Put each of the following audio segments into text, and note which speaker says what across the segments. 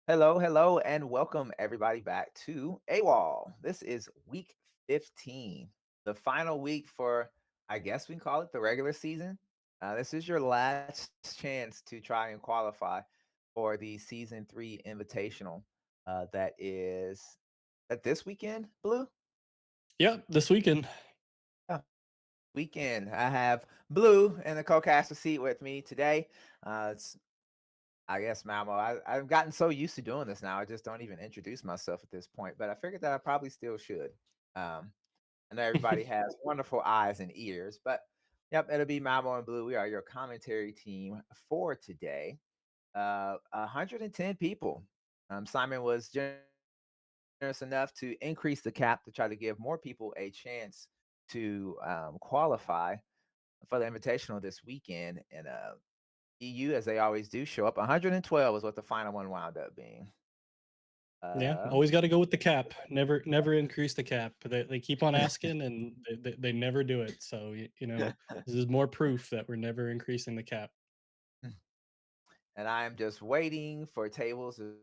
Speaker 1: Hello, hello, and welcome everybody back to AWOL. This is week 15, the final week for, I guess we can call it the regular season. This is your last chance to try and qualify for the season three invitational. That is that this weekend, Blue?
Speaker 2: Yep, this weekend.
Speaker 1: Yeah, weekend. I have Blue in the co-caster seat with me today. It's I guess, Mamo, I've gotten so used to doing this now, I just don't even introduce myself at this point, but I figured that I probably still should. Um, I know everybody has wonderful eyes and ears, but yep, it'll be Mamo and Blue. We are your commentary team for today. 110 people. Simon was generous enough to increase the cap to try to give more people a chance to qualify for the invitational this weekend. And EU, as they always do, show up. 112 is what the final one wound up being.
Speaker 2: Yeah,
Speaker 1: Uh,
Speaker 2: always got to go with the cap. Never increase the cap. They keep on asking, and they never do it. So this is more proof that we're never increasing the cap.
Speaker 1: and I am just waiting for tables to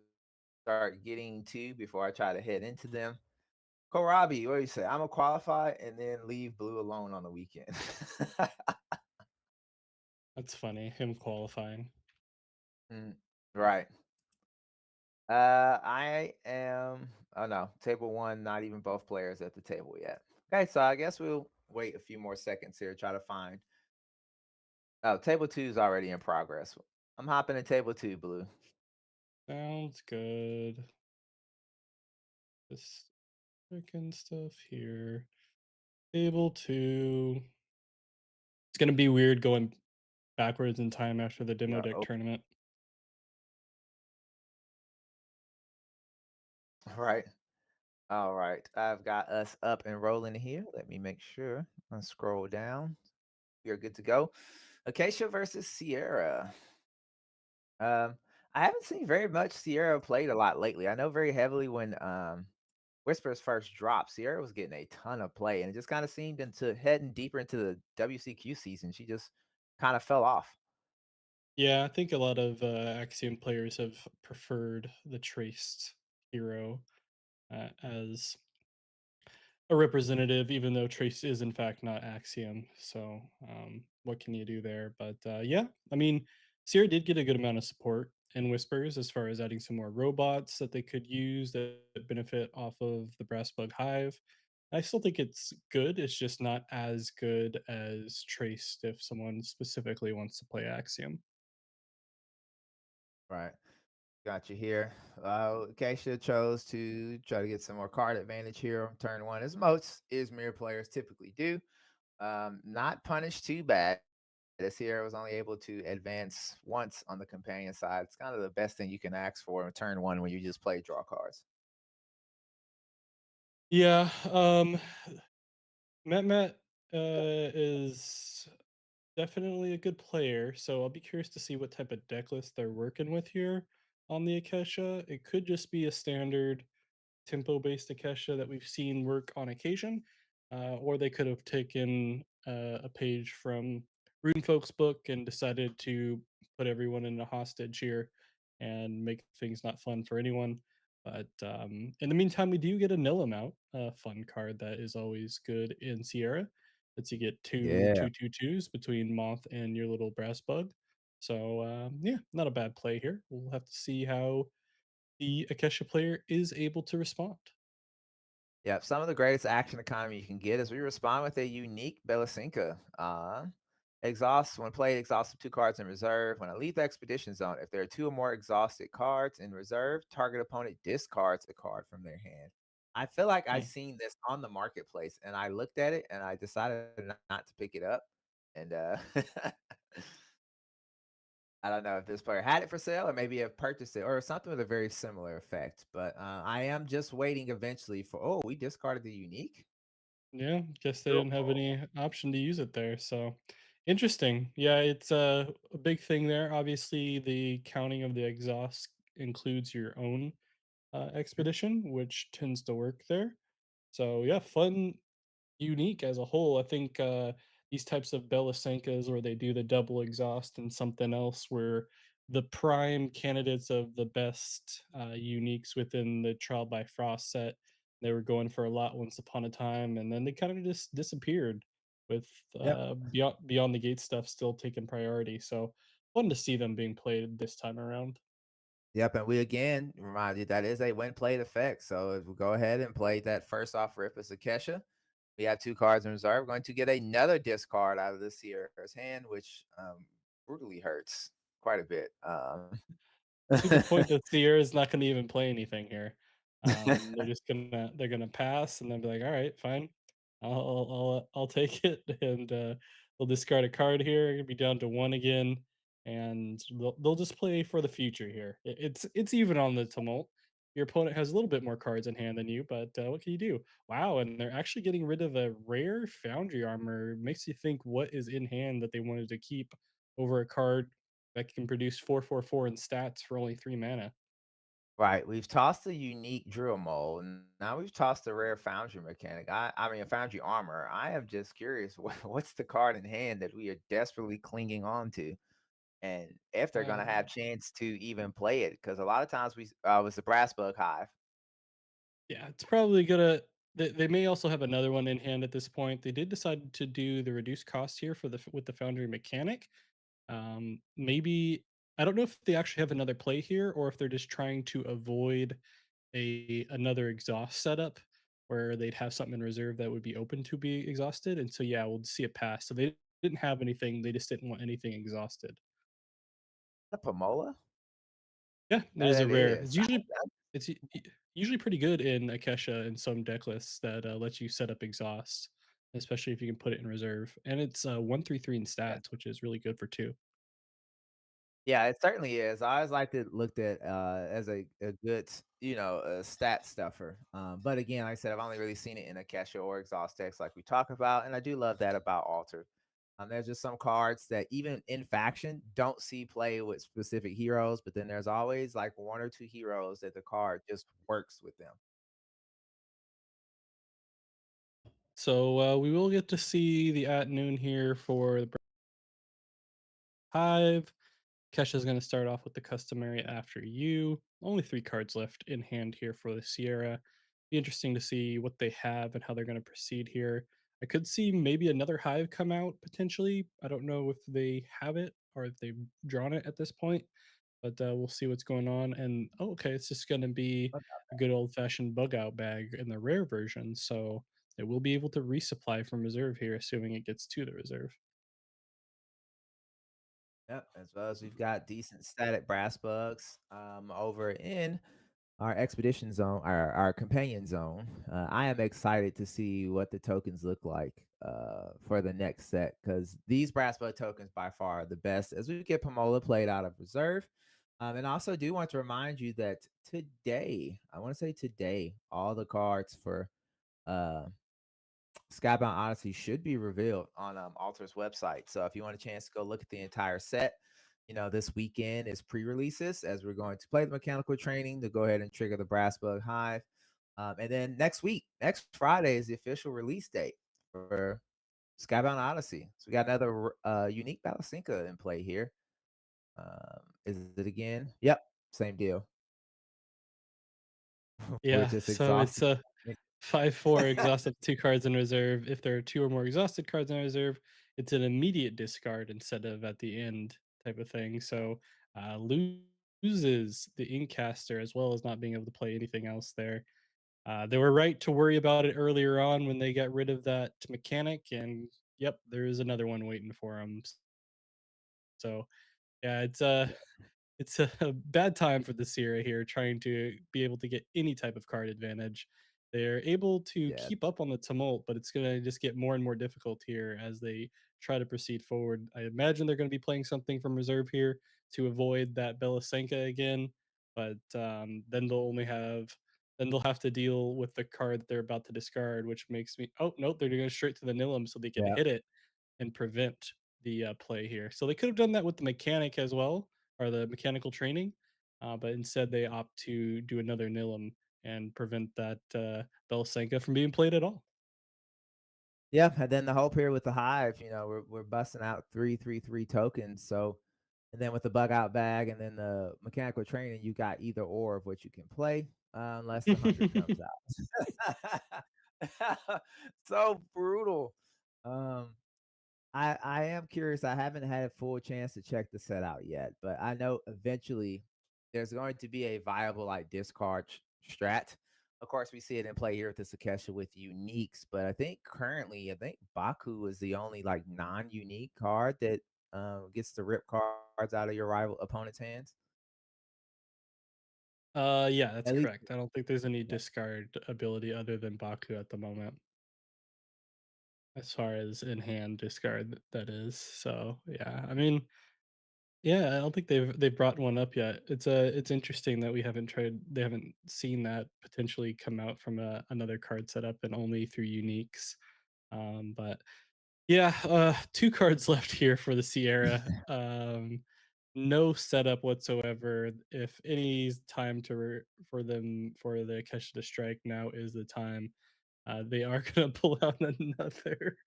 Speaker 1: start getting to before I try to head into them. Kohlrabi, what do you say? I'm gonna qualify and then leave Blue alone on the weekend.
Speaker 2: That's funny. Him qualifying.
Speaker 1: Mm, right. I am. Oh no, table one. Not even both players at the table yet. Okay, so I guess we'll wait a few more seconds here. Try to find. Oh, table two is already in progress. I'm hopping in table two, Blue.
Speaker 2: Sounds good. This freaking stuff here. Able to. It's gonna be weird going backwards in time after the
Speaker 1: We
Speaker 2: demo
Speaker 1: are
Speaker 2: deck
Speaker 1: open.
Speaker 2: tournament.
Speaker 1: All right. All right. I've got us up and rolling here. Let me make sure. I'll scroll down. We are good to go. Acacia versus Sierra. Um, I haven't seen very much Sierra played a lot lately. I know very heavily when Whispers first dropped, Sierra was getting a ton of play, and it just kind of seemed into heading deeper into the WCQ season. She just kind of fell off.
Speaker 2: Yeah, I think a lot of Axiom players have preferred the traced hero as a representative, even though Trace is in fact not Axiom. So, what can you do there? But yeah, I mean, Sierra did get a good amount of support in Whispers as far as adding some more robots that they could use that benefit off of the Brass Bug Hive. I still think it's good. It's just not as good as Traced if someone specifically wants to play Axiom.
Speaker 1: Right. Got you here. Acacia chose to try to get some more card advantage here on turn one, as most Izmir players typically do. Not punished too bad. This here was only able to advance once on the companion side. It's kind of the best thing you can ask for in turn one when you just play draw cards.
Speaker 2: Yeah, Met is definitely a good player, so I'll be curious to see what type of deck list they're working with here on the Akesha. It could just be a standard tempo-based Akesha that we've seen work on occasion, or they could have taken a page from Runefolk's book and decided to put everyone in a hostage here and make things not fun for anyone. But in the meantime, we do get a nil amount, a fun card that is always good in Sierra. Lets you get
Speaker 1: Yeah.
Speaker 2: twos between Moth and your little brass bug. So yeah, not a bad play here. We'll have to see how the Akesha player is able to respond.
Speaker 1: Yep. Some of the greatest action economy you can get is we respond with a unique Belasinka. Exhaust, when played, exhaust two cards in reserve. When I leave the expedition zone, if there are two or more exhausted cards in reserve, target opponent discards a card from their hand. I feel like I
Speaker 2: Hmm.
Speaker 1: seen this on the marketplace and I looked at it and I decided not to pick it up. And I don't know if this player had it for sale or maybe have purchased it or something with a very similar effect. But I am just waiting eventually for. Oh, we discarded the unique.
Speaker 2: Yeah, guess they didn't have
Speaker 1: Oh,
Speaker 2: any option to use it there. So interesting. Yeah, it's a big thing there. Obviously, the counting of the exhaust includes your own expedition, which tends to work there. So yeah, fun, unique as a whole. I think these types of Belasenkas where they do the double exhaust and something else where the prime candidates of the best uniques within the Trial by Frost set. They were going for a lot once upon a time, and then they kind of just disappeared with
Speaker 1: Yep.
Speaker 2: beyond the gate stuff still taking priority. So fun to see them being played this time around.
Speaker 1: Yep, and we again remind you that is a when played effect. So if we go ahead and play that first off rip as a Kesha, we have two cards in reserve. We're going to get another discard out of this Sierra's hand, which brutally hurts quite a bit.
Speaker 2: To the point that Sierra is not gonna even play anything here. They're gonna pass and then be like, "All right, fine. I'll take it," and, they'll discard a card here, it'll be down to 1 again, and they'll just play for the future here. It's even on the tumult. Your opponent has a little bit more cards in hand than you, but, what can you do? Wow, and they're actually getting rid of a rare Foundry armor. Makes you think what is in hand that they wanted to keep over a card that can produce 4/4/4 in stats for only 3 mana.
Speaker 1: Right, we've tossed a unique drill mold, and now we've tossed a rare foundry mechanic. I mean a foundry armor. I am just curious, what's the card in hand that we are desperately clinging on to, and if they're gonna have
Speaker 2: Uh,
Speaker 1: chance to even play it, because a lot of times we was the brass bug hive.
Speaker 2: yeah, it's probably gonna they may also have another one in hand at this point. They did decide to do the reduced cost here for the with the Foundry mechanic. Maybe I don't know if they actually have another play here or if they're just trying to avoid a another exhaust setup where they'd have something in reserve that would be open to be exhausted. And so yeah, we'll see it pass. So they didn't have anything, they just didn't want anything exhausted.
Speaker 1: The Pomola?
Speaker 2: Yeah, it is a
Speaker 1: That
Speaker 2: rare.
Speaker 1: is.
Speaker 2: It's usually pretty good in Akesha and some deck lists that lets you set up exhaust, especially if you can put it in reserve. And it's 1/3/3 in
Speaker 1: Yeah.
Speaker 2: stats, which is really good for two.
Speaker 1: Yeah, it certainly is. I always liked it looked at as a good, a stat stuffer. But again, like I said, I've only really seen it in a Kesha or exhaust decks like we talk about, and I do love that about Alter. There's just some cards that even in faction don't see play with specific heroes, but then there's always like one or two heroes that the card just works with them.
Speaker 2: So we will get to see the at noon here for the Hive. Kesha's going to start off with the customary after you. Only 3 cards left in hand here for the Sierra. Be interesting to see what they have and how they're going to proceed here. I could see maybe another Hive come out potentially. I don't know if they have it or if they've drawn it at this point, but we'll see what's going on. And oh, okay, it's just going to be a good old fashioned bug out bag in the rare version. So they will be able to resupply from reserve here, assuming it gets to the reserve.
Speaker 1: Yep, as well as we've got decent static brass bugs over in our expedition zone, our companion zone. I am excited to see what the tokens look like for the next set because these brass bug tokens by far are the best as we get Pomola played out of reserve. And I also do want to remind you that today, I want to say today, all the cards for uh, Skybound Odyssey should be revealed on Alter's website. So if you want a chance to go look at the entire set, this weekend is pre-releases as we're going to play the mechanical training to go ahead and trigger the Brass Bug Hive. And then next week, next Friday is the official release date for Skybound Odyssey. So we got another unique Balasinka in play here. Is it again? Yep, same deal. We're
Speaker 2: Yeah,
Speaker 1: just
Speaker 2: so it's
Speaker 1: exhausted.
Speaker 2: a 5/4 exhausted 2 cards in reserve. If there are 2 or more exhausted cards in reserve, it's an immediate discard instead of at the end type of thing. So loses the Inkcaster as well as not being able to play anything else there. They were right to worry about it earlier on when they got rid of that mechanic, and yep, there is another one waiting for them. So yeah, it's a bad time for the Sierra here trying to be able to get any type of card advantage. They're able to
Speaker 1: Yeah,
Speaker 2: keep up on the tumult, but it's going to just get more and more difficult here as they try to proceed forward. I imagine they're going to be playing something from reserve here to avoid that Belasenka again, but then they'll have to deal with the card that they're about to discard, which makes me oh nope, they're going straight to the Nilum so they can
Speaker 1: yeah.
Speaker 2: hit it and prevent the play here. So they could have done that with the mechanic as well, or the mechanical training, but instead they opt to do another Nilum and prevent that Belasenka from being played at all.
Speaker 1: Yeah, and then the whole period with the hive, we're busting out 3 3 3 tokens. So And then with the bug out bag and then the mechanical training, you got either or of what you can play, unless the hunger comes out. So brutal. Um, I am curious. I haven't had a full chance to check the set out yet, but I know eventually there's going to be a viable like discard strat. Of course, we see it in play here with the Sakesha with uniques, but I think currently, I think Baku is the only like non-unique card that gets to rip cards out of your rival opponent's hands.
Speaker 2: Yeah, that's
Speaker 1: At least,
Speaker 2: correct. I don't think there's any
Speaker 1: yeah.
Speaker 2: discard ability other than Baku at the moment, as far as in hand discard that is. So yeah, I mean, yeah, I don't think they've brought one up yet. It's interesting that we haven't tried they haven't seen that potentially come out from another card setup and only through uniques. But yeah, 2 cards left here for the Sierra. No setup whatsoever. If any time for them for the Kesha to strike, now is the time. They are gonna pull out another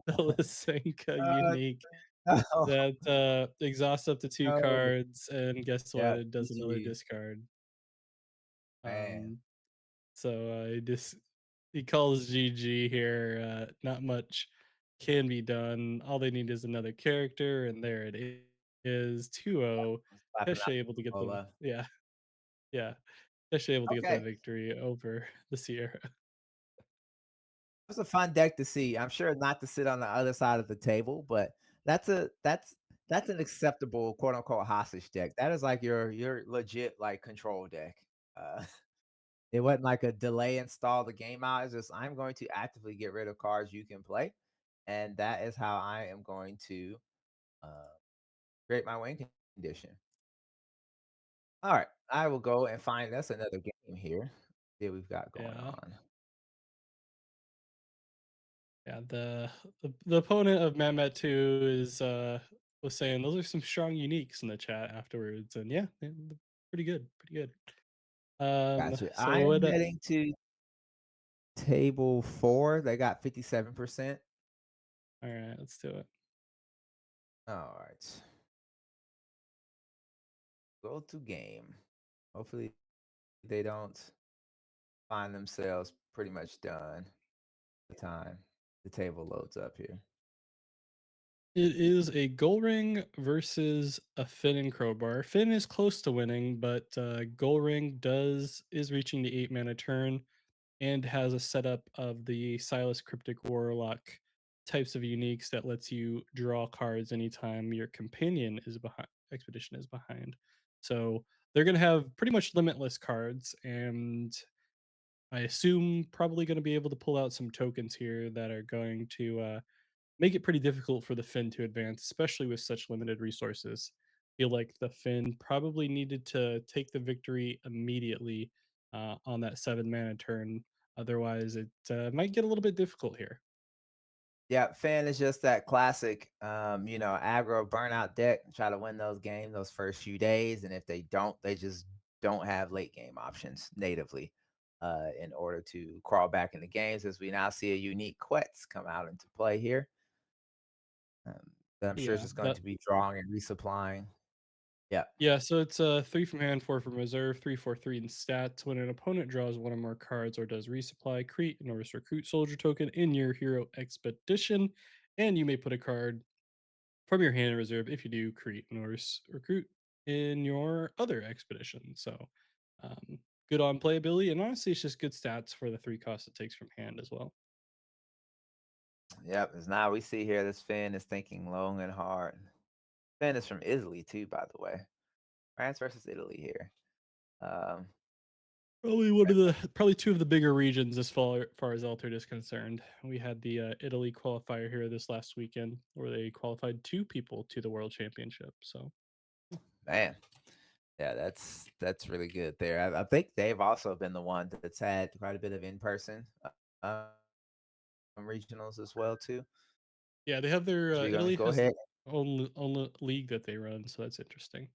Speaker 2: Lisanka
Speaker 1: Uh,
Speaker 2: unique
Speaker 1: no,
Speaker 2: that, exhausts up to 2
Speaker 1: no.
Speaker 2: cards, and guess what?
Speaker 1: Yeah,
Speaker 2: It does another
Speaker 1: GG,
Speaker 2: discard.
Speaker 1: man.
Speaker 2: Um, so, he calls GG here, not much can be done. All they need is another character, and there it is, 2-0.
Speaker 1: I'm slapping
Speaker 2: Kesha able to get the
Speaker 1: out.
Speaker 2: yeah, yeah. Kesha able to get the
Speaker 1: Okay.
Speaker 2: victory over the Sierra.
Speaker 1: Was a fun deck to see. I'm sure not to sit on the other side of the table, but that's an acceptable quote unquote hostage deck. That is like your legit like control deck. Uh, it wasn't like a delay install the game out. It's just I'm going to actively get rid of cards you can play, and that is how I am going to uh, create my win condition. All right, I will go and find us another game here. See what we've got going
Speaker 2: Yeah.
Speaker 1: on.
Speaker 2: Yeah, the opponent of Mehmet 2 was saying those are some strong uniques in the chat afterwards, and yeah, pretty good, pretty good.
Speaker 1: Gotcha. I
Speaker 2: So
Speaker 1: am
Speaker 2: what?
Speaker 1: heading to table 4, they got 57%.
Speaker 2: All right, let's do it.
Speaker 1: Alright. Go to game. Hopefully, they don't find themselves pretty much done the time the table loads up here.
Speaker 2: It is a goal ring versus a Finn and Crowbar. Finn is close to winning, but goal ring does is reaching the 8 mana turn and has a setup of the Silas Cryptic Warlock types of uniques that lets you draw cards anytime your companion is behind expedition is behind. So they're gonna have pretty much limitless cards, and I assume probably gonna be able to pull out some tokens here that are going to make it pretty difficult for the Finn to advance, especially with such limited resources. Feel like the Finn probably needed to take the victory immediately on that 7 mana turn. Otherwise, it might get a little bit difficult here.
Speaker 1: Yeah, fan is just that classic, aggro burnout deck. Try to win those games those first few days, and if they don't, they just don't have late game options natively in order to crawl back into games. As we now see a unique Quetz come out into play here, that I'm sure is
Speaker 2: Yeah,
Speaker 1: just going
Speaker 2: that
Speaker 1: to be drawing and resupplying. Yeah,
Speaker 2: yeah. So it's 3 from hand, 4 from reserve, 3/4/3 in stats. When an opponent draws one or more cards or does resupply, create an Norse recruit soldier token in your hero expedition, and you may put a card from your hand in reserve. If you do, create Norse recruit in your other expedition. So good on playability, and honestly, it's just good stats for the 3 costs it takes from hand as well.
Speaker 1: yep. As now we see here, this fan is thinking long and hard. Fan is from Italy too, by the way. France versus Italy here. Um,
Speaker 2: Probably one of the probably two of the bigger regions as far as Altered is concerned. We had the Italy qualifier here this last weekend, where they qualified 2 people to the World Championship. So
Speaker 1: man, yeah, that's really good there. I think they've also been the one that's had quite a bit of in person regionals as well too.
Speaker 2: yeah, they have their
Speaker 1: So you're gonna
Speaker 2: Italy
Speaker 1: go
Speaker 2: has
Speaker 1: ahead.
Speaker 2: their own league that they run, so that's interesting.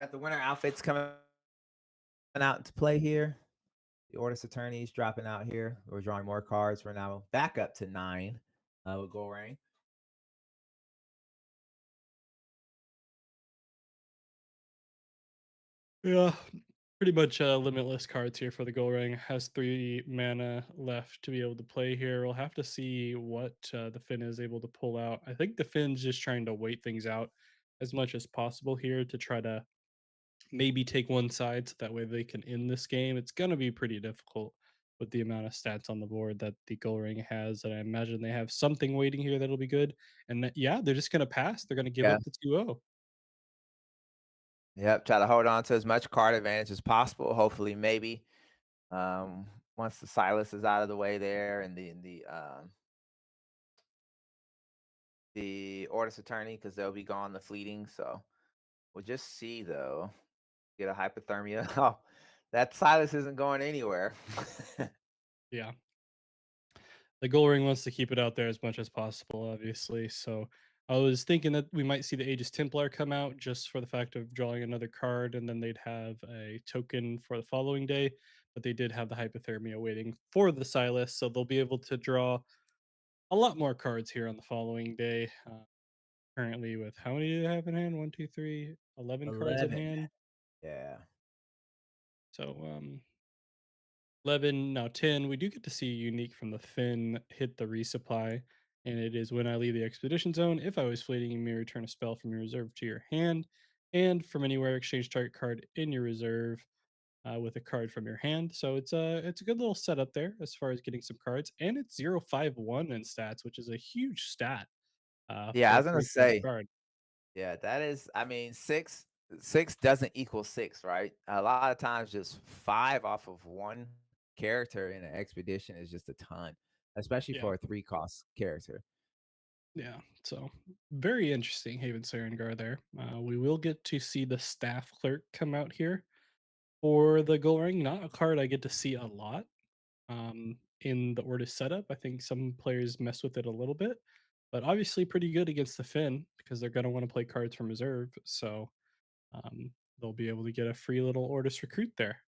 Speaker 1: Got the winter outfits coming out into play here. The Ordis attorneys dropping out here. We're drawing more cards. We're now back up to 9 with Gold Rain.
Speaker 2: Yeah, pretty much limitless cards here for the Gold Ring. Has 3 mana left to be able to play here. We'll have to see what the Finn is able to pull out. I think the Finn's just trying to wait things out as much as possible here to try to maybe take one side so that way they can end this game. It's going to be pretty difficult with the amount of stats on the board that the Gold Ring has. And I imagine they have something waiting here that'll be good. And that, yeah, they're just going to pass. They're going to give
Speaker 1: Yeah.
Speaker 2: up the 2-0.
Speaker 1: Yep. Try to hold on to as much card advantage as possible. Hopefully, maybe once the Silas is out of the way there, and the Orders Attorney, because they'll be gone the fleeting. So we'll just see though. Get a hypothermia. Oh, that Silas isn't going anywhere.
Speaker 2: Yeah. The Gold Ring wants to keep it out there as much as possible, obviously. So I was thinking that we might see the Aegis Templar come out just for the fact of drawing another card, and then they'd have a token for the following day. But they did have the hypothermia waiting for the Silas, so they'll be able to draw a lot more cards here on the following day. Currently, with how many do they have in hand? One, two, three, 11 cards in
Speaker 1: 11.
Speaker 2: hand.
Speaker 1: Yeah.
Speaker 2: So 11, now 10, we do get to see unique from the Finn hit the resupply. And it is when I leave the expedition zone. If I was fleeting, you may return a spell from your reserve to your hand. And from anywhere, exchange target card in your reserve with a card from your hand. So it's a good little setup there as far as getting some cards. And it's 051 in stats, which is a huge stat
Speaker 1: Yeah,
Speaker 2: for
Speaker 1: I
Speaker 2: a
Speaker 1: was gonna
Speaker 2: 3 color
Speaker 1: say,
Speaker 2: card.
Speaker 1: yeah, that is, I mean, six doesn't equal six, right? A lot of times just five off of one character in an expedition is just a ton, especially
Speaker 2: Yeah.
Speaker 1: for a three cost character.
Speaker 2: Yeah, so very interesting Haven Serengar there. We will get to see the staff clerk come out here for the Gold Ring. Not a card I get to see a lot in the Order setup. I think some players mess with it a little bit, but obviously pretty good against the Finn because they're going to want to play cards from reserve. So they'll be able to get a free little Ordis recruit there.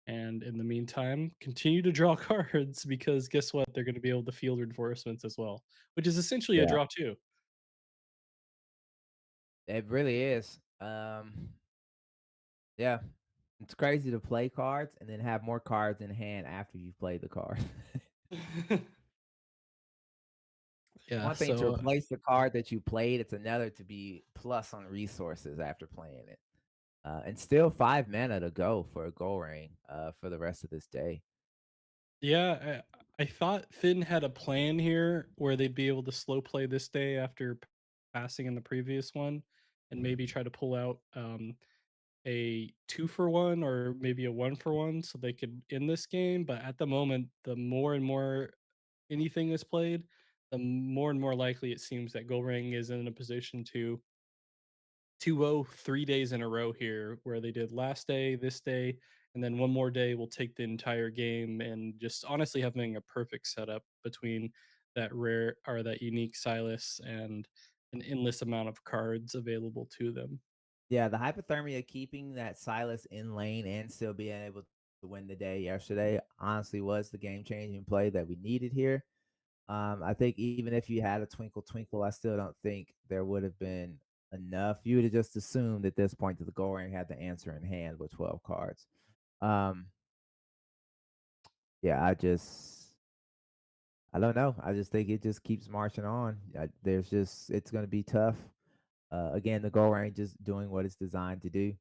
Speaker 2: And in the meantime, continue to draw cards because guess what? They're going to be able to field reinforcements as well, which is essentially a
Speaker 1: Yeah,
Speaker 2: draw too.
Speaker 1: it really is. Yeah, it's crazy to play cards and then have more cards in hand after you've played the card.
Speaker 2: Yeah,
Speaker 1: One thing to
Speaker 2: so
Speaker 1: replace the card that you played, it's another to be plus on resources after playing it. And still 5 mana to go for a goal ring for the rest of this day.
Speaker 2: yeah, I thought Finn had a plan here where they'd be able to slow play this day after passing in the previous one, and maybe try to pull out a 2 for 1 or maybe a 1 for 1 so they could end this game. But at the moment, the more and more anything is played, the more and more likely it seems that Goring is in a position to 2-0 3 days in a row here, where they did last day, this day, and then one more day will take the entire game, and just honestly having a perfect setup between that rare or that unique Silas and an endless amount of cards available to them.
Speaker 1: Yeah, the hypothermia keeping that Silas in lane and still being able to win the day yesterday honestly was the game changing play that we needed here. I think even if you had a twinkle twinkle, I still don't think there would have been enough. You would have just assumed at this point that the goal ring had the answer in hand with 12 cards. Um, yeah, I don't know. I just think it just keeps marching on. There's just it's going to be tough. Again, the goal range is doing what it's designed to do.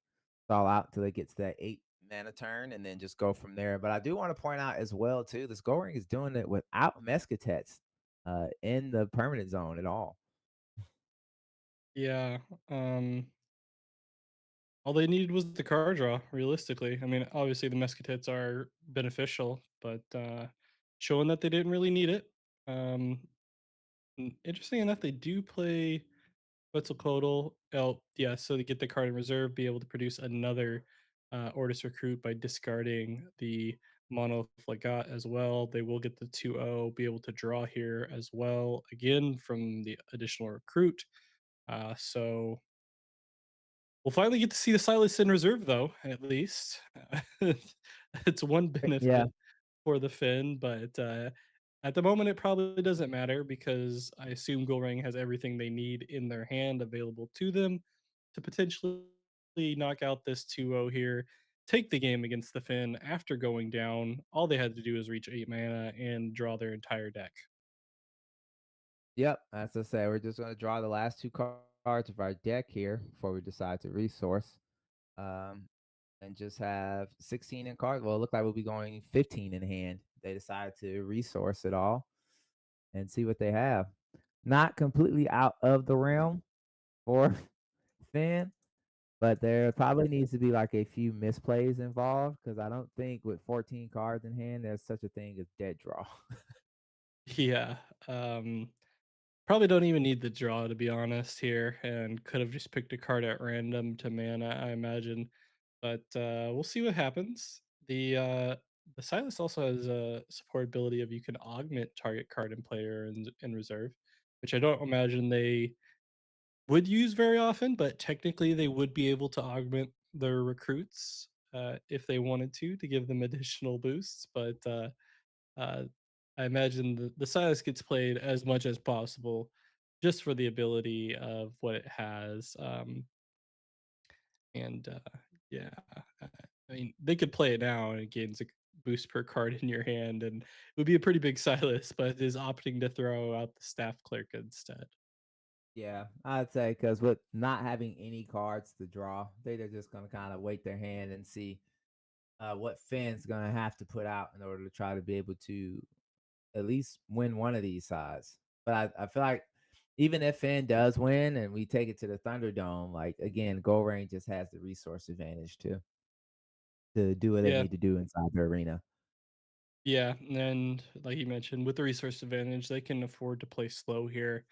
Speaker 1: Stall out until it gets that 8 mana turn, and then just go from there. But I do want to point out as well too, this goal ring is doing it without Mescatets in the permanent zone at all.
Speaker 2: Yeah, all they needed was the card draw, realistically. I mean, obviously the Mescatits are beneficial, but showing that they didn't really need it. Um, Interesting enough, they do play Quetzalcoatl. Oh, yeah, so to get the card in reserve, be able to produce another Ortis recruit by discarding the Mono Flagot as well. They will get the 2-0, be able to draw here as well, again from the additional recruit. So we'll finally get to see the Silas in reserve, though, at least. It's one
Speaker 1: Yeah.
Speaker 2: benefit for the Finn, but at the moment, it probably doesn't matter because I assume Goldring has everything they need in their hand available to them to potentially knock out this 2-0 here, take the game against the Finn after going down. All they had to do is reach 8 mana and draw their entire deck.
Speaker 1: Yep, as I say, we're just gonna draw the last two cards of our deck here before we decide to resource. Um, and just have 16 in card. Well, it looked like we'll be going 15 in hand. They decided to resource it all and see what they have. Not completely out of the realm for Finn, but there probably needs to be like a few misplays involved because I don't think with 14 cards in hand there's such a thing as dead draw.
Speaker 2: Yeah, probably don't even need the draw to be honest here, and could have just picked a card at random to mana, I imagine. But we'll see what happens. The Silas also has a support ability of you can augment target card and player in reserve, which I don't imagine they would use very often, but technically they would be able to augment their recruits if they wanted to give them additional boosts. But uh, I imagine the Silas gets played as much as possible just for the ability of what it has. And yeah, uh, I mean, they could play it now and it gains a boost per card in your hand, and it would be a pretty big Silas, but it is opting to throw out the staff clerk instead.
Speaker 1: Yeah, I'd say because with not having any cards to draw, they're just gonna kind of wait their hand and see what Finn's gonna have to put out in order to try to be able to at least win one of these sides. But I feel like even if Finn does win and we take it to the Thunderdome, like again, Gold Range just has the resource advantage to do what they
Speaker 2: Yeah,
Speaker 1: need to do inside the arena.
Speaker 2: yeah, and like you mentioned, with the resource advantage, they can afford to play slow here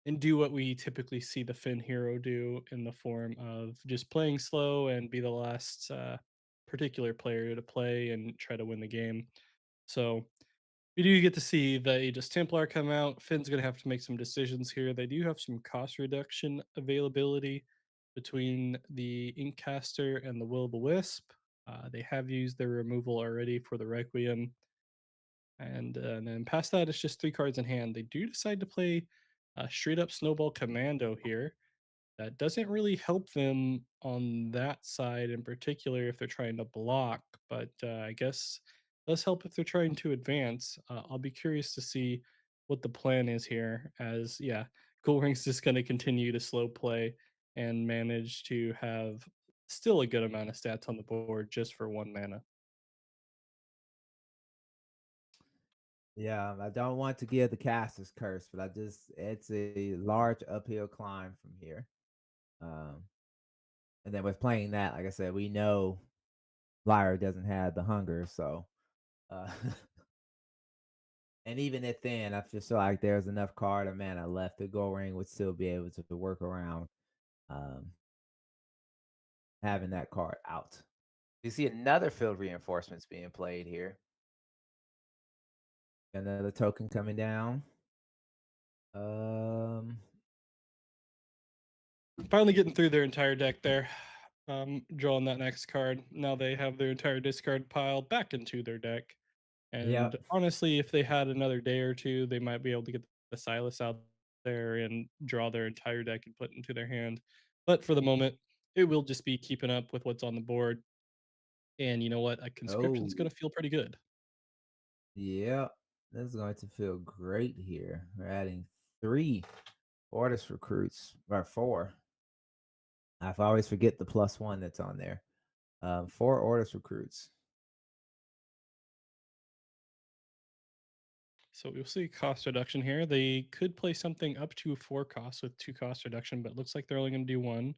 Speaker 2: and do what we typically see the Finn hero do in the form of just playing slow and be the last particular player to play and try to win the game. So we do get to see the Aegis Templar come out. Finn's going to have to make some decisions here. They do have some cost reduction availability between the Inkcaster and the Will o' the Wisp. They have used their removal already for the Requiem. And then past that, it's just three cards in hand. They do decide to play straight up Snowball Commando here. That doesn't really help them on that side in particular if they're trying to block, but I guess does help if they're trying to advance. I'll be curious to see what the plan is here, as yeah, Goldring's just going to continue to slow play and manage to have still a good amount of stats on the board just for one mana.
Speaker 1: Yeah, I don't want to give the caster's curse, but I just it's a large uphill climb from here. Um, and then with playing that, like I said, we know Lyra doesn't have the hunger, so uh and even if then, I just feel like there's enough card or mana left to go ring would still be able to work around um having that card out. You see another field reinforcements being played here. Another token coming down. Um
Speaker 2: Finally getting through their entire deck there. Drawing that next card. Now they have their entire discard pile back into their deck. And
Speaker 1: yep.
Speaker 2: honestly, if they had another day or two, they might be able to get the Silas out there and draw their entire deck and put into their hand. But for the moment, it will just be keeping up with what's on the board. And you know what? A conscription's
Speaker 1: Oh,
Speaker 2: going to feel pretty good.
Speaker 1: yeah. This is going to feel great here. We're adding 3 Orders recruits, or 4. I always forget the +1 that's on there. 4 Orders recruits.
Speaker 2: So we'll see cost reduction here. They could play something up to 4 costs with 2 cost reduction, but it looks like they're only going to do one.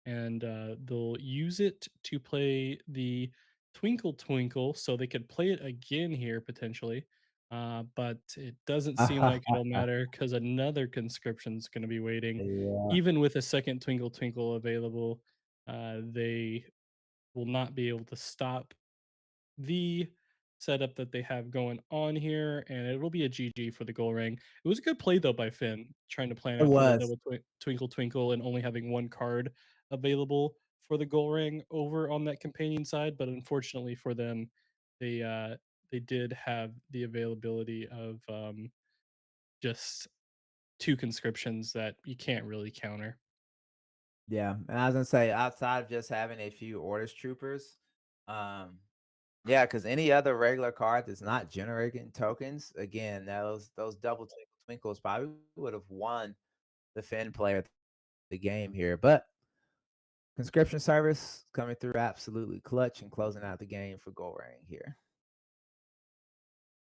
Speaker 2: And they'll use it to play the Twinkle Twinkle, so they could play it again here potentially. But it doesn't seem like it'll matter because another conscription's going to be waiting.
Speaker 1: Yeah.
Speaker 2: Even with a second Twinkle Twinkle available, they will not be able to stop the setup that they have going on here, and it'll be a GG for the goal ring. It was a good play though by Finn, trying to plan
Speaker 1: It
Speaker 2: out for the
Speaker 1: was.
Speaker 2: double twinkle twinkle and only having one card available for the goal ring over on that companion side. But unfortunately for them, they uh they did have the availability of just two conscriptions that you can't really counter.
Speaker 1: Yeah, and I was gonna say outside of just having a few orders troopers, um, yeah, because any other regular card that's not generating tokens, again, those double twinkles probably would have won the Finn player the game here. But conscription service coming through absolutely clutch and closing out the game for goal ring here.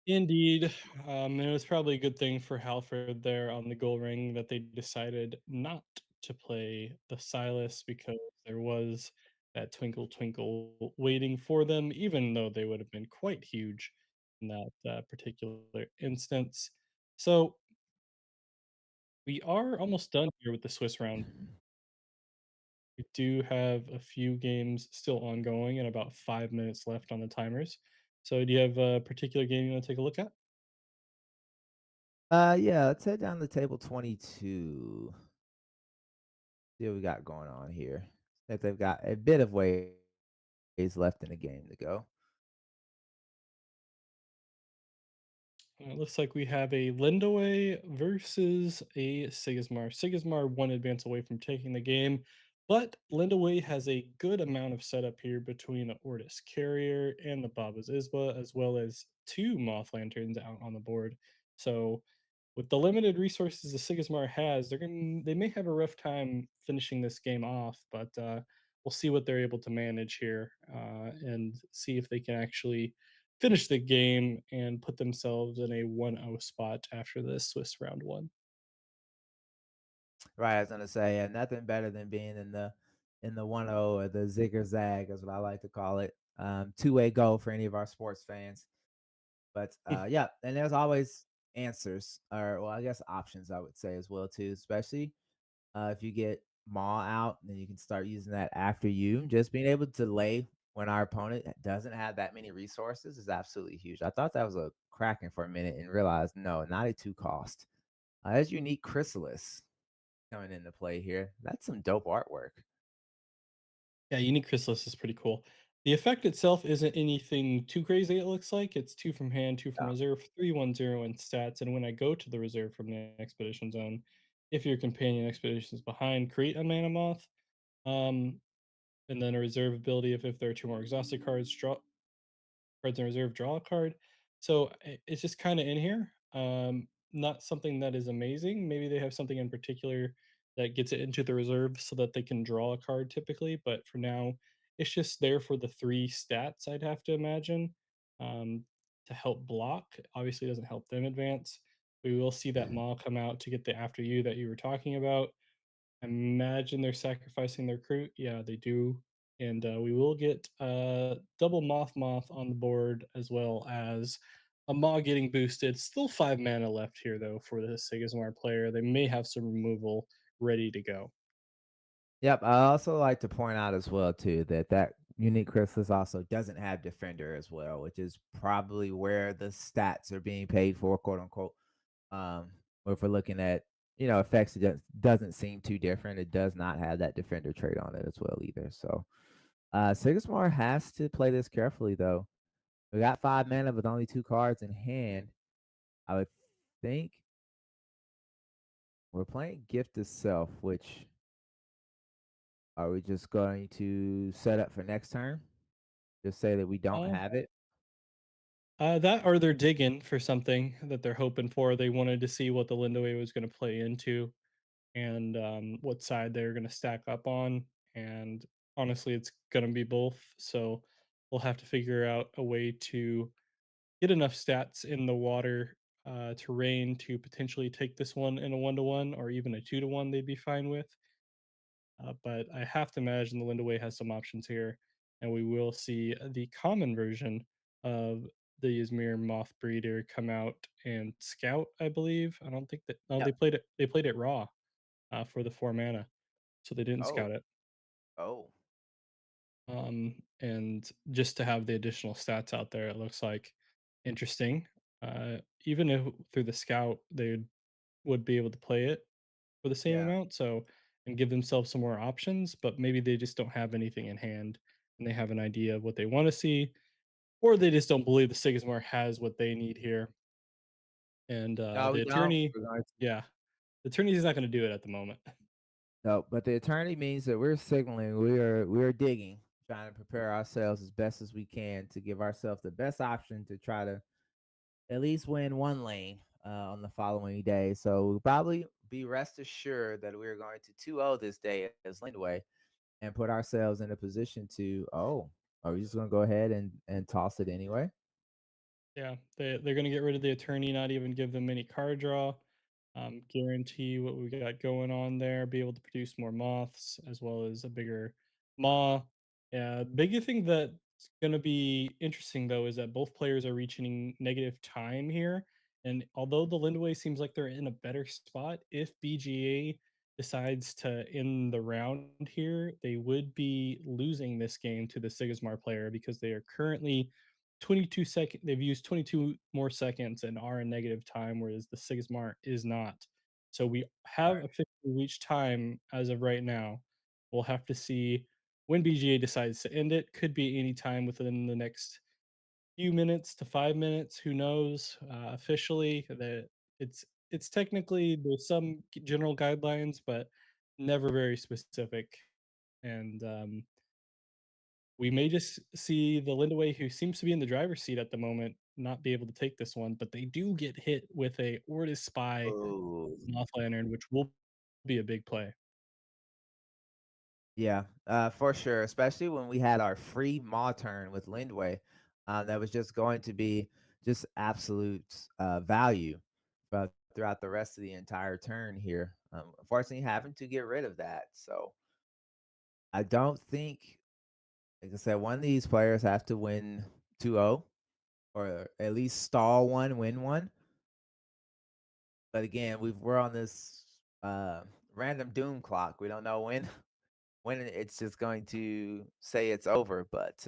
Speaker 2: Indeed, it was probably a good thing for Halford there on the goal ring that they decided not to play the Silas because there was that twinkle twinkle waiting for them, even though they would have been quite huge in that particular instance. So we are almost done here with the Swiss round. We do have a few games still ongoing and about 5 minutes left on the timers. So do you have a particular game you want to take a look at?
Speaker 1: Yeah, let's head down to table 22. See what we got going on here. If they've got a bit of ways left in the game to go.
Speaker 2: It looks like we have a Lindaway versus a Sigismar. Sigismar one advance away from taking the game, but Lindaway has a good amount of setup here between the Ortis Carrier and the Baba's Isba, as well as two Moth Lanterns out on the board. So with the limited resources the Sigismar has, they may have a rough time finishing this game off, but we'll see what they're able to manage here and see if they can actually finish the game and put themselves in a 1-0 spot after this Swiss round one.
Speaker 1: Right, I was gonna say, yeah, nothing better than being in the 1-0 or the zig or zag is what I like to call it. Two-way goal for any of our sports fans. But yeah, and there's always answers, or well, I guess options I would say as well too, especially if you get Maul out, then you can start using that after you. Just being able to delay when our opponent doesn't have that many resources is absolutely huge. I thought that was a cracking for a minute and realized no, not a two cost. There's unique chrysalis coming into play here. That's some dope artwork.
Speaker 2: Yeah, Unique Chrysalis is pretty cool. The effect itself isn't anything too crazy, it looks like. It's 2 from hand, 2 from
Speaker 1: Yeah.
Speaker 2: reserve, 3-1-0 in stats, and when I go to the reserve from the expedition zone, if your companion expedition is behind, create a mana moth. Um, and then a reserve ability if there are 2 more exhausted cards, draw cards in reserve, draw a card. So it's just kind of in here. Not something that is amazing. Maybe they have something in particular that gets it into the reserve so that they can draw a card typically. But for now, it's just there for the 3 stats. I'd have to imagine um, to help block. Obviously, it doesn't help them advance. We will see that Maul come out to get the after you that you were talking about. Imagine they're sacrificing their crew. Yeah, they do. And we will get double Moth on the board as well as a Maw getting boosted. Still 5 mana left here, though, for the Sigismar player. They may have some removal ready to go.
Speaker 1: Yep. I also like to point out as well too that that unique chrysalis also doesn't have defender as well, which is probably where the stats are being paid for, quote unquote. Um, or if we're looking at effects, it just doesn't seem too different. It does not have that defender trait on it as well either. So Sigismar has to play this carefully though. We got 5 mana with only two cards in hand. I would think we're playing Gift of Self, which are we just going to set up for next turn? Just say that we don't
Speaker 2: Uh,
Speaker 1: have it?
Speaker 2: that or they're digging for something that they're hoping for. They wanted to see what the Lindaway was going to play into and what side they're going to stack up on. And honestly, it's going to be both. So we'll have to figure out a way to get enough stats in the water terrain to potentially take this one in a 1-to-1 or even a 2-to-1 they'd be fine with. But I have to imagine the Lindaway has some options here, and we will see the common version of the Izmir Moth Breeder come out and scout, I believe. I don't think that no,
Speaker 1: Yep.
Speaker 2: they played it raw for the 4 mana, so they didn't
Speaker 1: Oh,
Speaker 2: scout it.
Speaker 1: oh,
Speaker 2: And just to have the additional stats out there, it looks like interesting. Even if through the scout, they would be able to play it for the same
Speaker 1: yeah.
Speaker 2: amount, so and give themselves some more options, but maybe they just don't have anything in hand and they have an idea of what they want to see, or they just don't believe the Sigismar has what they need here. And
Speaker 1: No, we
Speaker 2: the
Speaker 1: don't.
Speaker 2: attorney,
Speaker 1: We're going to
Speaker 2: yeah, the attorney is not going to do it at the moment.
Speaker 1: No, but the eternity means that we're signaling we are digging, trying to prepare ourselves as best as we can to give ourselves the best option to try to at least win one lane on the following day. So we'll probably be rest assured that we're going to 2-0 this day as Lindway and put ourselves in a position to, oh, are we just going to go ahead and toss it anyway?
Speaker 2: Yeah, they're gonna get rid of the attorney, not even give them any card draw. Guarantee what we got going on there, be able to produce more moths as well as a bigger maw. Yeah, bigger thing that's gonna be interesting though is that both players are reaching negative time here. And although the Lindway seems like they're in a better spot, if BGA decides to end the round here, they would be losing this game to the Sigismar player because they are currently they've used 22 more seconds and are in negative time, whereas the Sigismar is not. So we have
Speaker 1: Right.
Speaker 2: officially reached time as of right now. We'll have to see when BGA decides to end it. Could be any time within the next few minutes to 5 minutes. Who knows? Officially, that it's technically there's some general guidelines, but never very specific. And we may just see the Lindaway, who seems to be in the driver's seat at the moment, not be able to take this one, but they do get hit with a Ortis Spy
Speaker 1: Oh,
Speaker 2: Moth Lantern, which will be a big play.
Speaker 1: yeah, for sure. Especially when we had our free maw turn with Lindway, that was just going to be just absolute value throughout the rest of the entire turn here. Unfortunately, having to get rid of that. So I don't think, like I said, one of these players have to win 2-0 or at least stall one, win one. But again, we're on this random doom clock. We don't know when when it's just going to say it's over. But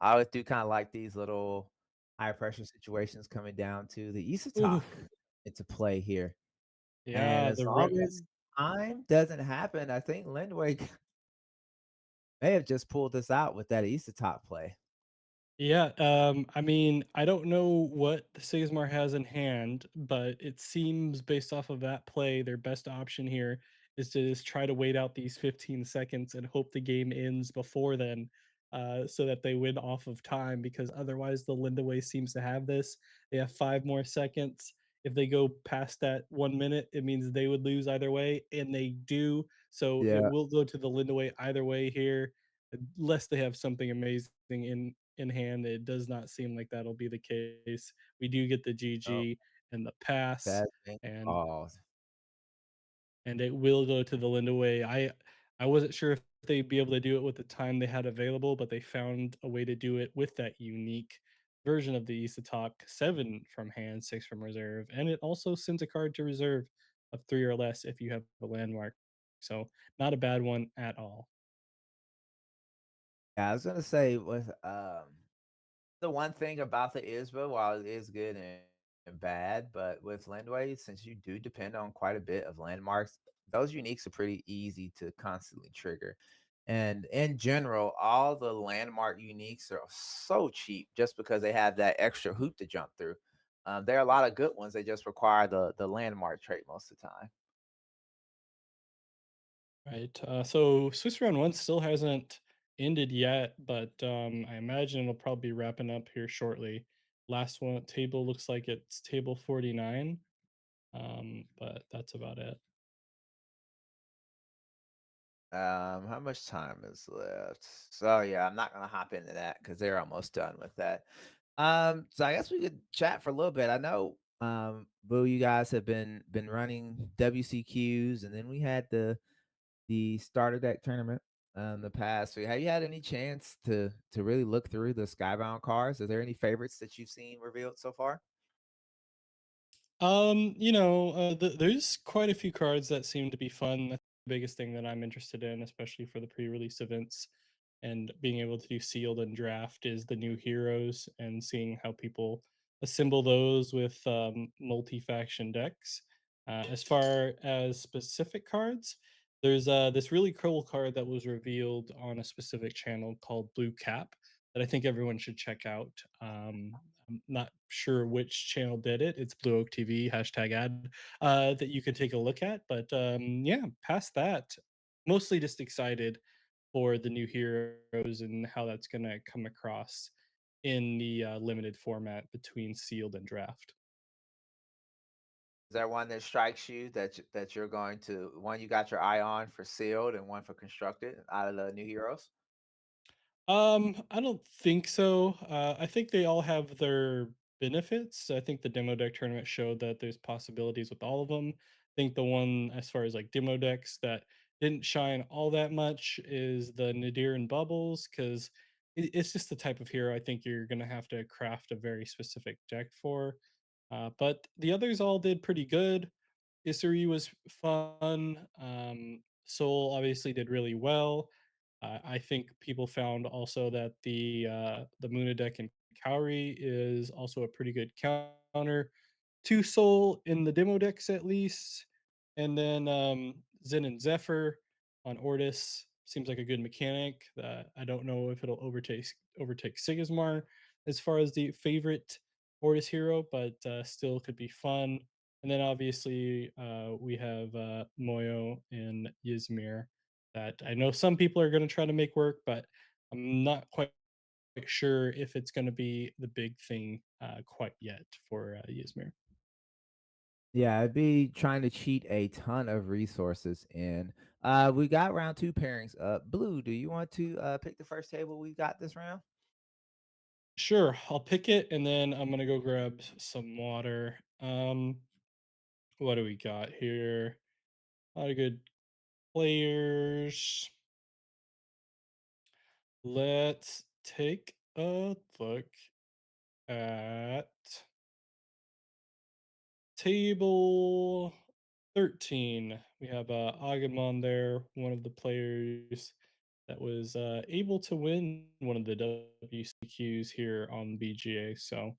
Speaker 1: I always do kind of like these little high pressure situations coming down to the Issa
Speaker 2: Ooh,
Speaker 1: talk into play here. And
Speaker 2: yeah,
Speaker 1: as
Speaker 2: the
Speaker 1: long as time doesn't happen, I think Lindway may have just pulled this out with that Issa talk play.
Speaker 2: Yeah, I mean, I don't know what the Sigismar has in hand, but it seems based off of that play, their best option here is to just try to wait out these 15 seconds and hope the game ends before then, so that they win off of time. Because otherwise, the Lindaway seems to have this. They have 5 more seconds. If they go past that 1 minute, it means they would lose either way, and they do. So it
Speaker 1: Yeah.
Speaker 2: will go to the Lindaway either way here, unless they have something amazing in hand. It does not seem like that'll be the case. We do get the
Speaker 1: Oh,
Speaker 2: GG and the pass,
Speaker 1: bad thing.
Speaker 2: and
Speaker 1: Oh,
Speaker 2: it will go to the Lindaway. I wasn't sure if they'd be able to do it with the time they had available, but they found a way to do it with that unique version of the Isatok 7 from hand, 6 from reserve, and it also sends a card to reserve of 3 or less if you have a landmark. So, not a bad one at all.
Speaker 1: yeah, I was gonna say with the one thing about the ISBA, while it is good and bad, but with Landway, since you do depend on quite a bit of landmarks, those uniques are pretty easy to constantly trigger. And in general, all the landmark uniques are so cheap just because they have that extra hoop to jump through. There are a lot of good ones. They just require the landmark trait most of the time.
Speaker 2: Right. So Swiss Round One still hasn't ended yet, but I imagine it'll probably be wrapping up here shortly. Last one table looks like it's table 49, but that's about it.
Speaker 1: How much time is left? So yeah, I'm not gonna hop into that because they're almost done with that. So I guess we could chat for a little bit. I know, Boo, you guys have been running WCQs, and then we had the starter deck tournament in the past. So have you had any chance to really look through the Skybound cards? Are there any favorites that you've seen revealed so far?
Speaker 2: There's quite a few cards that seem to be fun. That's the biggest thing that I'm interested in, especially for the pre-release events and being able to do sealed and draft is the new heroes and seeing how people assemble those with multi-faction decks. As far as specific cards, there's this really cool card that was revealed on a specific channel called Blue Cap that I think everyone should check out. Not sure which channel did it. It's Blue Oak TV hashtag ad that you can take a look at. But yeah, past that, mostly just excited for the new heroes and how that's gonna come across in the limited format between sealed and draft.
Speaker 1: Is there one that strikes you that you're going to one you got your eye on for sealed and one for constructed out of the new heroes?
Speaker 2: I don't think so. I think they all have their benefits. I think the demo deck tournament showed that there's possibilities with all of them. I think the one as far as like demo decks that didn't shine all that much is the Nadir and Bubbles because it's just the type of hero I think you're gonna have to craft a very specific deck for. But the others all did pretty good. Isuri was fun. Soul obviously did really well. I think people found also that the Muna deck in Kauri is also a pretty good counter to Soul in the demo decks at least. And then Zen and Zephyr on Ortis seems like a good mechanic. I don't know if it'll overtake Sigismar as far as the favorite Ortis hero, but still could be fun. And then obviously we have Moyo and Ysmir that I know some people are going to try to make work, but I'm not quite sure if it's going to be the big thing quite yet for Ysmir.
Speaker 1: Yeah, I'd be trying to cheat a ton of resources in. We got round two pairings up. Blue, do you want to pick the first table we got this round?
Speaker 2: Sure, I'll pick it and then I'm going to go grab some water. What do we got here? A lot of good players. Let's take a look at table 13. We have Agumon there, one of the players that was able to win one of the WCQs here on BGA. So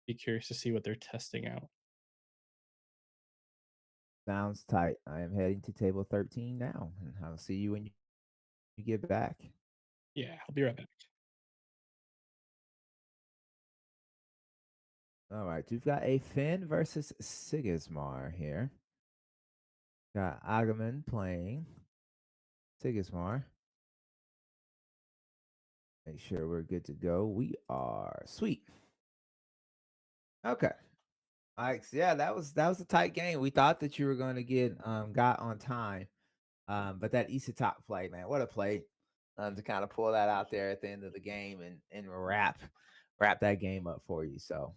Speaker 2: be curious to see what they're testing out.
Speaker 1: Sounds tight. I am heading to table 13 now, and I'll see you when you get back.
Speaker 2: Yeah, I'll be right back.
Speaker 1: All right, we've got a Finn versus Sigismar here. Got Agumon playing Sigismar. Make sure we're good to go. We are sweet. Okay. All right. So yeah, that was a tight game. We thought that you were going to get got on time, but that Issa top play, man, what a play to kind of pull that out there at the end of the game and wrap that game up for you. So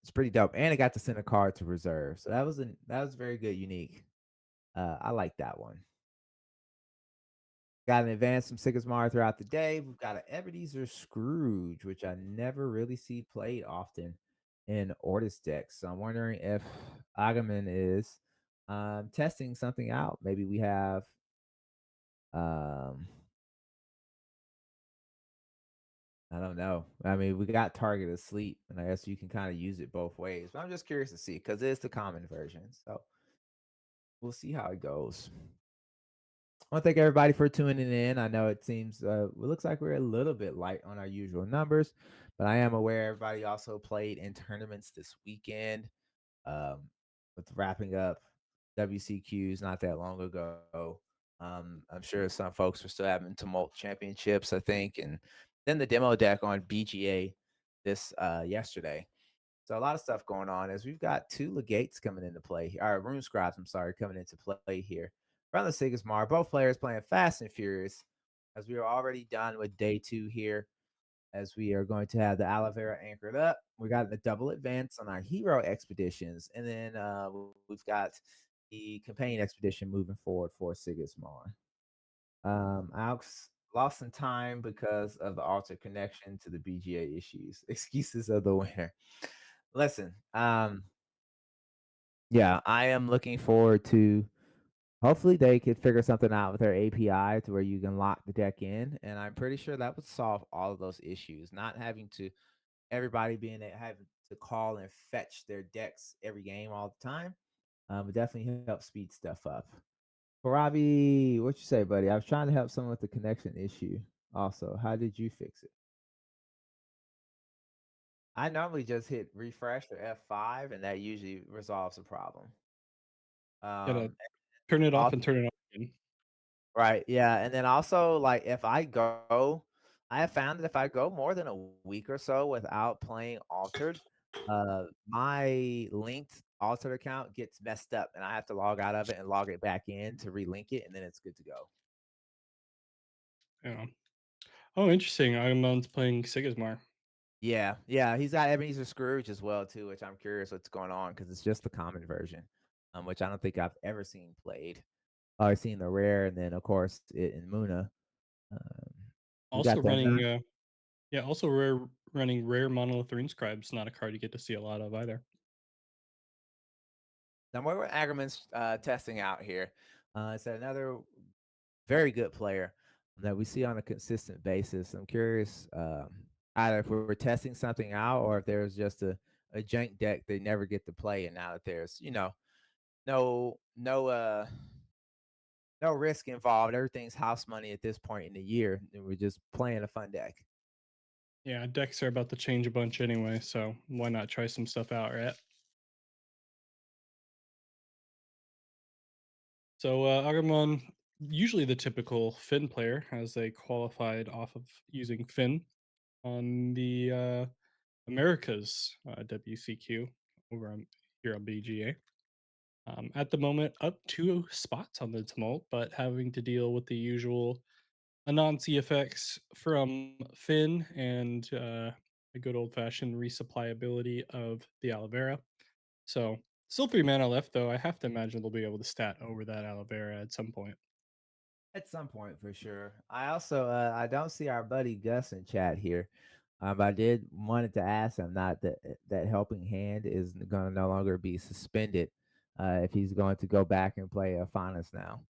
Speaker 1: it's pretty dope, and it got to send a card to reserve. So that was very good, unique. I like that one. Got an advance from Sigismar throughout the day. We've got an Ebenezer Scrooge, which I never really see played often in Ortis decks. So I'm wondering if Agumon is testing something out. Maybe we have um I don't know. I mean, we got Target Asleep, and I guess you can kind of use it both ways. But I'm just curious to see because it's the common version. So we'll see how it goes. I want to thank everybody for tuning in. I know it seems it looks like we're a little bit light on our usual numbers, but I am aware everybody also played in tournaments this weekend. Um, with wrapping up WCQs not that long ago. I'm sure some folks were still having tumult championships, I think, and then the demo deck on BGA this yesterday. So a lot of stuff going on as we've got two legates coming into play, or rune scribes, I'm sorry, coming into play here. From the Sigismar, both players playing fast and furious as we are already done with day two here, as we are going to have the aloe vera anchored up. We got the double advance on our hero expeditions, and then we've got the companion expedition moving forward for Sigismar. Alex lost some time because of the altered connection to the BGA issues. Excuses of the winner. Listen, yeah, I am looking forward to hopefully they could figure something out with their API to where you can lock the deck in. And I'm pretty sure that would solve all of those issues. Not having to everybody having to call and fetch their decks every game all the time. Would definitely help speed stuff up. Robbie, what you say, buddy? I was trying to help someone with the connection issue. Also, how did you fix it? I normally just hit refresh or F5, and that usually resolves the problem.
Speaker 2: Gotta
Speaker 1: Um,
Speaker 2: turn it off
Speaker 1: also,
Speaker 2: and turn it on again.
Speaker 1: right, yeah, and then also, like, if I go I have found that if I go more than a week or so without playing Altered, my linked Altered account gets messed up, and I have to log out of it and log it back in to relink it, and then it's good to go.
Speaker 2: Yeah. Oh, interesting. Agamon's playing Sigismar.
Speaker 1: Yeah, yeah, he's got Ebenezer Scrooge as well too, which I'm curious what's going on because it's just the common version, which I don't think I've ever seen played. I've seen the rare, and then of course it in Muna. Um, we
Speaker 2: Also
Speaker 1: got the
Speaker 2: running, yeah, also running rare monolith rune scribes. Not a card you get to see a lot of either.
Speaker 1: now what Agerman's testing out here. It's another very good player that we see on a consistent basis. I'm curious either if we're testing something out or if there's just a jank deck they never get to play, and now that there's no no no risk involved. Everything's house money at this point in the year, and we're just playing a fun deck.
Speaker 2: Yeah, decks are about to change a bunch anyway, so why not try some stuff out, right? So Agumon, usually the typical Finn player, as they qualified off of using Finn on the Americas WCQ over on here on BGA. At the moment, up 2 spots on the tumult, but having to deal with the usual Anansi effects from Finn and a good old fashioned resupplyability of the aloe vera. So, still 3 mana left, though. I have to imagine they'll be able to stat over that aloe vera at some point.
Speaker 1: At some point, for sure. I also I don't see our buddy Gus in chat here. But I did wanted to ask him not that that helping hand is going to no longer be suspended if he's going to go back and play a Faunus now.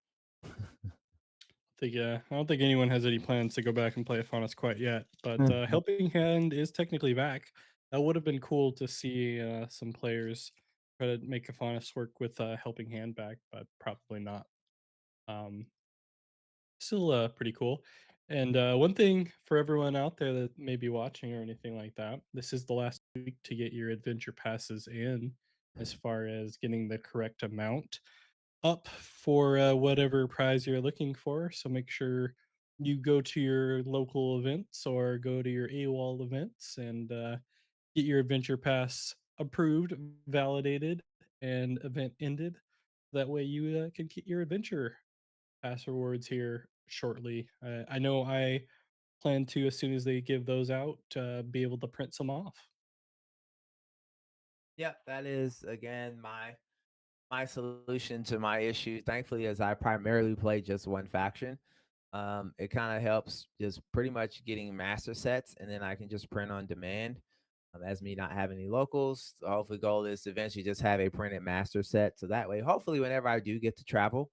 Speaker 2: I don't think anyone has any plans to go back and play Faunus quite yet, but
Speaker 1: Mhm.
Speaker 2: Helping Hand is technically back. That would have been cool to see some players try to make a Faunus work with Helping Hand back, but probably not. Um, Still pretty cool. And one thing for everyone out there that may be watching or anything like that, this is the last week to get your adventure passes in as far as getting the correct amount up for whatever prize you're looking for. So make sure you go to your local events or go to your AWOL events and get your adventure pass approved, validated, and event ended. That way you can get your adventure pass rewards here shortly. I know I plan to, as soon as they give those out, be able to print some off.
Speaker 1: Yep, that is again my solution to my issue. Thankfully, as I primarily play just one faction, it kind of helps just pretty much getting master sets, and then I can just print on demand. As me not having any locals, the hopefully goal is to eventually just have a printed master set. So that way, hopefully, whenever I do get to travel,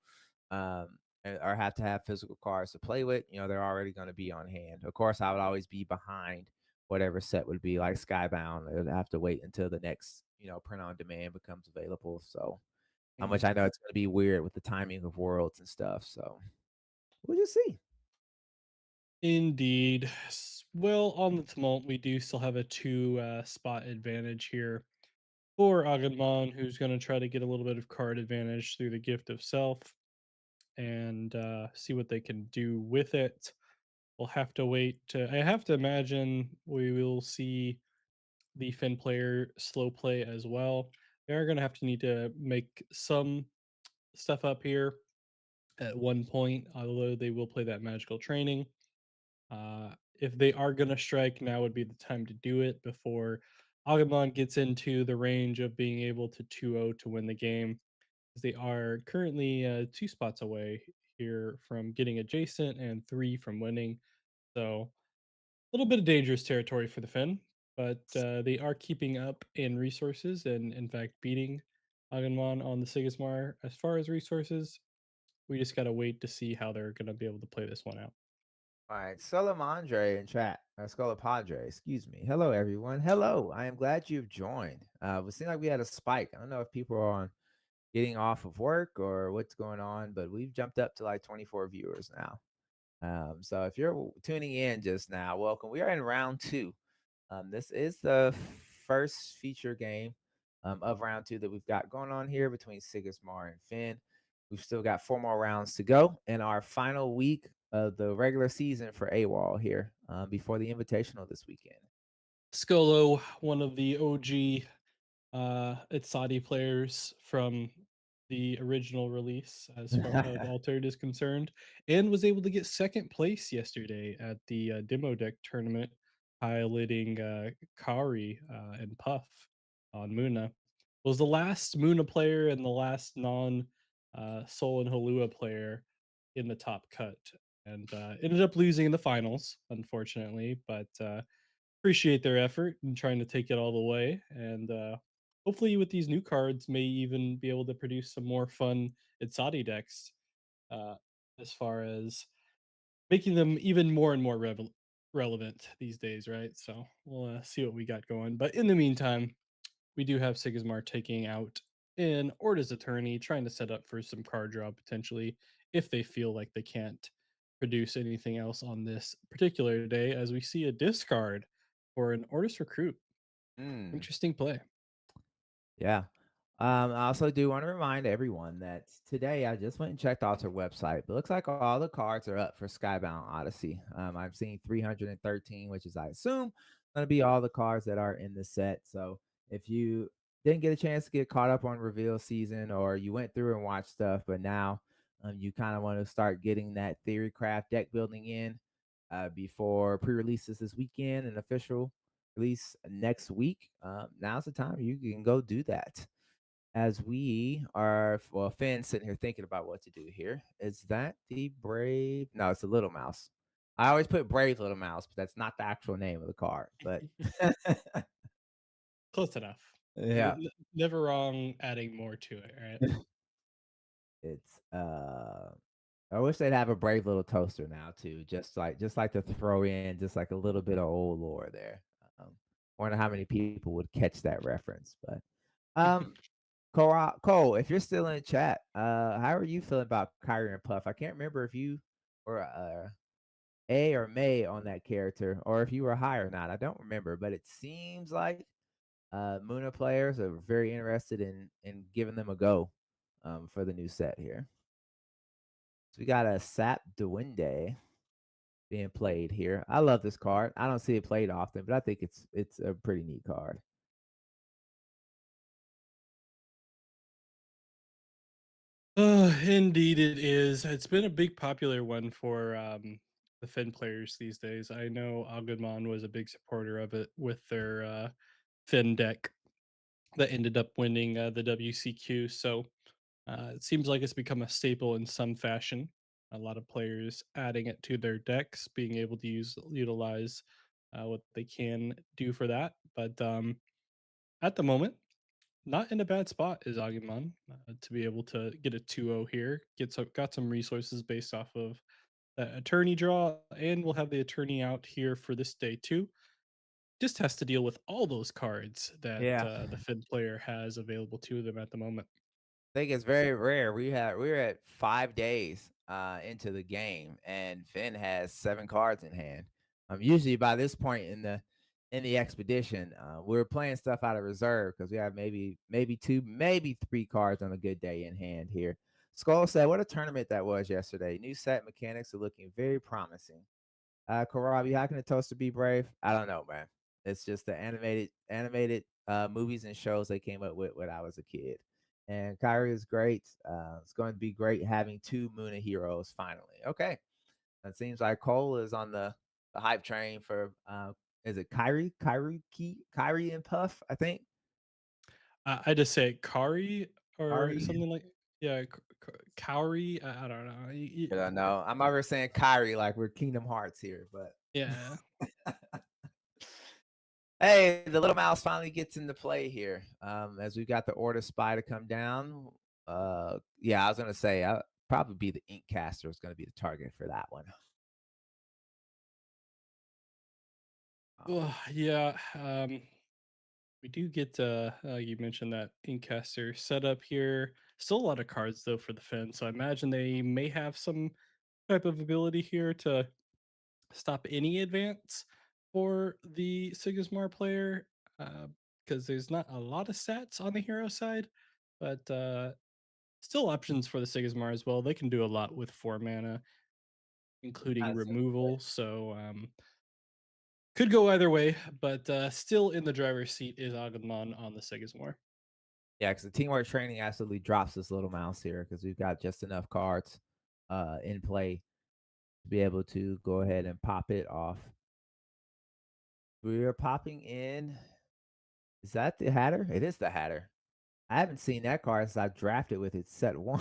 Speaker 1: or have to have physical cards to play with, they're already going to be on hand. Of course, I would always be behind whatever set would be like Skybound. I would have to wait until the next, print on demand becomes available. So how
Speaker 2: Yeah.
Speaker 1: much I know it's going to be weird with the timing of worlds and stuff. So we'll just see.
Speaker 2: Indeed. Well, on the tumult, we do still have a two spot advantage here for Agamon, who's going to try to get a little bit of card advantage through the gift of self and see what they can do with it. We'll have to wait. I have to imagine we will see the Finn player slow play as well. They are going to have to need to make some stuff up here at one point, although they will play that magical training. If they are going to strike, now would be the time to do it before Agumon gets into the range of being able to 2-0 to win the game. As they are currently 2 spots away here from getting adjacent and 3 from winning. So a little bit of dangerous territory for the Finn, but they are keeping up in resources and, in fact, beating Agumon on the Sigismar. As far as resources, we just got to wait to see how they're going to be able to play this one out.
Speaker 1: All right, Salamandre in chat, Padre, excuse me. Hello, everyone. Hello, I am glad you've joined. It seemed like we had a spike. I don't know if people are on getting off of work or what's going on, but we've jumped up to like 24 viewers now. So if you're tuning in just now, welcome. We are in round two This is the first feature game of round two that we've got going on here between Sigismar and Finn. We've still got four more rounds to go in our final week of the regular season for AWOL here before the Invitational this weekend.
Speaker 2: Skolo, one of the OG Itzadi players from the original release, as far of Altered is concerned, and was able to get second place yesterday at the demo deck tournament, piloting Kari and Puff on Muna. Was the last Muna player and the last non Sol and Halua player in the top cut, and ended up losing in the finals, unfortunately, but appreciate their effort in trying to take it all the way. And hopefully, with these new cards, may even be able to produce some more fun Itzadi decks uh, as far as making them even more and more relevant these days, right? So we'll see what we got going. But in the meantime, we do have Sigismar taking out an Orta's attorney, trying to set up for some card draw potentially if they feel like they can't produce anything else on this particular day, as we see a discard for an Ortis recruit.
Speaker 1: Mm.
Speaker 2: Interesting play.
Speaker 1: Yeah. I also do want to remind everyone that today I just went and checked out their website. But looks like all the cards are up for Skybound Odyssey. I've seen 313, which is I assume going to be all the cards that are in the set. So if you didn't get a chance to get caught up on reveal season, or you went through and watched stuff, but now you kind of want to start getting that theory craft deck building in before pre-releases this weekend and official release next week, now's the time you can go do that. As we are, well, Finn sitting here thinking about what to do here. Is that the Brave? No, it's a Little Mouse. I always put Brave Little Mouse, but that's not the actual name of the card. But
Speaker 2: Close enough.
Speaker 1: yeah,
Speaker 2: Never wrong adding more to it, right?
Speaker 1: it's I wish they'd have a Brave Little Toaster now too, just like to throw in just like a little bit of old lore there. Um, Wonder how many people would catch that reference, but um, Cole, if you're still in the chat, how are you feeling about Kyrie and Puff? I can't remember if you were A or May on that character, or if you were high or not. I don't remember, but it seems like Muna players are very interested in giving them a go for the new set here. So we got a Sap Dewinde being played here. I love this card. I don't see it played often, but I think it's a pretty neat card.
Speaker 2: Indeed, it is. It's been a big popular one for the Finn players these days. I know Agumon was a big supporter of it with their Finn deck that ended up winning the WCQ. So it seems like it's become a staple in some fashion. A lot of players adding it to their decks, being able to utilize what they can do for that. But at the moment, not in a bad spot is Agumon to be able to get a 2-0 here. Got some resources based off of that attorney draw, and we'll have the attorney out here for this day too. Just has to deal with all those cards that
Speaker 1: Yeah.
Speaker 2: the Finn player has available to them at the moment.
Speaker 1: Think it's very rare. We were at 5 days into the game, and Finn has 7 cards in hand. Usually by this point in the expedition, we're playing stuff out of reserve because we have maybe two, maybe 3 cards on a good day in hand here. Skull said, "What a tournament that was yesterday! New set mechanics are looking very promising." Karabi, how can a toaster be brave? I don't know, man. It's just the animated movies and shows they came up with when I was a kid. And Kyrie is great. It's going to be great having 2 Muna heroes finally. Okay. It seems like Cole is on the hype train for is it Kyrie and Puff, I think.
Speaker 2: I just say Kari or
Speaker 1: Kyrie.
Speaker 2: something like, yeah, Kauri. I don't know.
Speaker 1: I don't know. I'm over saying Kyrie like we're Kingdom Hearts here, but
Speaker 2: Yeah.
Speaker 1: hey, the little mouse finally gets into play here. As we got the order spy to come down. Yeah, I was gonna say probably be the ink caster is gonna be the target for that one.
Speaker 2: Yeah. We do get you mentioned that Inkcaster setup here. Still a lot of cards though for the Fen, so I imagine they may have some type of ability here to stop any advance. for the Sigismar player, because there's not a lot of stats on the hero side, but still options for the Sigismar as well. They can do a lot with 4 mana, including
Speaker 1: Kinda
Speaker 2: removal. So could go either way, but still in the driver's seat is Agumon on the Sigismar.
Speaker 1: Yeah, because the teamwork training absolutely drops this little mouse here because we've got just enough cards in play to be able to go ahead and pop it off. We're popping in. Is that the Hatter? It is the Hatter. I haven't seen that card since I drafted with it set one.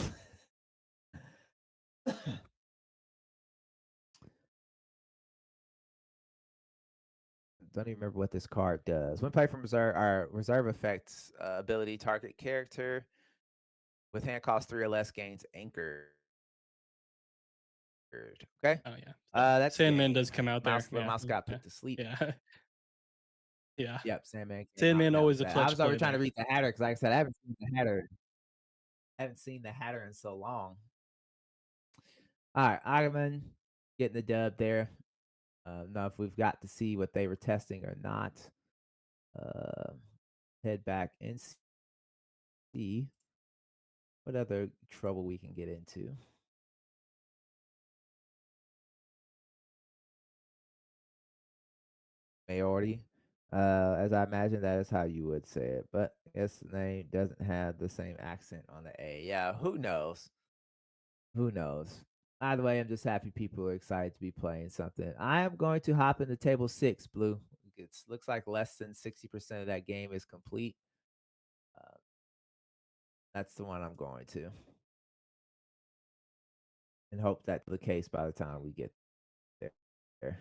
Speaker 1: Don't even remember what this card does. When play from reserve, our reserve effects ability target character with hand cost 3 or less gains anchored. Okay.
Speaker 2: Oh yeah, so
Speaker 1: That's
Speaker 2: Sandman
Speaker 1: game.
Speaker 2: does come out there.
Speaker 1: Little
Speaker 2: Yeah,
Speaker 1: mouse got
Speaker 2: yeah,
Speaker 1: put to sleep.
Speaker 2: yeah, yeah.
Speaker 1: Yep, Sandman came out,
Speaker 2: Sandman
Speaker 1: and that was
Speaker 2: always a
Speaker 1: that. I
Speaker 2: clutch
Speaker 1: was over
Speaker 2: play
Speaker 1: trying to
Speaker 2: there.
Speaker 1: read the Hatter because, like I said, I haven't seen the Hatter. I haven't seen the Hatter in so long. All right, Ironman getting the dub there. Know if we've got to see what they were testing or not. Uh, Head back and see what other trouble we can get into. Mayority. As I imagine that is how you would say it, but I guess the name doesn't have the same accent on the A. Yeah, who knows? Who knows? Either way, I'm just happy people are excited to be playing something. I am going to hop into table 6, Blue. It looks like less than 60% of that game is complete. Uh, that's the one I'm going to, and hope that's the case by the time we get there.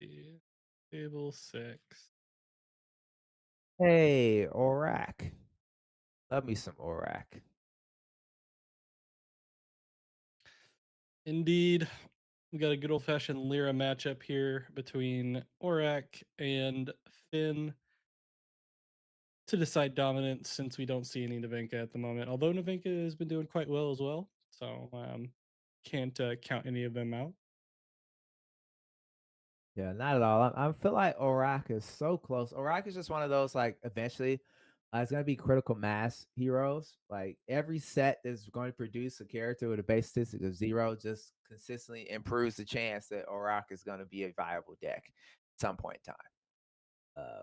Speaker 2: Yeah, table 6.
Speaker 1: Hey, Orac. Love me some Orac.
Speaker 2: Indeed, we got a good old fashioned Lyra matchup here between Aurak and Finn to decide dominance since we don't see any Navenka at the moment. Although Navenka has been doing quite well as well, so can't count any of them out.
Speaker 1: Yeah, not at all. I feel like Orac is so close. Orac is just one of those like eventually it's gonna be critical mass heroes. Like every set that's going to produce a character with a base statistic of 0 just consistently improves the chance that Orac is going to be a viable deck at some point in time. Uh,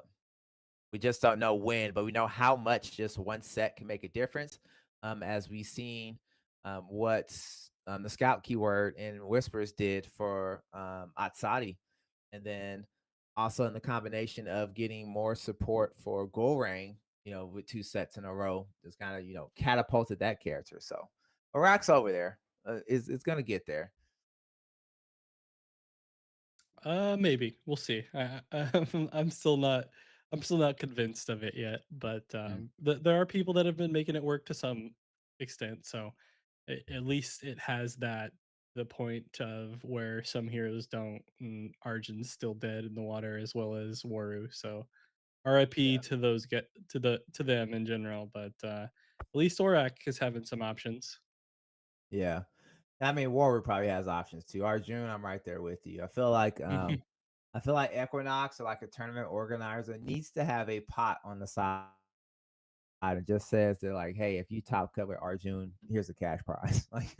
Speaker 1: we just don't know when, but we know how much just one set can make a difference. As we've seen what the scout keyword in Whispers did for Atsadi, and then also in the combination of getting more support for Gorang, with 2 sets in a row, just kind of catapulted that character. So Iraq's over there. It's gonna get there.
Speaker 2: Maybe we'll see. I'm still not. I'm still not convinced of it yet, but
Speaker 1: Mm.
Speaker 2: there are people that have been making it work to some extent. So at least it has that the point of where some heroes don't. And Arjun's still dead in the water as well as Waru. So RIP
Speaker 1: Yeah,
Speaker 2: to those get to them in general. But at least Orak is having some options.
Speaker 1: yeah. I mean, Warwick probably has options too. Arjun, I'm right there with you. I feel like Equinox or like a tournament organizer needs to have a pot on the side and just says they're like, hey, if you top cover Arjun, here's a cash prize. Like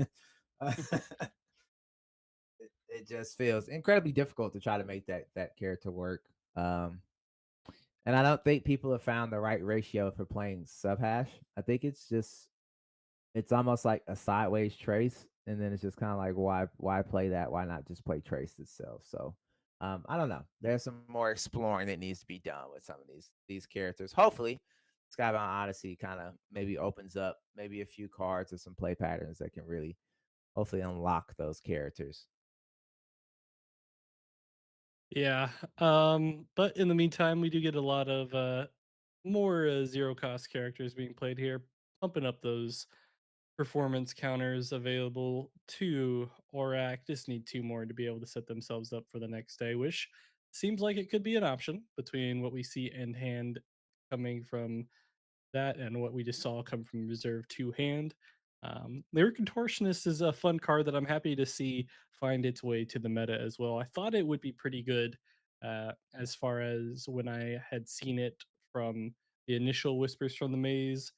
Speaker 1: it just feels incredibly difficult to try to make that character work. Um, and I don't think people have found the right ratio for playing sub hash. I think it's almost like a sideways trace, and then it's just kind of like why play that? Why not just play trace itself? So I don't know. There's some more exploring that needs to be done with some of these characters. Hopefully, Skybound Odyssey kind of maybe opens up maybe a few cards or some play patterns that can really hopefully unlock those characters.
Speaker 2: Yeah. But in the meantime, we do get a lot of more zero cost characters being played here, pumping up those performance counters available to Aurak. Just need 2 more to be able to set themselves up for the next day, which seems like it could be an option between what we see in hand coming from that and what we just saw come from reserve to hand. Lyric Contortionist is a fun card that I'm happy to see find its way to the meta as well. I thought it would be pretty good as far as when I had seen it from the initial Whispers from the Maze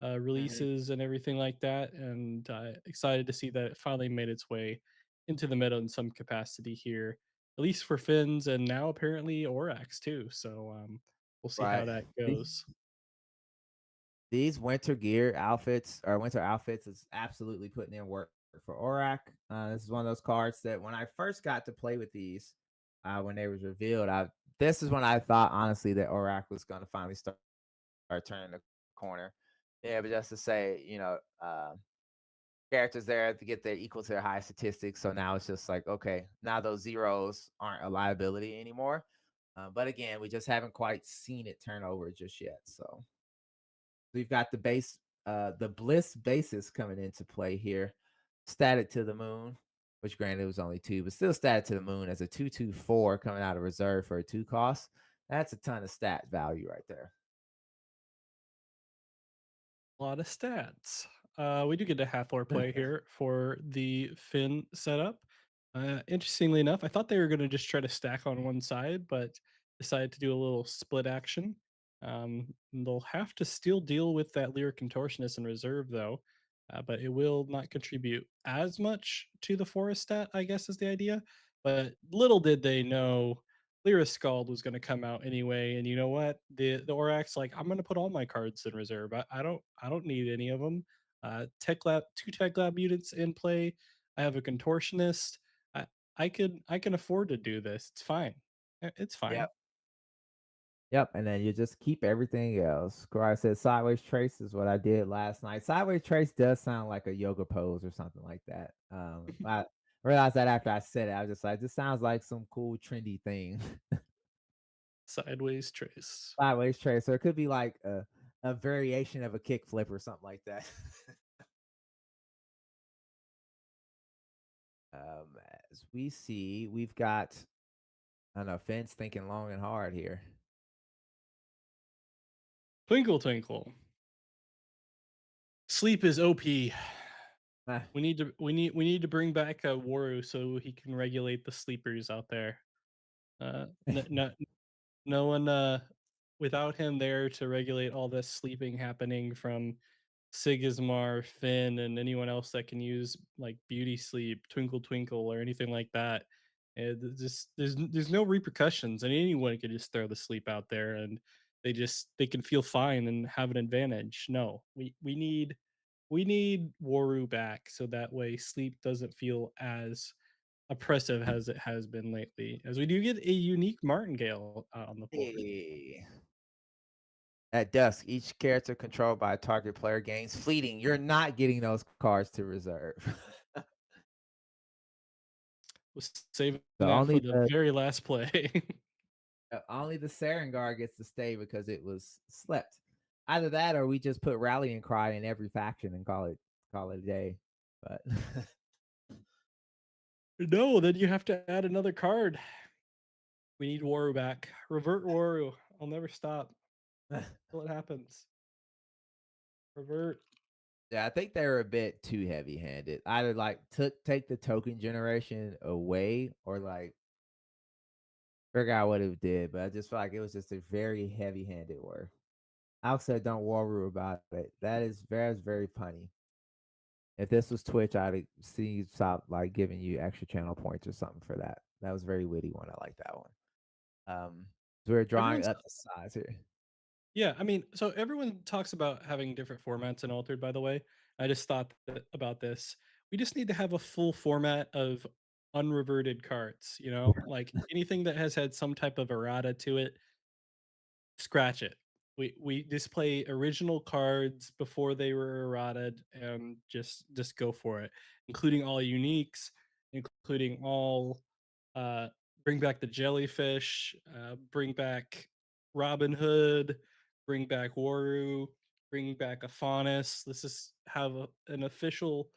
Speaker 1: Mhm.
Speaker 2: releases and everything like that, and excited to see that it finally made its way into the meta in some capacity here, at least for Finns and now apparently Orax too. So we'll see how
Speaker 1: Right.
Speaker 2: that
Speaker 1: These
Speaker 2: goes.
Speaker 1: these winter gear outfits or winter outfits is absolutely putting in work for Aurak. This is one of those cards that when I first got to play with these, when they was revealed, I this is when I thought honestly that Aurak was going to finally start turning the corner. Yeah, but just to say, characters there to get their equal to their high statistics. So now it's just like, okay, now those zeros aren't a liability anymore. But again, we just haven't quite seen it turn over just yet. So we've got the Bliss basis coming into play here. Static to the moon, which granted it was only two, but still static to the moon as a 2/2/4 coming out of reserve for a two cost. That's a ton of stat value right there.
Speaker 2: A lot of stats. We do get a half hour play here for the Finn setup. Interestingly enough, I thought they were going to just try to stack on one side, but decided to do a little split action. And they'll have to still deal with that Lyric Contortionist in reserve, though, but it will not contribute as much to the forest stat, I guess, is the idea. But little did they know Lyra Scald was going to come out anyway, and you know what? The Orax like I'm going to put all my cards in reserve. I don't need any of them. Tech Lab, two Tech Lab units in play. I have a Contortionist. I I can afford to do this. It's fine. It's
Speaker 1: Yep.
Speaker 2: fine.
Speaker 1: Yep, and then you just keep everything else. Karai said sideways trace is what I did last night. Sideways trace does sound like a yoga pose or something like that. I realized that after I said it, I was just like, this sounds like some cool trendy thing.
Speaker 2: Sideways trace.
Speaker 1: Sideways trace, or it could be like a variation of a kick flip or something like that. um, as we see, we've got an offense thinking long and hard here.
Speaker 2: Twinkle twinkle. Sleep is OP.
Speaker 1: Ah,
Speaker 2: We need to bring back a Waru so he can regulate the sleepers out there. No one without him there to regulate all this sleeping happening from Sigismar, Finn, and anyone else that can use like beauty sleep, twinkle twinkle, or anything like that. Just there's no repercussions, and anyone can just throw the sleep out there, and they can feel fine and have an advantage. No, we need Waru back so that way sleep doesn't feel as oppressive as it has been lately. As we do get a unique Martingale on the board.
Speaker 1: hey. At dusk, each character controlled by a target player gains fleeting. You're not getting those cards to reserve.
Speaker 2: Was saving
Speaker 1: So
Speaker 2: that for the very last play.
Speaker 1: only the Sarengar gets to stay because it was slept. Either that or we just put rallying cry in every faction and call it a day. But
Speaker 2: No, then you have to add another card. We need Waru back. Revert Waru. I'll never stop till it happens. Revert.
Speaker 1: yeah, I think they were a bit too heavy handed. Either like take the token generation away or like figure out what it did. But I just feel like it was just a very heavy handed word. Alex said, "Don't worry about it." That is very punny. If this was Twitch, I'd see stop like giving you extra channel points or something for that. That was a very witty one. I like that one. So we're drawing
Speaker 2: Everyone's
Speaker 1: up the size here.
Speaker 2: Yeah, I mean, so everyone talks about having different formats in Altered, by the way. I just thought about this. We just need to have a full format of unreverted cards, like anything that has had some type of errata to it. Scratch it. We display original cards before they were errated and just go for it, including all uniques, including all uh bring back the jellyfish, bring back Robin Hood, bring back Waru, bring back Afanis. Let's just have an official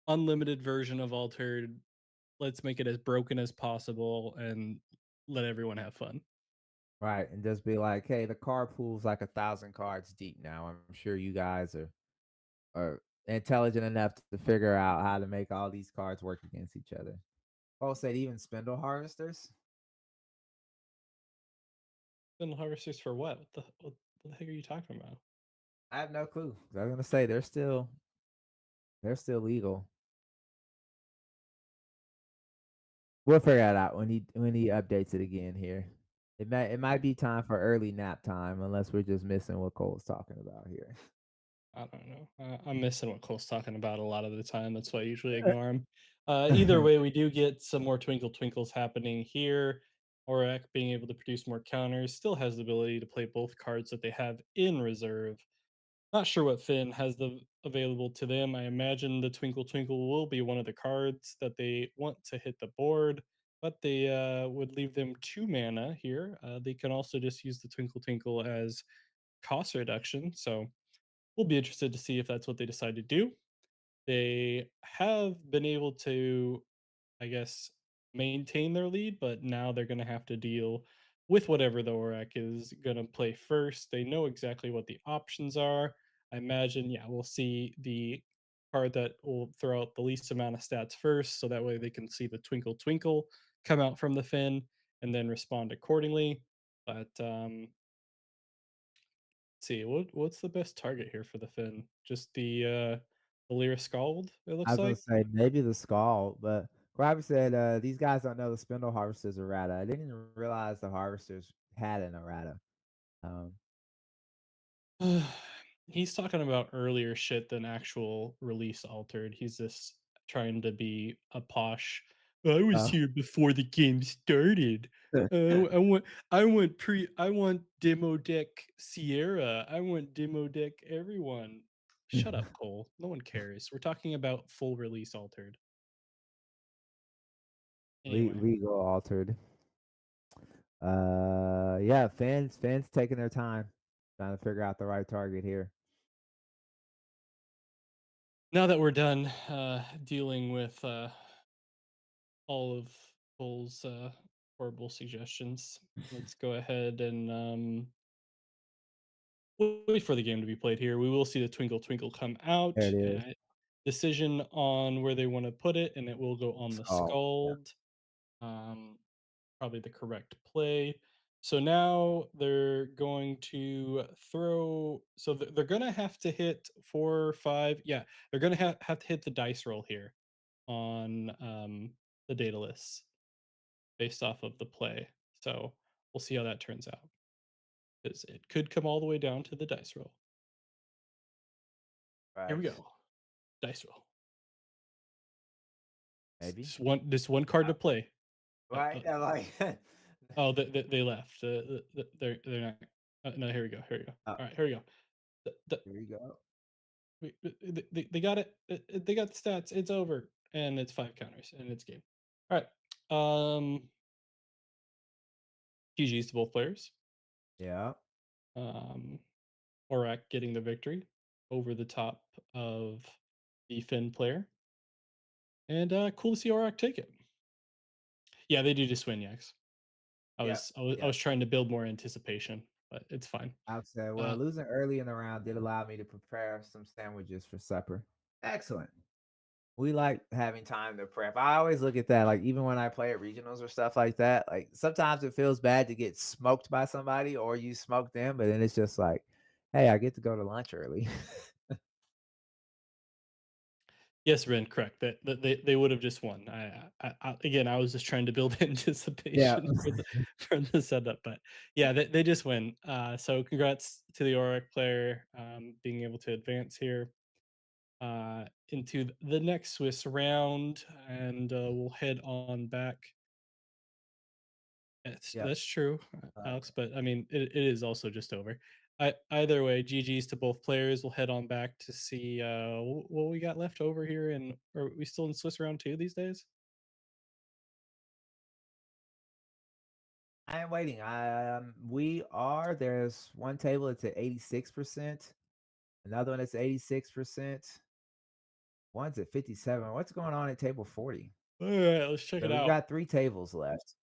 Speaker 2: unlimited version of Altered. Let's make it as broken as possible and let everyone have fun.
Speaker 1: Right. And just be like, hey, the card pool's like 1,000 cards deep now. I'm sure you guys are intelligent enough to figure out how to make all these cards work against each other. Oh, said even spindle harvesters?
Speaker 2: Then harvesters for what? What the heck are you talking about?
Speaker 1: I have no clue. I was gonna say they're still legal. We'll figure that out when he updates it again here. It might be time for early nap time unless we're just missing what Cole's talking about here.
Speaker 2: I don't know. I'm missing what Cole's talking about a lot of the time. That's why I usually ignore him. Either way, we do get some more Twinkle Twinkles happening here. Aurak being able to produce more counters still has the ability to play both cards that they have in reserve. Not sure what Finn has available to them. I imagine the Twinkle Twinkle will be one of the cards that they want to hit the board, but they would leave them 2 mana here. They can also just use the Twinkle Twinkle as cost reduction. So we'll be interested to see if that's what they decide to do. They have been able to, I guess, maintain their lead, but now they're going to have to deal with whatever the Aurak is going to play first. They know exactly what the options are. I imagine, yeah, we'll see the card that will throw out the least amount of stats first, so that way they can see the Twinkle Twinkle come out from the fin and then respond accordingly. But see, what's the best target here for the fin? Just the Lyra Scald, it
Speaker 1: I
Speaker 2: looks
Speaker 1: was gonna
Speaker 2: like?
Speaker 1: say maybe the skull, but Grabby said these guys don't know the spindle harvester's errata. I didn't even realize the harvesters had an errata. Um,
Speaker 2: He's talking about earlier shit than actual release altered. He's just trying to be a posh. I was
Speaker 1: oh,
Speaker 2: here before the game started. I want demo deck Sierra. I want demo deck everyone. Shut up, Cole. No one cares. We're talking about full release altered. Anyway.
Speaker 1: legal altered. Yeah, fans taking their time trying to figure out the right target here.
Speaker 2: Now that we're done dealing with all of Cole's horrible suggestions, let's go ahead and wait for the game to be played here. We will see the Twinkle Twinkle come
Speaker 1: There
Speaker 2: out.
Speaker 1: it is.
Speaker 2: Decision on where they want to put it, and it will go on the
Speaker 1: Skull. Yeah.
Speaker 2: Scald. Um, Probably the correct play. So now they're going to throw. So they're going to have to hit 4 or 5. Yeah, they're going to have to hit the dice roll here on the data lists based off of the play. So we'll see how that turns out. Because it could come all the way down to the dice roll. Here we
Speaker 1: Right.
Speaker 2: go. Dice roll.
Speaker 1: Maybe.
Speaker 2: This one card
Speaker 1: Uh,
Speaker 2: to play.
Speaker 1: right. Like
Speaker 2: Oh, they left. They're not. No, here we go. Here we go.
Speaker 1: oh,
Speaker 2: All right, here we go.
Speaker 1: here we go.
Speaker 2: They got it. They got the stats. It's over, and it's 5 counters, and it's game. All right. GG's to both players.
Speaker 1: Yeah.
Speaker 2: Um, Aurak getting the victory over the top of the Finn player, and cool to see Aurak take it. Yeah, they do just win, Yax.
Speaker 1: Yep.
Speaker 2: I
Speaker 1: Yep.
Speaker 2: was trying to build more anticipation, but it's fine.
Speaker 1: I've said, well,
Speaker 2: Uh,
Speaker 1: losing early in the round did allow me to prepare some sandwiches for supper. Excellent. We like having time to prep. I always look at that, like even when I play at regionals or stuff like that, like sometimes it feels bad to get smoked by somebody or you smoke them, but then it's just like, hey, I get to go to lunch early.
Speaker 2: Yes, Ren, correct. That they would have just won. Again, I was just trying to build
Speaker 1: Yeah.
Speaker 2: anticipation for the setup, but yeah, they just win. So congrats to the Auric player being able to advance here into the next Swiss round, and we'll head on back.
Speaker 1: Yep.
Speaker 2: That's true,
Speaker 1: Uh,
Speaker 2: Alex. But I mean, it is also just over. Either way, GG's to both players. We'll head on back to see what we got left over here. And are we still in Swiss round two these days?
Speaker 1: I am waiting. We are. There's one table that's at 86%, another one that's 86%, one's at 57. What's going on at table 40?
Speaker 2: All right, let's check
Speaker 1: So
Speaker 2: it
Speaker 1: we've
Speaker 2: out.
Speaker 1: got 3 tables left.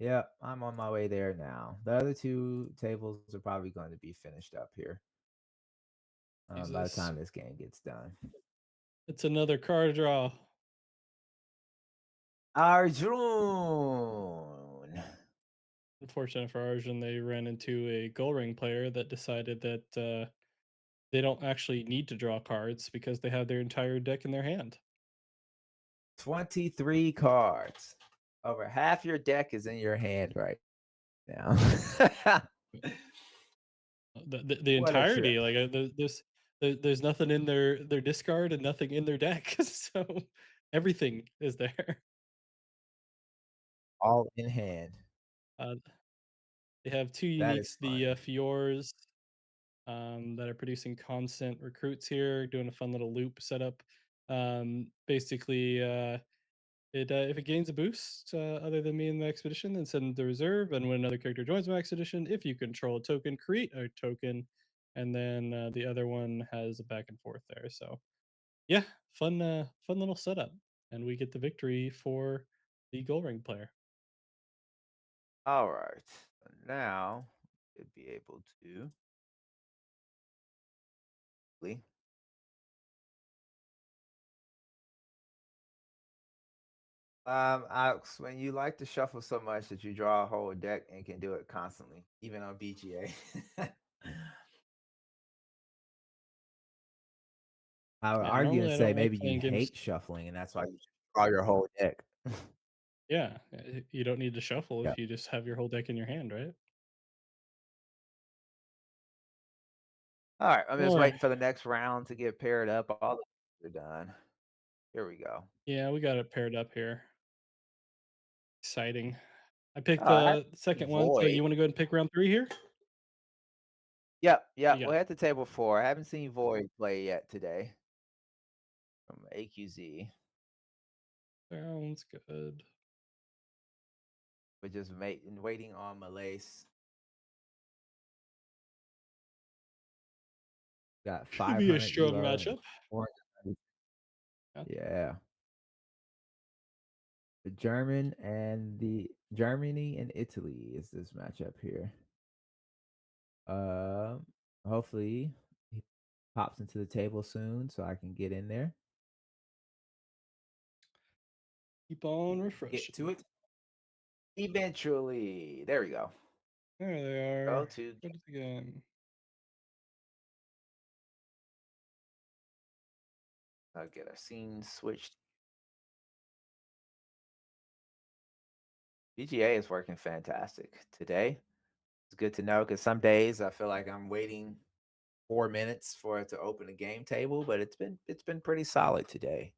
Speaker 1: Yep, I'm on my way there now. The other 2 tables are probably going to be finished up here. by the
Speaker 2: Jesus.
Speaker 1: time this game gets done.
Speaker 2: It's another card draw.
Speaker 1: Arjun.
Speaker 2: Unfortunate for Arjun, they ran into a Gold Ring player that decided that they don't actually need to draw cards because they have their entire deck in their hand.
Speaker 1: 23 cards. Over half your deck is in your hand right now.
Speaker 2: The
Speaker 1: What a
Speaker 2: entirety,
Speaker 1: trip.
Speaker 2: like there's nothing in their discard and nothing in their deck, so everything is there.
Speaker 1: All in hand.
Speaker 2: Uh, they have two
Speaker 1: That is
Speaker 2: uniques, the
Speaker 1: funny.
Speaker 2: Fiors, that are producing constant recruits here, doing a fun little loop setup. Basically, if it gains a boost other than me in the expedition, then send the reserve. And when another character joins my expedition, if you control a token, create a token. And then the other one has a back and forth there. So yeah, fun little setup, and we get the victory for the gold ring player.
Speaker 1: All right. So now you'd be able to. Alex, when you like to shuffle so much that you draw a whole deck and can do it constantly, even on BGA. I would
Speaker 2: Yeah,
Speaker 1: argue and
Speaker 2: normally I
Speaker 1: say
Speaker 2: don't like
Speaker 1: maybe you
Speaker 2: playing games.
Speaker 1: hate shuffling, and that's why you draw your whole deck.
Speaker 2: Yeah, you don't need to shuffle
Speaker 1: Yeah.
Speaker 2: if you just have your whole deck in your hand, right?
Speaker 1: All right. I'm just
Speaker 2: All right.
Speaker 1: waiting for the next round to get paired up. All the are done. Here we go.
Speaker 2: Yeah, we got it paired up here. Exciting. I picked
Speaker 1: I have
Speaker 2: the second one, so
Speaker 1: Void.
Speaker 2: you want to go ahead and pick round three here?
Speaker 1: Yep,
Speaker 2: What
Speaker 1: yep.
Speaker 2: you
Speaker 1: We're
Speaker 2: got?
Speaker 1: at the table 4. I haven't seen Void play yet today from AQZ.
Speaker 2: Sounds good.
Speaker 1: We're just waiting on Malace. Got
Speaker 2: Should be a
Speaker 1: 500
Speaker 2: strong
Speaker 1: Elo and
Speaker 2: matchup.
Speaker 1: 400.
Speaker 2: Yeah.
Speaker 1: Yeah. The German and the Germany and Italy is this matchup here. Um, hopefully he pops into the table soon so I can get in there.
Speaker 2: Keep on
Speaker 1: Get to
Speaker 2: refreshing.
Speaker 1: it eventually. There we go.
Speaker 2: There they
Speaker 1: Go
Speaker 2: are.
Speaker 1: to
Speaker 2: Go to the game.
Speaker 1: get our scene switched. VGA is working fantastic today. It's good to know because some days I feel like I'm waiting 4 minutes for it to open a game table, but it's been pretty solid today.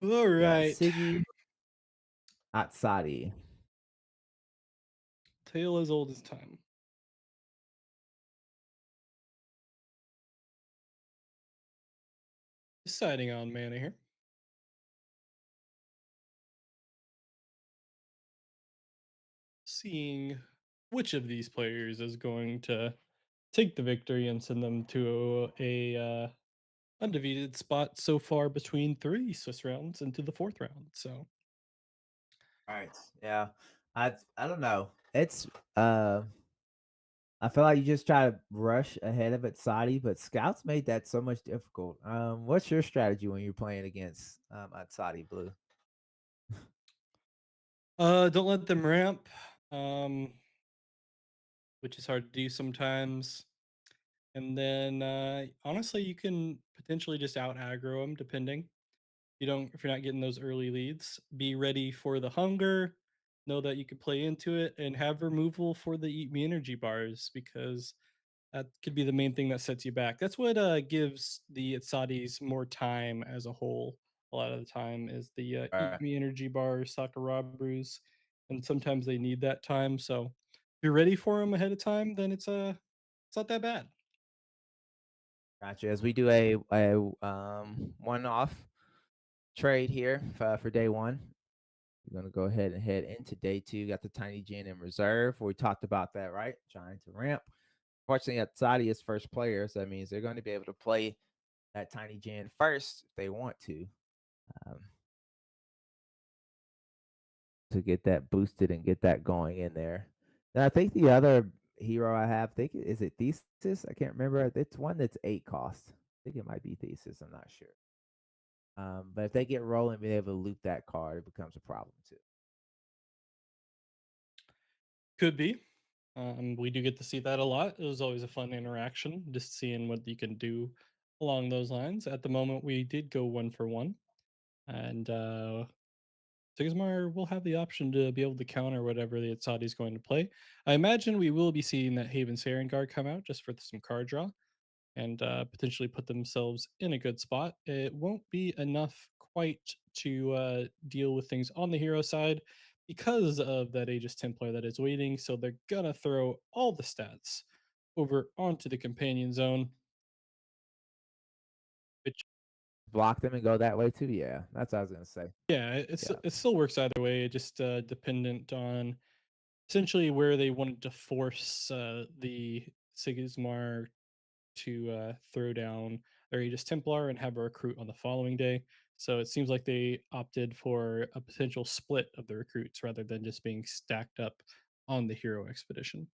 Speaker 2: All
Speaker 1: Got
Speaker 2: right.
Speaker 1: Siggy Atsadi.
Speaker 2: Tale as old as time. Deciding on mana here. Seeing which of these players is going to take the victory and send them to a undefeated spot so far between three Swiss rounds into the fourth round. So
Speaker 1: Right. Yeah. I don't know. It's I feel like you just try to rush ahead of it, Atsadi, but scouts made that so much difficult. What's your strategy when you're playing against Atsadi Blue?
Speaker 2: don't let them ramp. Um, which is hard to do sometimes. And then honestly, you can potentially just out aggro them depending. If you're not getting those early leads, be ready for the hunger. Know that you can play into it and have removal for the eat me energy bars because that could be the main thing that sets you back. That's what gives the Itsadis more time as a whole. A lot of the time is the eat me energy bars, Sakura brews, and sometimes they need that time. So if you're ready for them ahead of time, then it's not that bad.
Speaker 1: Gotcha. As we do a one-off trade here for day one, we're gonna go ahead and head into day two. Got the Tiny Gin in reserve. We talked about that, right? Trying to ramp. Fortunately, Atsadi is first player, so that means they're going to be able to play that Tiny Gin first if they want um, to get that boosted and get that going in there. And I think the other hero I have. Think is it Thesis? I can't remember. It's one that's 8 cost. I think it might be Thesis. I'm not sure. But if they get rolling, being able to loot that card, it becomes a problem too.
Speaker 2: Could be. We do get to see that a lot. It was always a fun interaction, just seeing what you can do along those lines. At the moment, we did go one for one, and Sigismar will have the option to be able to counter whatever the Atsadi is going to play. I imagine we will be seeing that Haven Saren Guard come out just for some card draw and potentially put themselves in a good spot. It won't be enough quite to deal with things on the hero side because of that Aegis Templar that is waiting. So they're gonna throw all the stats over onto the companion zone, which
Speaker 1: Block them and go that way too. Yeah, that's what I was gonna say.
Speaker 2: yeah,
Speaker 1: Yeah,
Speaker 2: it still works either way. Just dependent on essentially where they wanted to force the Sigismar to throw down their Aegis Templar and have a recruit on the following day. So it seems like they opted for a potential split of the recruits rather than just being stacked up on the hero expedition.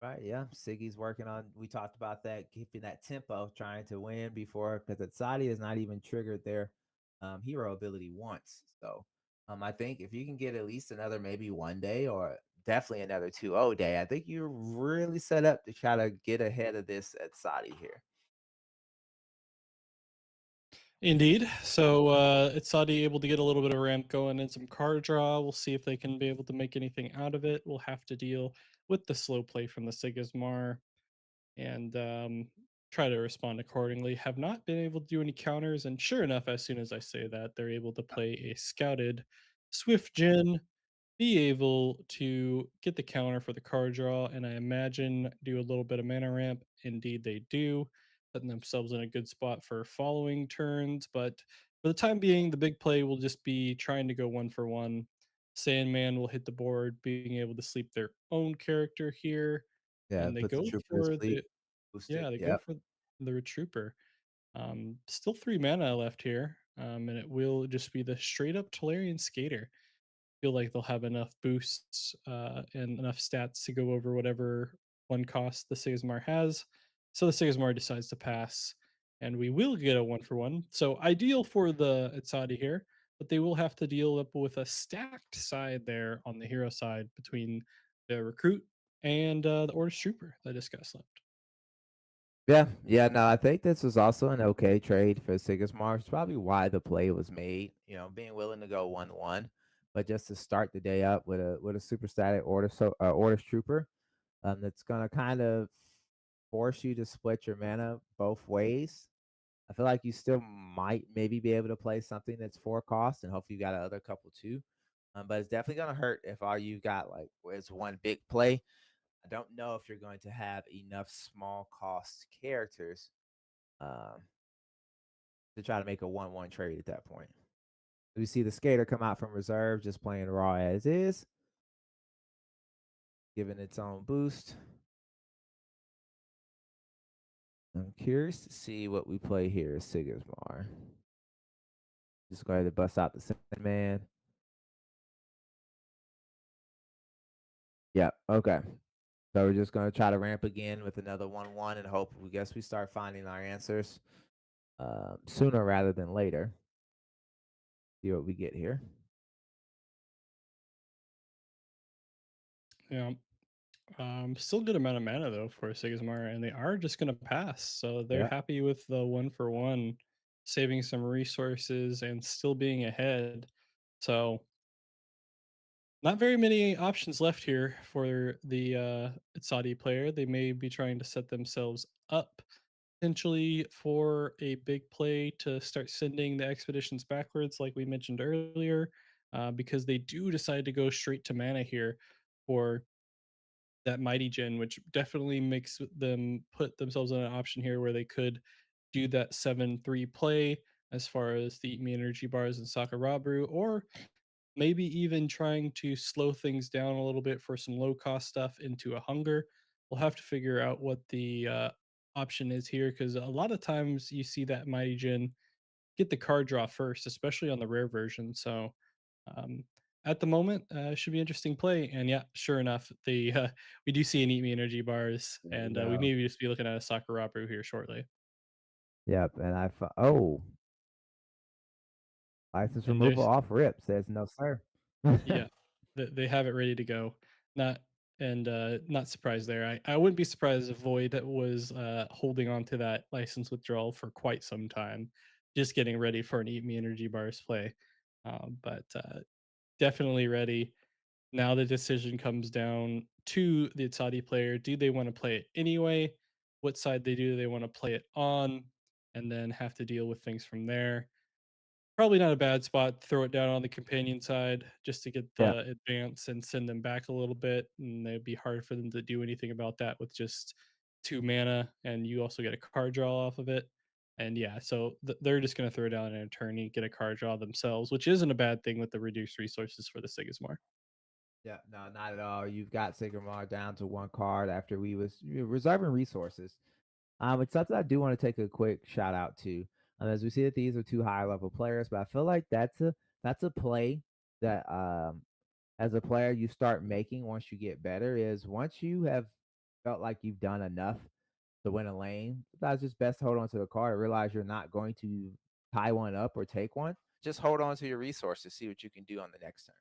Speaker 1: right. Yeah, Siggy's working on. We talked about that, keeping that tempo, trying to win before because Saudi has not even triggered their hero ability once. So I think if you can get at least another maybe 1 day or definitely another 2-0 day, I think you're really set up to try to get ahead of this at Saudi here.
Speaker 2: Indeed. So it's Saudi able to get a little bit of ramp going and some card draw. We'll see if they can be able to make anything out of it. We'll have to deal with the slow play from the Sigismar and try to respond accordingly. Have not been able to do any counters, and sure enough, as soon as I say that, they're able to play a scouted Swift Gen, be able to get the counter for the card draw, and I imagine do a little bit of mana ramp. Indeed, they do, putting themselves in a good spot for following turns. But for the time being, the big play will just be trying to go one for one. Sandman will hit the board, being able to sleep their own character here,
Speaker 1: Yeah,
Speaker 2: and they
Speaker 1: put the
Speaker 2: go
Speaker 1: trooper to
Speaker 2: for
Speaker 1: sleep,
Speaker 2: the
Speaker 1: boost it.
Speaker 2: yeah, they go
Speaker 1: Yep.
Speaker 2: for the Trooper. Still 3 mana left here, and it will just be the straight up Tolarian Skater. Feel like they'll have enough boosts, and enough stats to go over whatever 1 cost the Sigmar has. So the Sigmar decides to pass, and we will get a 1 for 1. So ideal for the Itzadi here, but they will have to deal up with a stacked side there on the hero side between the Recruit and, the Orders Trooper that just got slept.
Speaker 1: Yeah, yeah, no, I think this was also an okay trade for Sigismar. It's probably why the play was made, being willing to go 1-1, but just to start the day up with a super static orders trooper, that's gonna kind of force you to split your mana both ways. I feel like you still might maybe be able to play something that's 4 cost, and hopefully you got another couple too. But it's definitely gonna hurt if all you got like is one big play. I don't know if you're going to have enough small cost characters um, to try to make a 1-1 trade at that point. We see the skater come out from reserve, just playing raw as is, giving its own boost. I'm curious to see what we play here, Sigismar. Just go ahead and bust out the Sandman. Yeah, okay. So we're just going to try to ramp again with another 1-1 and hope we guess we start finding our answers sooner rather than later. See what we get here.
Speaker 2: Yeah. Still good amount of mana though for Sigmar, and they are just gonna pass. So they're
Speaker 1: Yeah.
Speaker 2: happy with the 1 for 1, saving some resources and still being ahead. So not very many options left here for the Saudi player. They may be trying to set themselves up potentially for a big play to start sending the expeditions backwards, like we mentioned earlier, because they do decide to go straight to mana here for that mighty gen, which definitely makes them put themselves in an option here where they could do that 7-3 play as far as the Eat Me Energy bars and Sakurabru, or maybe even trying to slow things down a little bit for some low cost stuff into a hunger. We'll have to figure out what the option is here because a lot of times you see that mighty gen get the card draw first, especially on the rare version. So um, at the moment, should be interesting play. And yeah, sure enough, the we do see an Eat Me energy bars,
Speaker 1: There we
Speaker 2: and we
Speaker 1: go.
Speaker 2: maybe just be looking at a Sakurabu here shortly.
Speaker 1: Yep, and oh, license
Speaker 2: And
Speaker 1: removal
Speaker 2: there's
Speaker 1: off rip says no, sir.
Speaker 2: yeah, they have it ready to go. Not not surprised there. I wouldn't be surprised if Void was holding on to that license withdrawal for quite some time, just getting ready for an Eat Me energy bars play. But definitely ready. Now the decision comes down to the Saudi player. Do they want to play it anyway? What side they want to play it on? And then have to deal with things from there. Probably not a bad spot to throw it down on the companion side just to get
Speaker 1: Yeah,
Speaker 2: the advance and send them back a little bit, and it'd be hard for them to do anything about that with just 2 mana, and you also get a card draw off of it. And yeah, so they're just gonna throw down an attorney, get a card draw themselves, which isn't a bad thing with the reduced resources for the Sigismar.
Speaker 1: yeah, no, not at all. You've got Sigmar down to one card after we was reserving resources. It's something I do want to take a quick shout out to. As we see that these are two high level players, but I feel like that's a play that as a player you start making once you get better is once you have felt like you've done enough to win a lane, sometimes it's best to hold on to the card and realize you're not going to tie one up or take one. Just hold on to your resources, see what you can do on the next turn.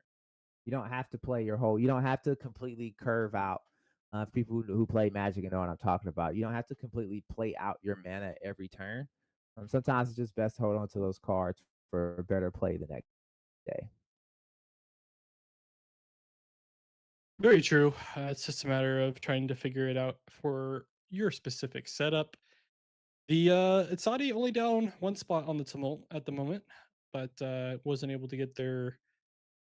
Speaker 1: You don't have to play your whole. You don't have to completely curve out. For people who play Magic and know what I'm talking about, you don't have to completely play out your mana every turn. Sometimes it's just best to hold on to those cards for a better play the next day.
Speaker 2: Very true. It's just a matter of trying to figure it out for your specific setup. The Saudi only down one spot on the tumult at the moment, but wasn't able to get their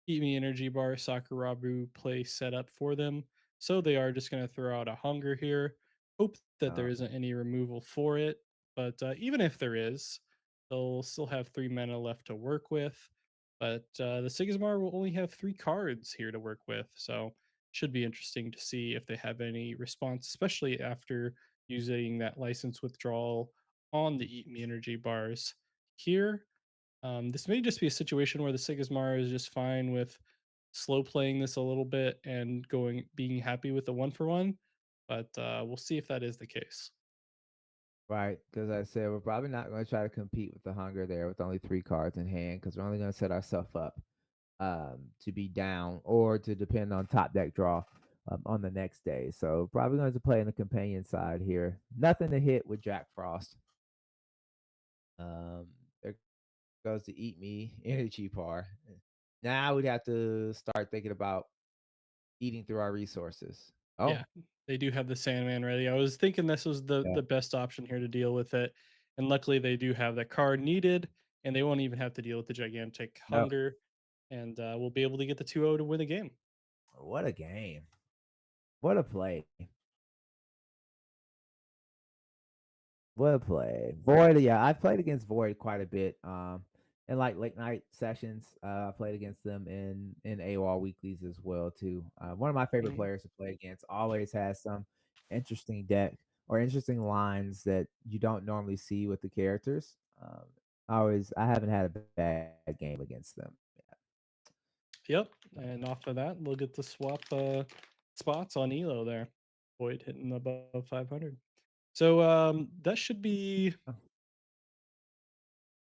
Speaker 2: Eat Me Energy Bar Sakurabu play set up for them. So they are just going to throw out a hunger here. Hope that
Speaker 1: Uh,
Speaker 2: there isn't any removal for it. But even if there is, they'll still have 3 mana left to work with. But the Sigismar will only have 3 cards here to work with. So should be interesting to see if they have any response, especially after using that license withdrawal on the Eat Me Energy bars here. This may just be a situation where the Sigismar is just fine with slow playing this a little bit and being happy with the one for one, but we'll see if that is the case.
Speaker 1: right, because I said we're probably not going to try to compete with the hunger there with only three cards in hand because we're only going to set ourselves up to be down or to depend on top deck draw on the next day. So probably going to play in the companion side here. Nothing to hit with Jack Frost. There goes to eat me energy par. Now we'd have to start thinking about eating through our resources.
Speaker 2: Yeah,
Speaker 1: Oh,
Speaker 2: they do have the Sandman ready. I was thinking this was
Speaker 1: yeah.
Speaker 2: the best option here to deal with it, and luckily they do have that card needed, and they won't even have to deal with the gigantic
Speaker 1: No.
Speaker 2: hunger, and we'll be able to get the 2-0 to win the game.
Speaker 1: What a game. What a play. What a play. Void, yeah, I've played against Void quite a bit. In like late night sessions. I played against them in AWOL weeklies as well too. One of my favorite
Speaker 2: Mhm.
Speaker 1: players to play against always has some interesting deck or interesting lines that you don't normally see with the characters. I haven't had a bad game against them.
Speaker 2: Yep, and off of that, we'll get to swap spots on Elo there. Void hitting above 500. So that should be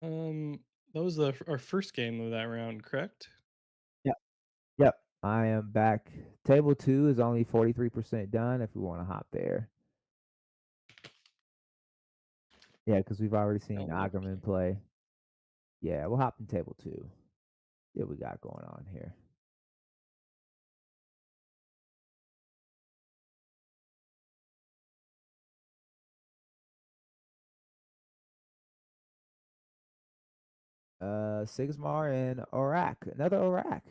Speaker 1: Yeah.
Speaker 2: that was our first game of that round, correct?
Speaker 1: Yep. Yep. I am back. Table two is only 43% done if we want to hop there. Yeah, because we've already seen
Speaker 2: Oh,
Speaker 1: Agerman play. Yeah, we'll hop in table two. See what we got going on here. Sigsmar and Orak. Another Orak.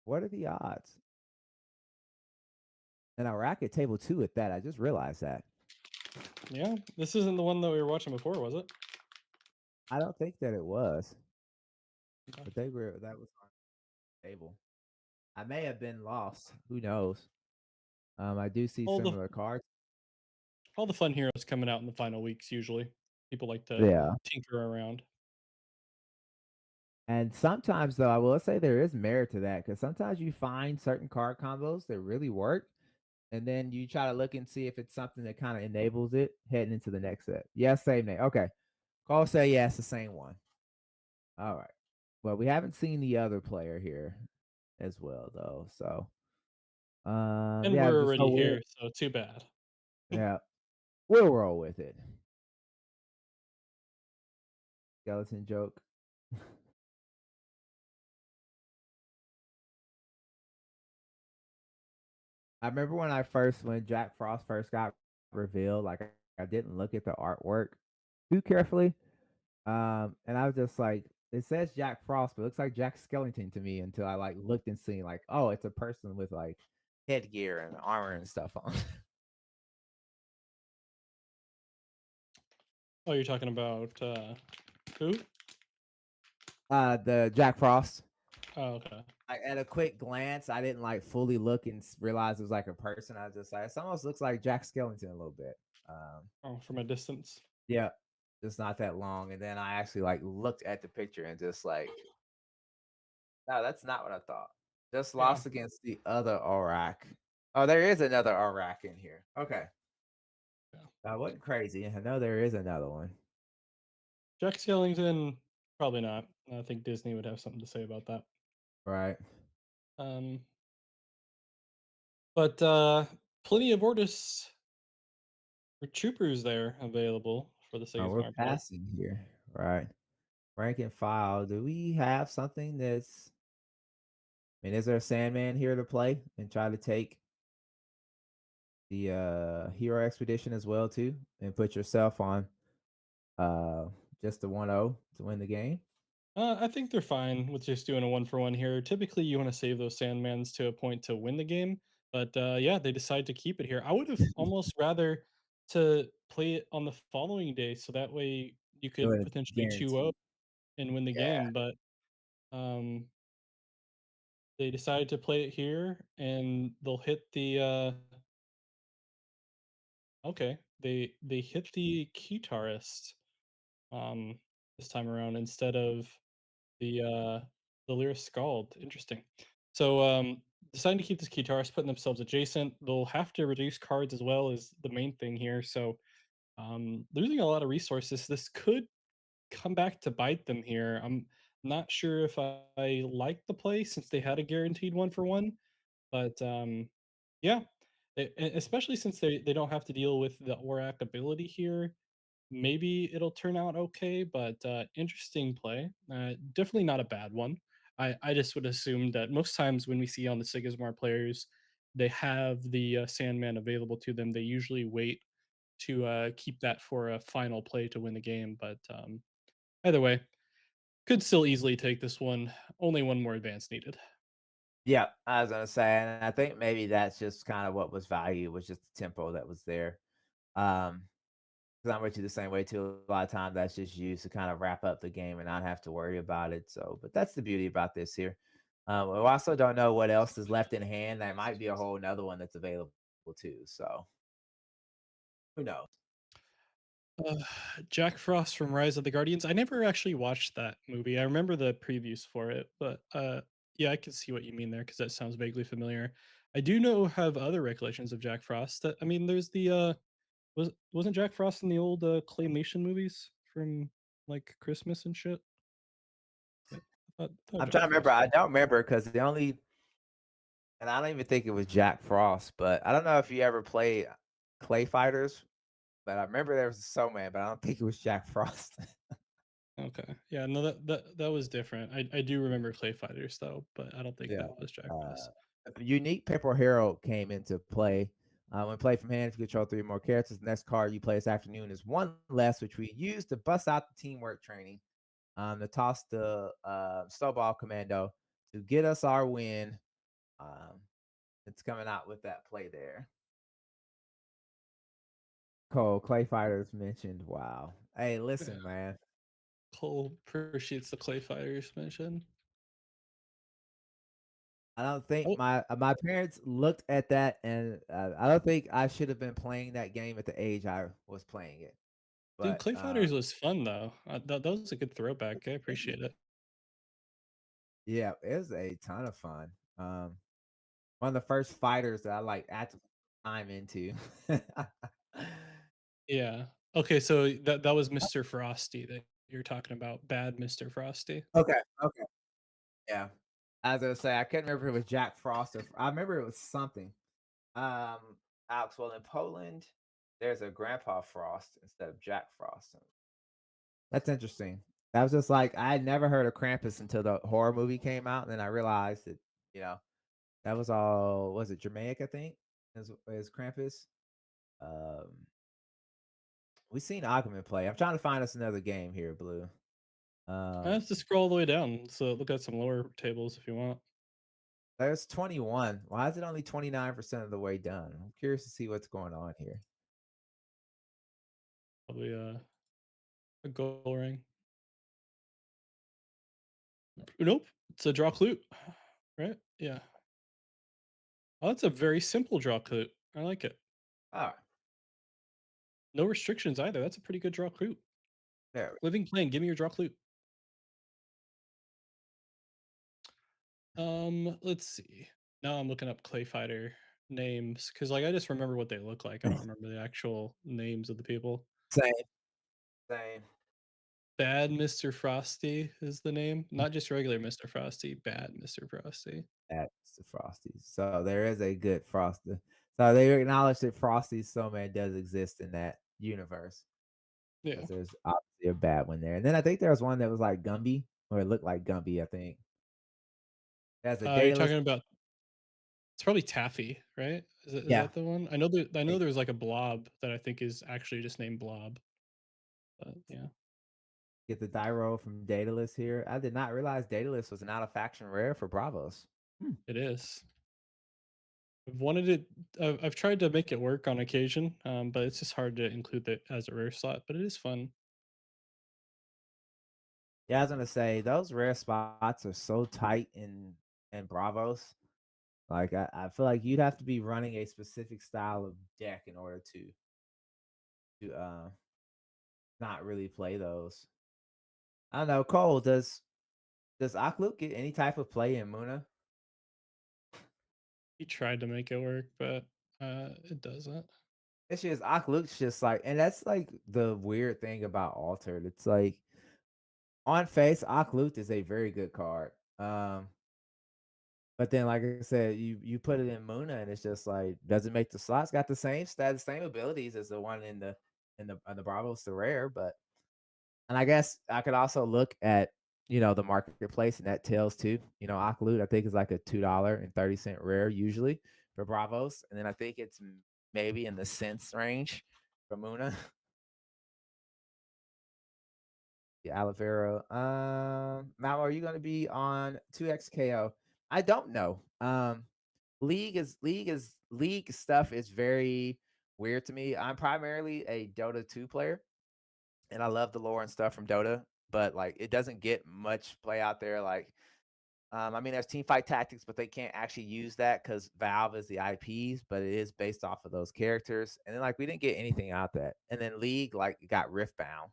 Speaker 1: What are the odds? And Orak at table two at that. I just realized that.
Speaker 2: yeah. This isn't the one that we were watching before, was it?
Speaker 1: I don't think that it was,
Speaker 2: Okay.
Speaker 1: but that was on the table. I may have been lost. Who knows? I do see
Speaker 2: All the
Speaker 1: similar cards.
Speaker 2: all the fun heroes coming out in the final weeks usually. People like to
Speaker 1: Yeah.
Speaker 2: tinker around.
Speaker 1: And sometimes, though, I will say there is merit to that because sometimes you find certain card combos that really work, and then you try to look and see if it's something that kind of enables it heading into the next set. Yes, same name. Okay. Call say yes, the same one. All right. Well, we haven't seen the other player here as well, though. So,
Speaker 2: And
Speaker 1: yeah,
Speaker 2: we're
Speaker 1: just so
Speaker 2: already here, so too bad.
Speaker 1: yeah, we'll roll with it. Skeleton joke. I remember when Jack Frost first got revealed, like I didn't look at the artwork too carefully. And I was just like, it says Jack Frost, but it looks like Jack Skellington to me until I like looked and seen like, oh, it's a person with like headgear and armor and stuff on.
Speaker 2: Oh, you're talking about, who?
Speaker 1: The Jack Frost.
Speaker 2: Oh, okay.
Speaker 1: Like at a quick glance, I didn't like fully look and realize it was like a person. I was just like, it almost looks like Jack Skellington a little bit.
Speaker 2: Oh, from a distance.
Speaker 1: Yeah, just not that long. And then I actually like looked at the picture and just like, no, that's not what I thought. Just
Speaker 2: Yeah,
Speaker 1: lost against the other Aurak. Oh, there is another Aurak in here. Okay.
Speaker 2: yeah.
Speaker 1: I wasn't crazy. I know there is another one.
Speaker 2: Jack Skellington, probably not. I think Disney would have something to say about that.
Speaker 1: Right.
Speaker 2: Um, but, plenty of Ortus troopers there available for the
Speaker 1: Oh,
Speaker 2: Sega
Speaker 1: we're
Speaker 2: Smart Play.
Speaker 1: passing here. Right. Rank and file. Do we have something that's I mean, is there a Sandman here to play and try to take the hero expedition as well too and put yourself on uh just the 1-0 to win the game?
Speaker 2: I think they're fine with just doing a one for one here. Typically, you want to save those Sandmans to a point to win the game, but yeah, they decide to keep it here. I would have almost rather to play it on the following day, so that way you could
Speaker 1: Doing it
Speaker 2: potentially 2-0
Speaker 1: guaranteed.
Speaker 2: and win the
Speaker 1: Yeah.
Speaker 2: game. But um, they decided to play it here, and they'll hit the. Okay, they hit the guitarist um, this time around instead of the Lyris Scald. Interesting. So, deciding to keep this guitarist, putting themselves adjacent, they'll have to reduce cards as well is the main thing here. So, losing a lot of resources. This could come back to bite them here. I'm not sure if I like the play since they had a guaranteed one for one, but yeah, especially since they don't have to deal with the Aurak ability here. Maybe it'll turn out okay, but interesting play. Definitely not a bad one. I just would assume that most times when we see on the Sigismar players, they have the Sandman available to them. They usually wait to keep that for a final play to win the game. But either way, could still easily take this one. Only one more advance needed.
Speaker 1: Yeah, I was gonna say, and I think maybe that's just kind of what was valued was just the tempo that was there. Um, 'Cause I'm with you the same way too. A lot of times that's just used to kind of wrap up the game and not have to worry about it. So, but that's the beauty about this here. We also don't know what else is left in hand. That might be a whole nother one that's available too. So who knows?
Speaker 2: Uh, Jack Frost from Rise of the Guardians. I never actually watched that movie. I remember the previews for it, but yeah, I can see what you mean there because that sounds vaguely familiar. I do know have other recollections of Jack Frost. I mean, there's the wasn't Jack Frost in the old claymation movies from like Christmas and shit? Yeah, I thought
Speaker 1: I'm trying
Speaker 2: Jack
Speaker 1: to remember.
Speaker 2: Frost.
Speaker 1: I don't remember because the only, and I don't even think it was Jack Frost, but I don't know if you ever played Clay Fighters, but I remember there was a So Man, but I don't think it was Jack Frost.
Speaker 2: Okay, yeah, no, that was different. I do remember Clay Fighters though, but I don't think
Speaker 1: Yeah.
Speaker 2: that was Jack
Speaker 1: Uh,
Speaker 2: Frost.
Speaker 1: a unique Purple Herald came into play. When played from hand, if you control three or more characters, the next card you play this afternoon is one less, which we use to bust out the teamwork training. To toss the snowball commando to get us our win. Um, it's coming out with that play there. Cole Clay Fighters mentioned. Wow. Hey,
Speaker 2: Yeah,
Speaker 1: listen, man.
Speaker 2: Cole appreciates the Clay Fighters mention.
Speaker 1: I don't think
Speaker 2: Oh,
Speaker 1: my parents looked at that, and I don't think I should have been playing that game at the age I was playing it.
Speaker 2: dude,
Speaker 1: But
Speaker 2: Clay Fighters was fun though. That was a good throwback. I appreciate it.
Speaker 1: Yeah, it was a ton of fun. One of the first fighters that I like actively time into.
Speaker 2: Yeah. Okay, so that was Mr. Frosty that you're talking about, bad Mr. Frosty.
Speaker 1: Okay, okay, yeah. As I was say, I couldn't remember if it was Jack Frost or I remember it was something. Alex, well, in Poland, there's a Grandpa Frost instead of Jack Frost. That's interesting. That was just like I had never heard of Krampus until the horror movie came out, and then I realized that you know that was all was it Germanic, I think, as Krampus. Um, we seen Ogman play. I'm trying to find us another game here, Blue.
Speaker 2: I
Speaker 1: Um,
Speaker 2: have to scroll all the way down, so look at some lower tables if you want.
Speaker 1: there's 21. Why is it only 29% of the way done? I'm curious to see what's going on here.
Speaker 2: Probably a goal ring. Nope, it's a draw clue, right? Yeah. Oh, that's a very simple draw clue. I like it.
Speaker 1: All right,
Speaker 2: No restrictions either. That's a pretty good draw clue.
Speaker 1: there.
Speaker 2: Living plane, give me your draw clue. Let's see. Now I'm looking up clay fighter names because like I just remember what they look like. I don't remember the actual names of the people.
Speaker 1: Same, same.
Speaker 2: Bad Mr. Frosty is the name, not just regular Mr. Frosty. Bad Mr. Frosty.
Speaker 1: That's the Frosties. So there is a good Frosty. So they acknowledge that Frosty Snowman does exist in that universe
Speaker 2: Yeah.
Speaker 1: because there's obviously a bad one there. And then I think there was one that was like Gumby, or it looked like Gumby. I think as a
Speaker 2: You're
Speaker 1: dataless.
Speaker 2: talking about it's probably Taffy, right? Is
Speaker 1: Yeah,
Speaker 2: that the one? I know
Speaker 1: like,
Speaker 2: there's like a blob that I think is actually just named Blob. But yeah,
Speaker 1: get the die roll from Daedalus here. I did not realize Daedalus was an out of faction rare for Bravos. Hmm.
Speaker 2: it is. I've wanted it. I've tried to make it work on occasion, but it's just hard to include it as a rare slot. But it is fun.
Speaker 1: Yeah, I was gonna say those rare spots are so tight in Bravos. Like I feel like you'd have to be running a specific style of deck in order to not really play those. I don't know, Cole, does Akhlut get any type of play in Muna?
Speaker 2: He tried to make it work, but it doesn't.
Speaker 1: It's just Akhlut's just like, and that's like the weird thing about Altered. It's like on face, Akhlut is a very good card. But then like I said, you put it in Muna and it's just like doesn't make the slots, got the same stats, same abilities as the one in the Bravos the rare, but and I guess I could also look at, the marketplace and that tells too. Aklut, I think is like a $2.30 rare usually for Bravos. And then I think it's maybe in the cents range for Muna. The Olivero. Mal, are you gonna be on 2XKO? I don't know. League stuff is very weird to me. I'm primarily a Dota 2 player. And I love the lore and stuff from Dota, but like it doesn't get much play out there. Like, I mean, there's team fight tactics, but they can't actually use that because Valve is the IPs, but it is based off of those characters. And then like we didn't get anything out that. And then League like got Riftbound,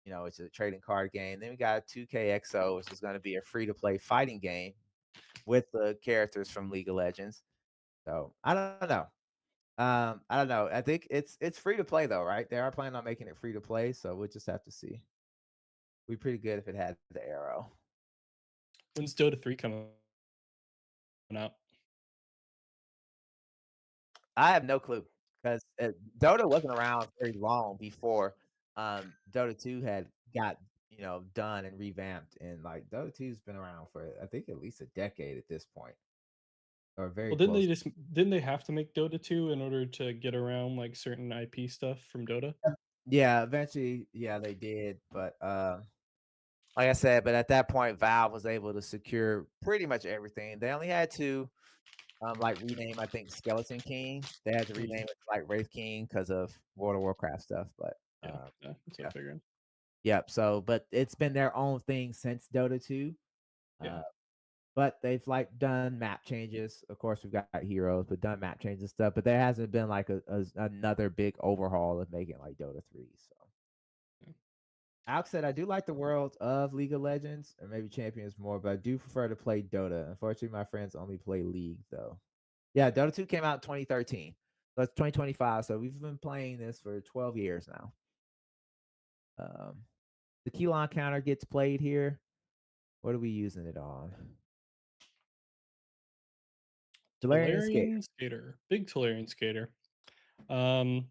Speaker 1: it's a trading card game. Then we got 2KXO, which is going to be a free to play fighting game with the characters from League of Legends. So I don't know. I don't know. I think it's free to play though, right? They are planning on making it free to play, so we'll just have to see. Be pretty good if it had the arrow.
Speaker 2: When's Dota 3 coming out?
Speaker 1: I have no clue because Dota wasn't around very long before Dota 2 had got done and revamped, and like Dota 2's been around for I think at least a decade at this point, or very
Speaker 2: Well, didn't they
Speaker 1: close.
Speaker 2: just didn't they have to make Dota 2 in order to get around like certain IP stuff from Dota?
Speaker 1: Yeah, eventually, yeah, they did, but like I said, but at that point, Valve was able to secure pretty much everything. They only had to like rename, I think, Skeleton King. They had to rename
Speaker 2: Mm,
Speaker 1: it to like Wraith King because of World of Warcraft stuff. But
Speaker 2: yeah, yeah, that's what I
Speaker 1: yeah,
Speaker 2: figured.
Speaker 1: yep. So, but it's been their own thing since Dota 2.
Speaker 2: Yeah.
Speaker 1: Uh, but they've like done map changes. Of course, we've got heroes, but done map changes and stuff. But there hasn't been like another big overhaul of making like Dota 3. So
Speaker 2: Yeah.
Speaker 1: Alex said, I do like the world of League of Legends or maybe Champions more, but I do prefer to play Dota. Unfortunately, my friends only play League though. Yeah, Dota 2 came out in 2013. So it's 2025. So we've been playing this for 12 years now. Um, the Keylon counter gets played here. What are we using it on? Valerian Skater.
Speaker 2: Talarian Skater, big Talarian Skater. Um,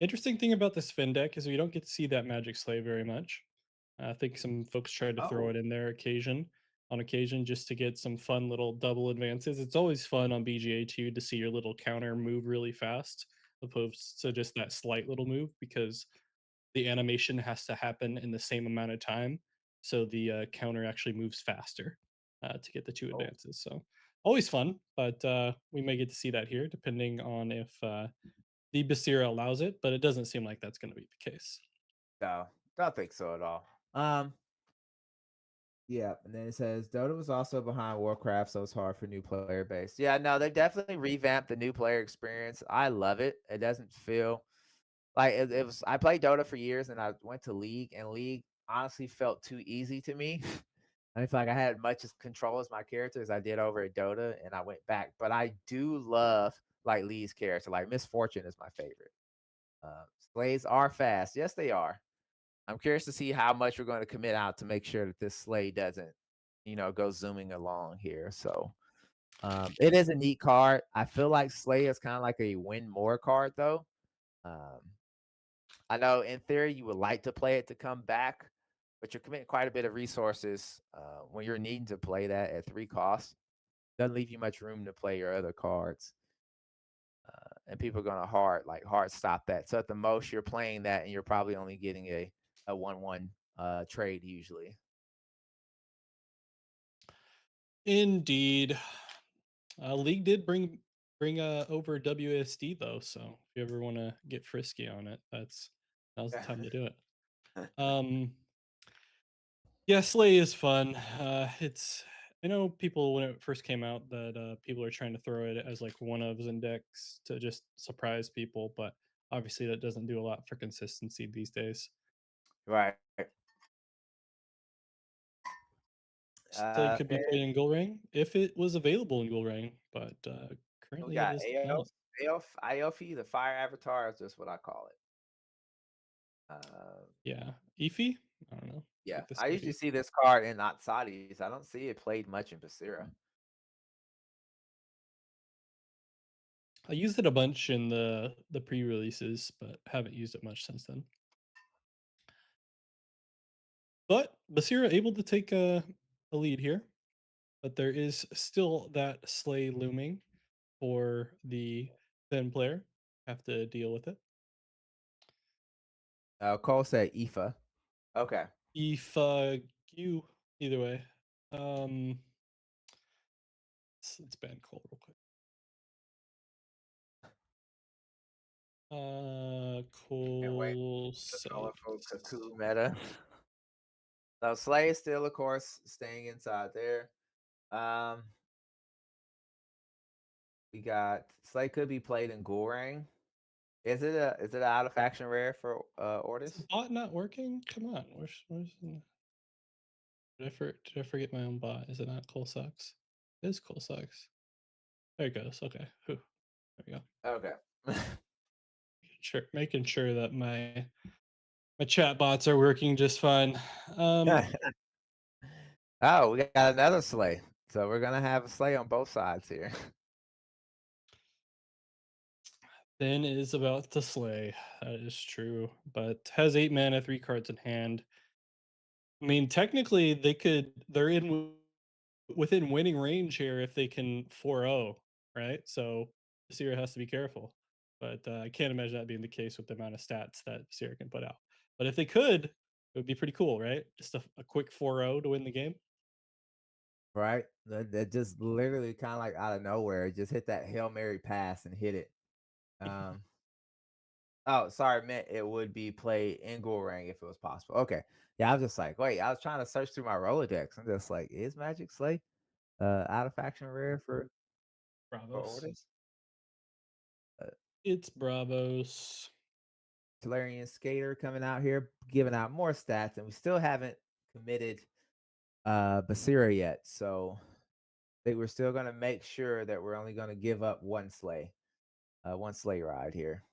Speaker 2: Interesting thing about this Fin deck is we don't get to see that Magic Slave very much. I think some folks tried to throw
Speaker 1: Oh,
Speaker 2: it in there on occasion, just to get some fun little double advances. It's always fun on BGA too to see your little counter move really fast, opposed to just that slight little move, because the animation has to happen in the same amount of time, so the counter actually moves faster to get the two
Speaker 1: oh,
Speaker 2: advances. So always fun, but we may get to see that here, depending on if the Basira allows it, but it doesn't seem like that's going to be the case.
Speaker 1: no, don't think so at all. Yeah, and then it says Dota was also behind Warcraft, so it's hard for new player base. Yeah, no, they definitely revamped the new player experience. I love it. It doesn't feel like it was. I played Dota for years, and I went to League, and League honestly felt too easy to me. I feel like I had much as control as my character as I did over at Dota, and I went back. But I do love like Lee's character. Like Misfortune is my favorite. Slays are fast. Yes, they are. I'm curious to see how much we're going to commit out to make sure that this Slay doesn't, go zooming along here. So it is a neat card. I feel like Slay is kind of like a win more card though. Um, I know in theory you would like to play it to come back, but you're committing quite a bit of resources when you're needing to play that at 3 costs. Doesn't leave you much room to play your other cards. And people are gonna hard stop that. So at the most, you're playing that, and you're probably only getting a 1-1 trade usually.
Speaker 2: Indeed, League did bring over WSD though, so if you ever want to get frisky on it, now's the time to do it. Um, Yeah, Slay is fun. It's I know people when it first came out that people are trying to throw it as like one ofs index to just surprise people, but obviously that doesn't do a lot for consistency these days.
Speaker 1: Right.
Speaker 2: Slay could be
Speaker 1: Then
Speaker 2: played in Gold if it was available in Gold, but
Speaker 1: we
Speaker 2: currently it
Speaker 1: got
Speaker 2: is
Speaker 1: AL,
Speaker 2: not.
Speaker 1: ALFE, the Fire Avatar is just what I call it. Uh,
Speaker 2: Yeah, Efi. I don't know.
Speaker 1: yeah,
Speaker 2: Get this
Speaker 1: I usually
Speaker 2: Efi.
Speaker 1: see this card in Otsadis. I don't see it played much in Basira.
Speaker 2: I used it a bunch in the pre-releases, but haven't used it much since then. But Basira able to take a lead here. But there is still that Slay looming for the thin player. Have to deal with it.
Speaker 1: Cole said Ifa. Okay.
Speaker 2: If you either way, um, let's ban Cole real quick.
Speaker 1: Can't wait.
Speaker 2: Cole
Speaker 1: The
Speaker 2: saves.
Speaker 1: colorful Kaku meta. So Slay is still, of course, staying inside there. Um, we got Slay could be played in Ghoul. Is it an out of faction rare for
Speaker 2: Is the
Speaker 1: Ortis?
Speaker 2: bot not working? Come on, did I forget my own bot? Is it not Cole sucks? It is Cole sucks. There it goes. Okay. Whew. There we go.
Speaker 1: Okay.
Speaker 2: Making sure that my chat bots are working just fine. Um,
Speaker 1: Oh, we got another Slay. So we're gonna have a Slay on both sides here.
Speaker 2: Then is about to slay. That is true, but has 8 mana, 3 cards in hand. I mean, technically, they're within winning range here if they can 4-0, right? So Seer has to be careful, but I can't imagine that being the case with the amount of stats that Seer can put out. But if they could, it would be pretty cool, right? Just a quick 4-0 to win the game.
Speaker 1: Right? That just literally kind of like out of nowhere, just hit that Hail Mary pass and hit it. Um, oh, sorry, meant it would be played in Gorang if it was possible. Okay. Yeah, I was just like, wait, I was trying to search through my Rolodex. I'm just like, is Magic Slay out of faction rare for
Speaker 2: Bravos.
Speaker 1: Ortis? Uh,
Speaker 2: It's Bravos.
Speaker 1: Talarian Skater coming out here, giving out more stats, and we still haven't committed Basira yet. So I think we're still gonna make sure that we're only gonna give up one sleigh ride here.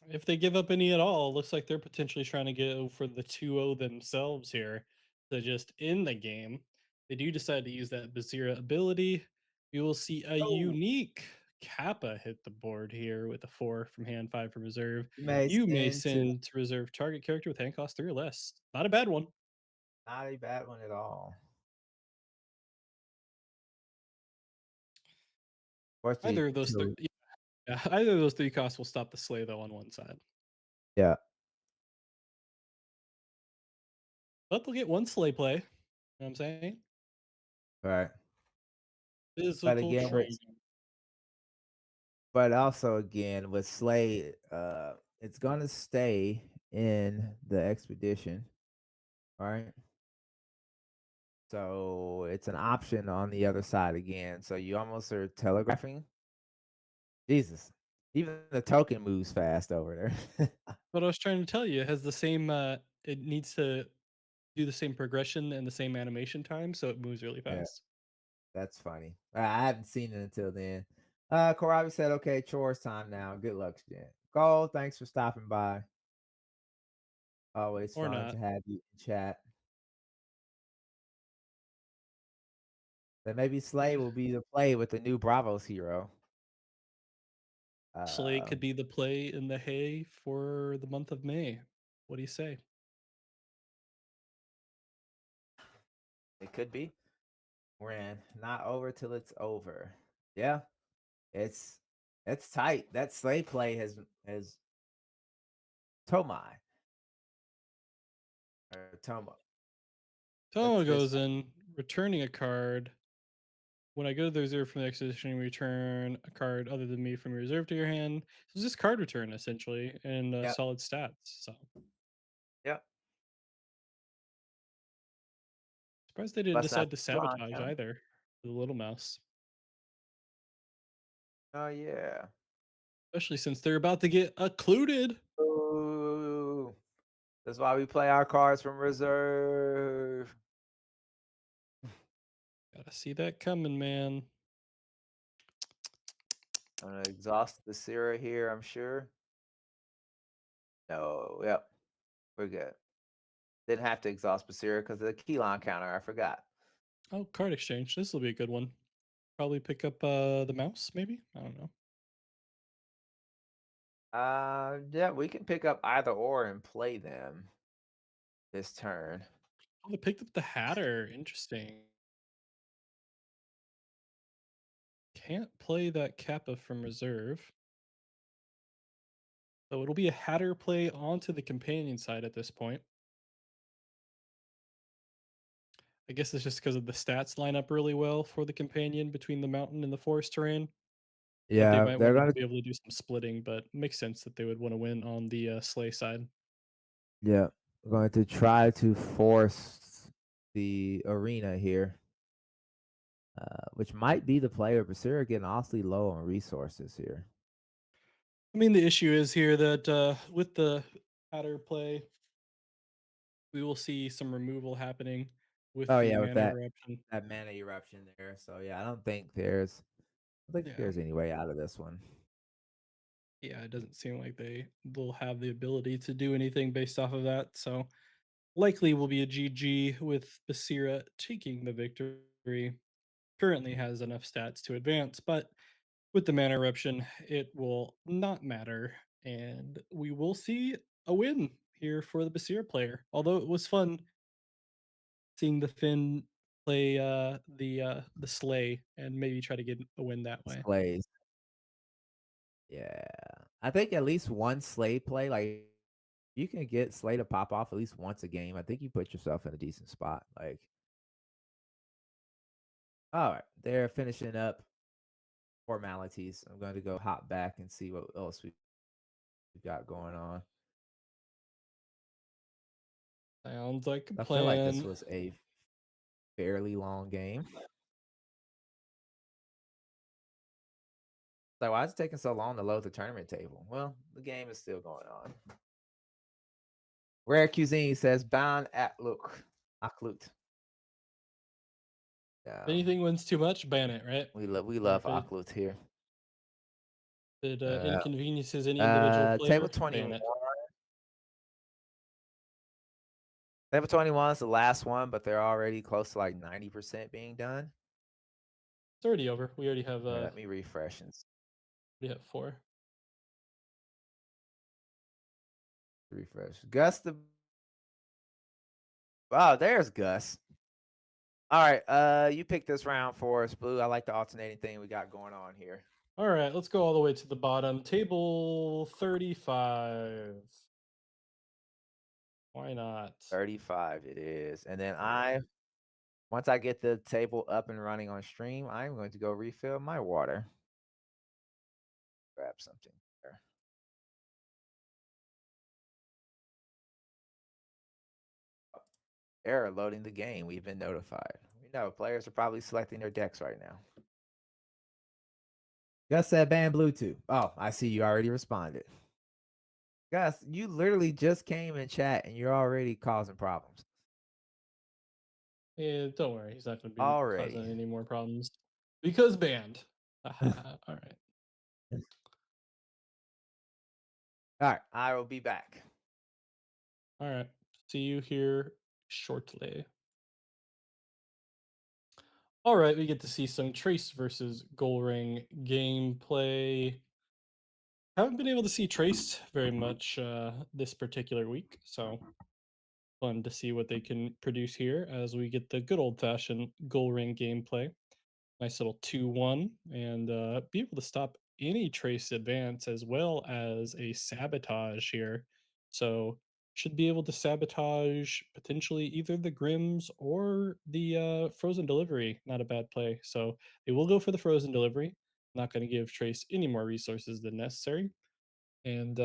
Speaker 2: If they give up any at all, looks like they're potentially trying to go for the 2-0 themselves here to just end the game. They do decide to use that Bazira ability. We will see a
Speaker 1: Oh,
Speaker 2: unique Kappa hit the board here with a 4 from hand, 5 from reserve.
Speaker 1: you may
Speaker 2: You may
Speaker 1: send to
Speaker 2: send to reserve target character with hand cost 3 or less. Not a bad one.
Speaker 1: not a bad one at all. Fortunately,
Speaker 2: Either of those three,
Speaker 1: two.
Speaker 2: yeah, either of those 3 costs will stop the sleigh though on one side.
Speaker 1: Yeah,
Speaker 2: But they'll get one sleigh play. You know what I'm saying?
Speaker 1: right. But
Speaker 2: Physical
Speaker 1: again, with
Speaker 2: training.
Speaker 1: but also again with Slay, it's gonna stay in the expedition, right? So it's an option on the other side again. So you almost are telegraphing. Jesus, even the token moves fast over there.
Speaker 2: What I was trying to tell you, it has the same, it needs to do the same progression and the same animation time, so it moves really
Speaker 1: Yeah,
Speaker 2: fast.
Speaker 1: that's funny. I haven't seen it until then. Korabi said, "Okay, chores time now. Good luck, Jen. Gold, thanks for stopping by. Always
Speaker 2: Or
Speaker 1: fun to
Speaker 2: not.
Speaker 1: have you in chat." Then maybe Slay
Speaker 2: Yeah.
Speaker 1: will be the play with the new Bravos hero.
Speaker 2: Slay
Speaker 1: Uh,
Speaker 2: could be the play in the hay for the month of May. What do you say?
Speaker 1: it could be. Ran not over till it's over. Yeah, it's it's tight. That Slay play has Tomai or Toma. What's
Speaker 2: Toma
Speaker 1: this?
Speaker 2: goes in, returning a card. When I go to the reserve from the expedition, you return a card other than me from your reserve to your hand. So it's just card return essentially and
Speaker 1: Yep,
Speaker 2: solid stats. So
Speaker 1: yep.
Speaker 2: surprised they didn't
Speaker 1: Busting out
Speaker 2: decide to
Speaker 1: the Elon
Speaker 2: sabotage
Speaker 1: counter.
Speaker 2: either. The little mouse.
Speaker 1: Oh yeah.
Speaker 2: Especially since they're about to get occluded.
Speaker 1: Ooh, that's why we play our cards from reserve.
Speaker 2: Gotta see that coming, man.
Speaker 1: I'm gonna exhaust the Sierra here. I'm sure. No, yep, we're good. Didn't have to exhaust Basira because of the Keylon counter. I forgot.
Speaker 2: Oh, card exchange. This will be a good one. Probably pick up the mouse, maybe? I don't know.
Speaker 1: Yeah, we can pick up either or and play them this turn.
Speaker 2: Oh, they picked up the Hatter. Interesting. Can't play that Kappa from reserve. So it'll be a Hatter play onto the companion side at this point. I guess it's just because of the stats line up really well for the companion between the mountain and the forest terrain. That they
Speaker 1: Yeah,
Speaker 2: might
Speaker 1: they're
Speaker 2: want to
Speaker 1: gonna.
Speaker 2: be able to do some splitting, but makes sense that they would want to win on the sleigh side.
Speaker 1: Yeah, we're going to try to force the arena here, which might be the player. Basira getting awfully low on resources here.
Speaker 2: I mean, the issue is here that with the Hatter play, we will see some removal happening with
Speaker 1: Oh
Speaker 2: the
Speaker 1: yeah, with
Speaker 2: mana
Speaker 1: that
Speaker 2: eruption.
Speaker 1: that mana eruption there. So yeah, I don't think
Speaker 2: Yeah.
Speaker 1: there's any way out of this one.
Speaker 2: Yeah, it doesn't seem like they'll have the ability to do anything based off of that. So likely will be a GG with Basira taking the victory. Currently has enough stats to advance, but with the mana eruption, it will not matter. And we will see a win here for the Basira player. Although it was fun seeing the Finn play the sleigh and maybe try to get a win that way.
Speaker 1: Slays. Yeah, I think at least one Slay play, like you can get Slay to pop off at least once a game. I think you put yourself in a decent spot. Like, all right, they're finishing up formalities. I'm going to go hop back and see what else we got going on.
Speaker 2: Sounds like a
Speaker 1: I feel like this
Speaker 2: plan.
Speaker 1: was a fairly long game. So why is it taking so long to load the tournament table? Well, the game is still going on. Rare Cuisine says bound at look. Aklut.
Speaker 2: If
Speaker 1: Um,
Speaker 2: anything wins too much, ban it, right? Or
Speaker 1: we love
Speaker 2: if it
Speaker 1: Aklut here. Uh,
Speaker 2: inconveniences any individual
Speaker 1: table
Speaker 2: player, ban
Speaker 1: 21.
Speaker 2: it.
Speaker 1: Table 21 is the last one, but they're already close to like 90% being done.
Speaker 2: It's already over.
Speaker 1: Here, let me refresh and
Speaker 2: We have 4.
Speaker 1: refresh. Gus the Oh, there's Gus. All right, you pick this round for us, Blue. I like the alternating thing we got going on here.
Speaker 2: All right, let's go all the way to the bottom. Table 35. Why not?
Speaker 1: 35 it is. And then once I get the table up and running on stream, I'm going to go refill my water. Grab something there. Error loading the game. We've been notified. We know players are probably selecting their decks right now. Gus said ban Bluetooth. Oh, I see you already responded. Gus, you literally just came in chat and you're already causing problems.
Speaker 2: Yeah, don't worry. He's not going to be causing
Speaker 1: Already.
Speaker 2: any more problems because banned. All right.
Speaker 1: All right, I will be back.
Speaker 2: All right. See you here shortly. All right, we get to see some Trace versus Goal Ring gameplay. Haven't been able to see Trace very much this particular week, so fun to see what they can produce here as we get the good old fashioned Goal Ring gameplay. Nice little 2-1, and be able to stop any Trace advance as well as a sabotage here. So should be able to sabotage potentially either the Grims or the frozen delivery. Not a bad play. So they will go for the frozen delivery. Not going to give Trace any more resources than necessary. And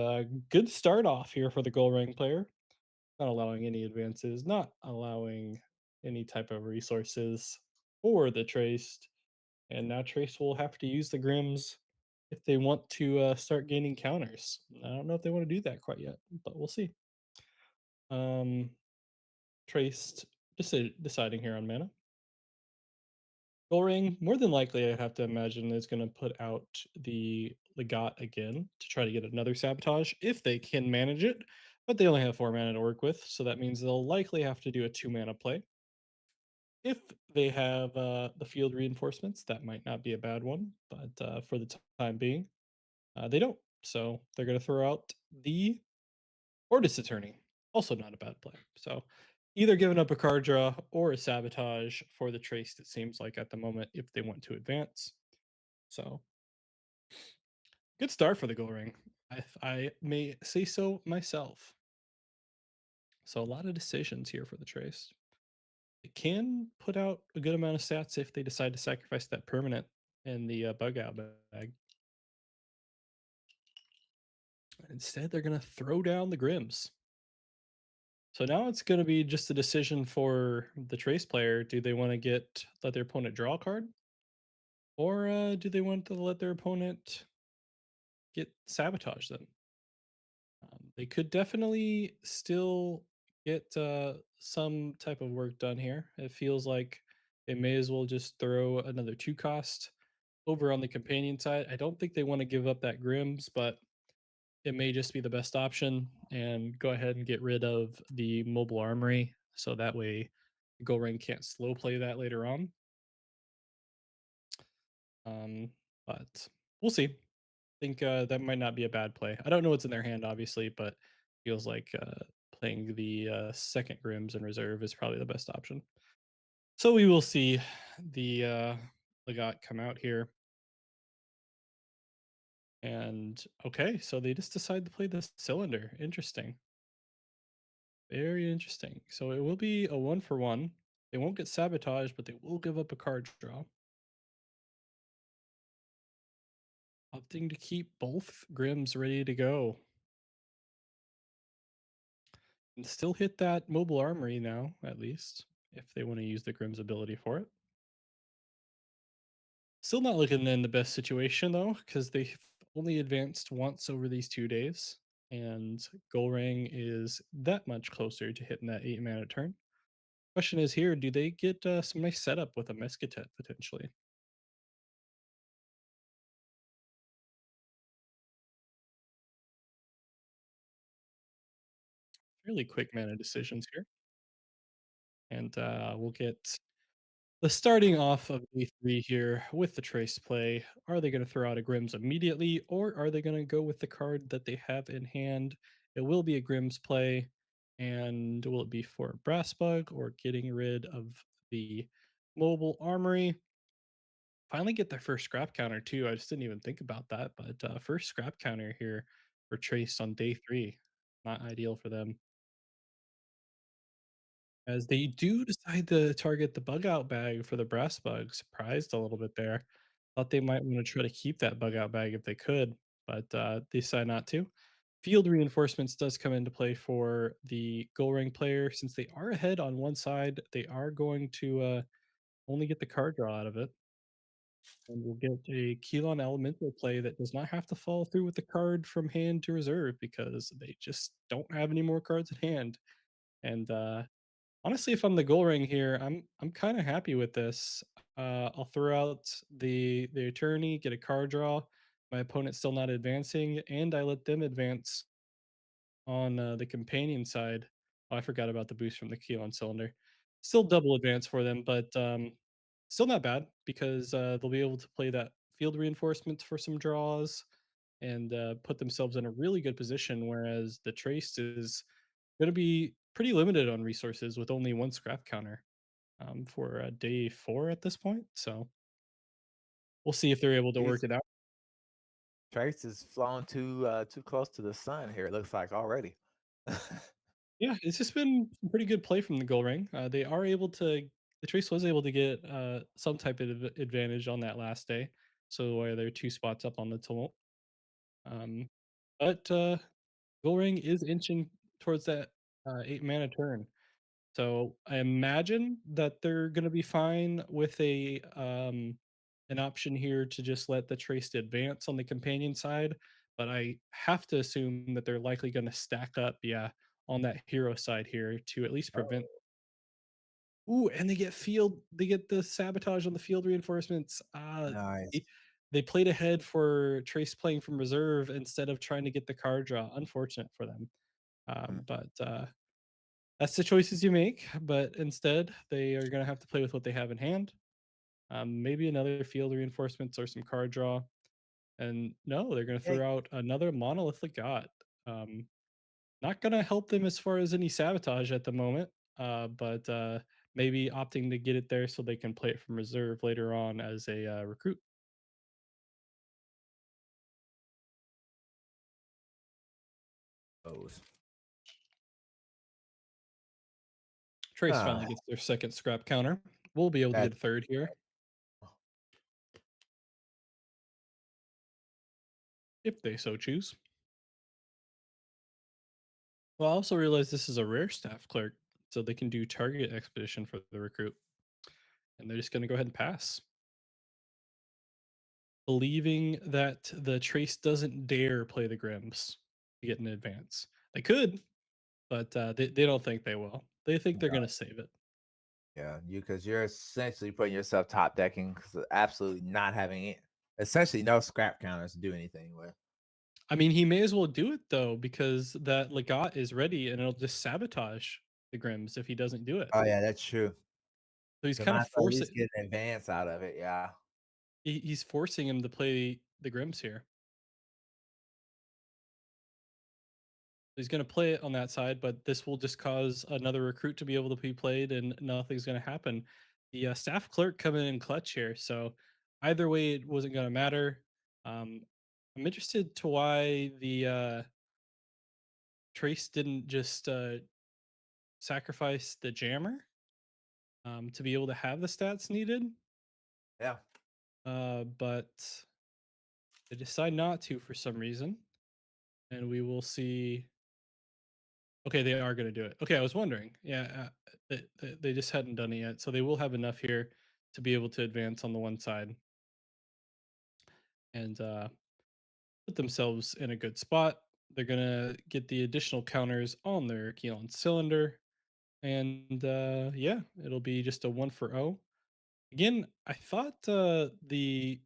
Speaker 2: good start off here for the goal rank player. Not allowing any advances, not allowing any type of resources for the Trace, and now Trace will have to use the Grims if they want to start gaining counters. I don't know if they want to do that quite yet, but we'll see. Um, Trace deciding here on mana. Goring, more than likely, I have to imagine, is going to put out the Legat again to try to get another sabotage if they can manage it. But they only have 4 mana to work with, so that means they'll likely have to do a 2 mana play. If they have the field reinforcements, that might not be a bad one, but for the time being, they don't. So they're going to throw out the Ordis Attorney. Also not a bad play. So either giving up a card draw or a sabotage for the Trace, it seems like at the moment, if they want to advance. So good start for the Gold Ring. If I may say so myself. So a lot of decisions here for the Trace. It can put out a good amount of stats if they decide to sacrifice that permanent in the bug out bag. Instead, they're going to throw down the Grims. So now it's going to be just a decision for the Trace player. Do they want to let their opponent draw a card? Or do they want to let their opponent get sabotage them? They could definitely still get some type of work done here. It feels like they may as well just throw another 2 cost over on the companion side. I don't think they want to give up that Grims, but it may just be the best option and go ahead and get rid of the mobile armory so that way Go Ring can't slow play that later on. Um, but we'll see. I think that might not be a bad play. I don't know what's in their hand, obviously, but feels like playing the second Grims in reserve is probably the best option. So we will see the Legat come out here. And okay, so they just decide to play the cylinder. Interesting. Very interesting. So it will be a 1-for-1. They won't get sabotaged, but they will give up a card draw. Opting to keep both Grims ready to go. And still hit that mobile armory now, at least, if they want to use the Grim's ability for it. Still not looking in the best situation, though, because they've only advanced once over these 2 days. and Golrang is that much closer to hitting that 8 mana turn. Question is here, do they get some nice setup with a Mescatet potentially? Really quick mana decisions here. And we'll get the starting off of D3 here with the Trace play. Are they going to throw out a Grims immediately, or are they going to go with the card that they have in hand? It will be a Grims play. And will it be for a Brass Bug or getting rid of the mobile armory? Finally get their first scrap counter too. I just didn't even think about that, but first scrap counter here for Trace on day 3. Not ideal for them. As they do decide to target the bug out bag for the brass bug. Surprised a little bit there. Thought they might wanna try to keep that bug out bag if they could, but, they decide not to. Field reinforcements does come into play for the goal ring player. Since they are ahead on one side, they are going to, only get the card draw out of it, and we'll get a Keylon Elemental play that does not have to follow through with the card from hand to reserve because they just don't have any more cards at hand, and, honestly, if I'm the goal ring here, I'm kinda happy with this. I'll throw out the attorney, get a card draw. My opponent's still not advancing, and I let them advance on, the companion side. Oh, I forgot about the boost from the key on cylinder. Still double advance for them, but, still not bad because, they'll be able to play that field reinforcement for some draws and, put themselves in a really good position, whereas the Trace is gonna be pretty limited on resources with only 1 scrap counter, for, day 4 at this point, so we'll see if they're able to work
Speaker 1: These
Speaker 2: it out.
Speaker 1: Trace is flown too close to the sun here, it looks like already.
Speaker 2: Yeah, it's just been some pretty good play from the goal ring. They are able to the Trace was able to get, some type of advantage on that last day, so where they're 2 spots up on the tumult. Um, but, goal ring is inching towards that, 8 mana turn. So, I imagine that they're gonna be fine with an option here to just let the Trace advance on the companion side, but I have to assume that they're likely gonna stack up, yeah, on that hero side here to at least prevent.
Speaker 1: Oh,
Speaker 2: Ooh, and they get the sabotage on the field reinforcements.
Speaker 1: nice.
Speaker 2: They they played ahead for Trace playing from reserve instead of trying to get the card draw. Unfortunate for them.
Speaker 1: Mm.
Speaker 2: But, that's the choices you make, but instead, they are gonna have to play with what they have in hand. Maybe another field reinforcements or some card draw. And no, they're gonna
Speaker 1: Yeah,
Speaker 2: throw out another monolithic god. Um, Not gonna help them as far as any sabotage at the moment, but maybe opting to get it there so they can play it from reserve later on as a recruit.
Speaker 1: those.
Speaker 2: Trace
Speaker 1: Ah,
Speaker 2: finally gets their second scrap counter. We'll be able to
Speaker 1: that
Speaker 2: get a third here if they so choose. Well, I also realize this is a rare staff clerk, so they can do target expedition for the recruit, and they're just going to go ahead and pass, believing that the Trace doesn't dare play the Grims to get in advance. They could, but they don't think they will. They think they're going to save it.
Speaker 1: yeah, because you're essentially putting yourself top decking 'cause of absolutely not having it essentially no scrap counters to do anything with.
Speaker 2: I mean, he may as well do it though, because that Legat is ready and it'll just sabotage the Grims if he doesn't do it.
Speaker 1: Oh, yeah, that's true.
Speaker 2: So he's
Speaker 1: So
Speaker 2: kind
Speaker 1: might
Speaker 2: of
Speaker 1: as well at least
Speaker 2: forcing
Speaker 1: get an advance out of it, yeah.
Speaker 2: he's forcing him to play the Grims here. He's gonna play it on that side, but this will just cause another recruit to be able to be played, and nothing's gonna happen. The, staff clerk coming in clutch here, so either way, it wasn't gonna matter. Um, I'm interested to why the, Trace didn't just, sacrifice the jammer, to be able to have the stats needed,
Speaker 1: Yeah.
Speaker 2: but they decide not to for some reason, and we will see. Okay, they are gonna do it. Okay, I was wondering. Yeah, they just hadn't done it yet, so they will have enough here to be able to advance on the one side and, put themselves in a good spot. they're gonna get the additional counters on their key on cylinder, and yeah, it'll be just a one for O. Again, I thought the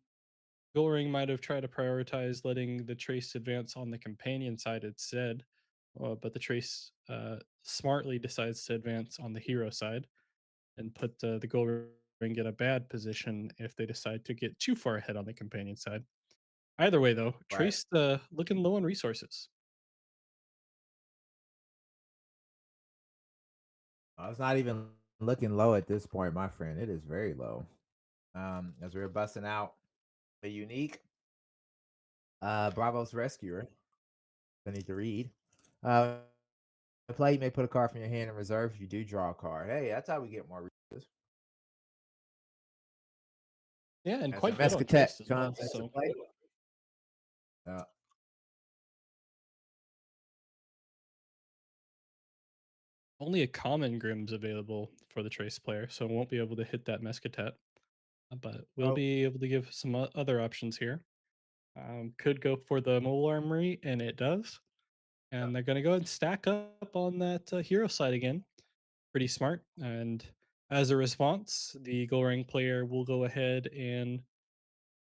Speaker 2: Goring might have tried to prioritize letting the trace advance on the companion side instead, but the trace smartly decides to advance on the hero side and put the Goring in a bad position if they decide to get too far ahead on the companion side. Either way, though,
Speaker 1: Right.
Speaker 2: Trace looking low on resources.
Speaker 1: It's not even looking low at this point, my friend. It is very low. As we're busting out a unique Bravo's Rescuer. I need to read. Uh, play, you may put a card from your hand in reserve if you do draw a card. Hey, that's how we get more resources.
Speaker 2: Yeah, and
Speaker 1: As a
Speaker 2: quite good on
Speaker 1: Mescatet
Speaker 2: Trace as well.
Speaker 1: comes into
Speaker 2: So
Speaker 1: play. Uh,
Speaker 2: only a common Grim's available for the Trace player, so won't be able to hit that Mescatet, but we'll
Speaker 1: oh,
Speaker 2: be able to give some other options here. Could go for the mobile armory, and it does.
Speaker 1: yeah.
Speaker 2: And they're going to go ahead and stack up on that hero side again. Pretty smart. And as a response, the Golang player will go ahead and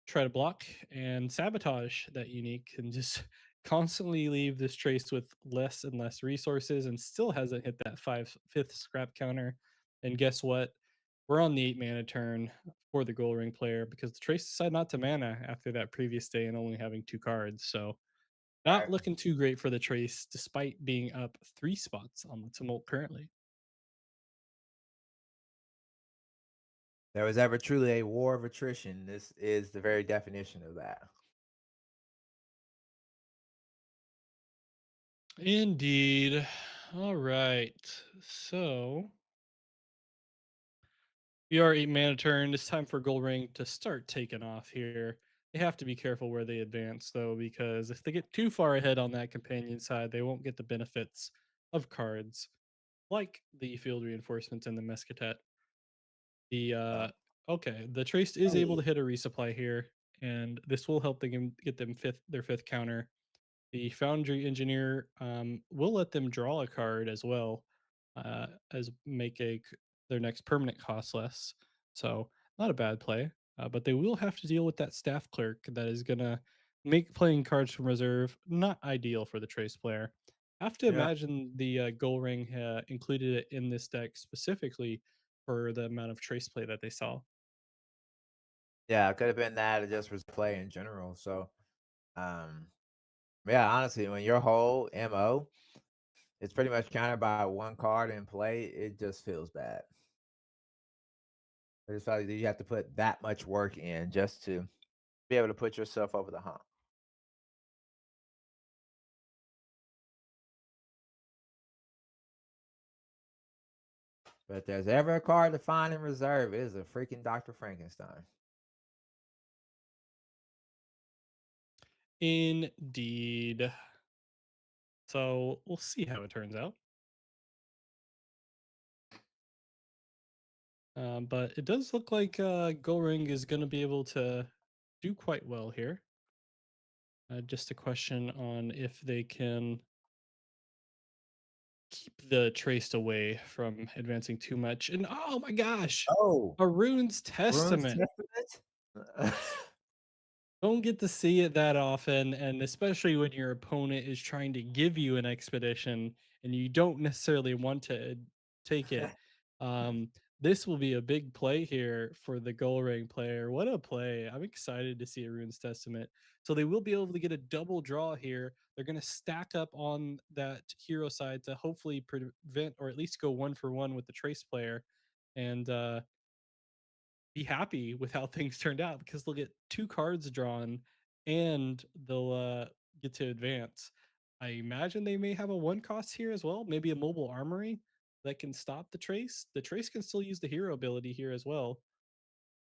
Speaker 2: try to block and sabotage that unique and just constantly leave this trace with less and less resources and still hasn't hit that fifth scrap counter. And guess what? We're on the 8 mana turn for the gold ring player because the trace decided not to mana after that previous day and only having 2 cards. So not
Speaker 1: Right.
Speaker 2: looking too great for the trace despite being up 3 spots on the tumult currently.
Speaker 1: There was ever truly a war of attrition. This is the very definition of that.
Speaker 2: Indeed. All right. So we are 8 mana turn. It's time for Gold Ring to start taking off here. They have to be careful where they advance, though, because if they get too far ahead on that companion side, they won't get the benefits of cards like the field reinforcements and the Mescatet. The
Speaker 1: Uh,
Speaker 2: okay, the Trace is able
Speaker 1: hey,
Speaker 2: to hit a resupply here, and this will help them get them their fifth counter. The Foundry Engineer will let them draw a card as well, as make their next permanent cost less. So not a bad play, but they will have to deal with that Staff Clerk that is gonna make playing cards from reserve not ideal for the Trace player. I have to
Speaker 1: yeah,
Speaker 2: imagine the Goal Ring included it in this deck specifically for the amount of Trace play that they saw.
Speaker 1: yeah, it could have been that or just was play in general. So, um, yeah, honestly, when your whole MO is pretty much countered by one card in play, it just feels bad. It's like you have to put that much work in just to be able to put yourself over the hump. But if there's ever a card to find in reserve, it is a freaking Dr. Frankenstein.
Speaker 2: Indeed. So we'll see how it turns out. But it does look like Goring is going to be able to do quite well here. Just a question on if they can keep the traced away from advancing too much. And oh my gosh,
Speaker 1: Oh,
Speaker 2: a rune's
Speaker 1: Rune's
Speaker 2: testament.
Speaker 1: Testament?
Speaker 2: Don't get to see it that often, and especially when your opponent is trying to give you an expedition and you don't necessarily want to take it. Um, this will be a big play here for the goal ring player. What a play! I'm excited to see a Rune's Testament. So they will be able to get a double draw here. They're going to stack up on that hero side to hopefully prevent or at least go one for one with the trace player. And be happy with how things turned out because they'll get 2 cards drawn and they'll, get to advance. I imagine they may have a 1 cost here as well, maybe a mobile armory that can stop the trace. The trace can still use the hero ability here as well.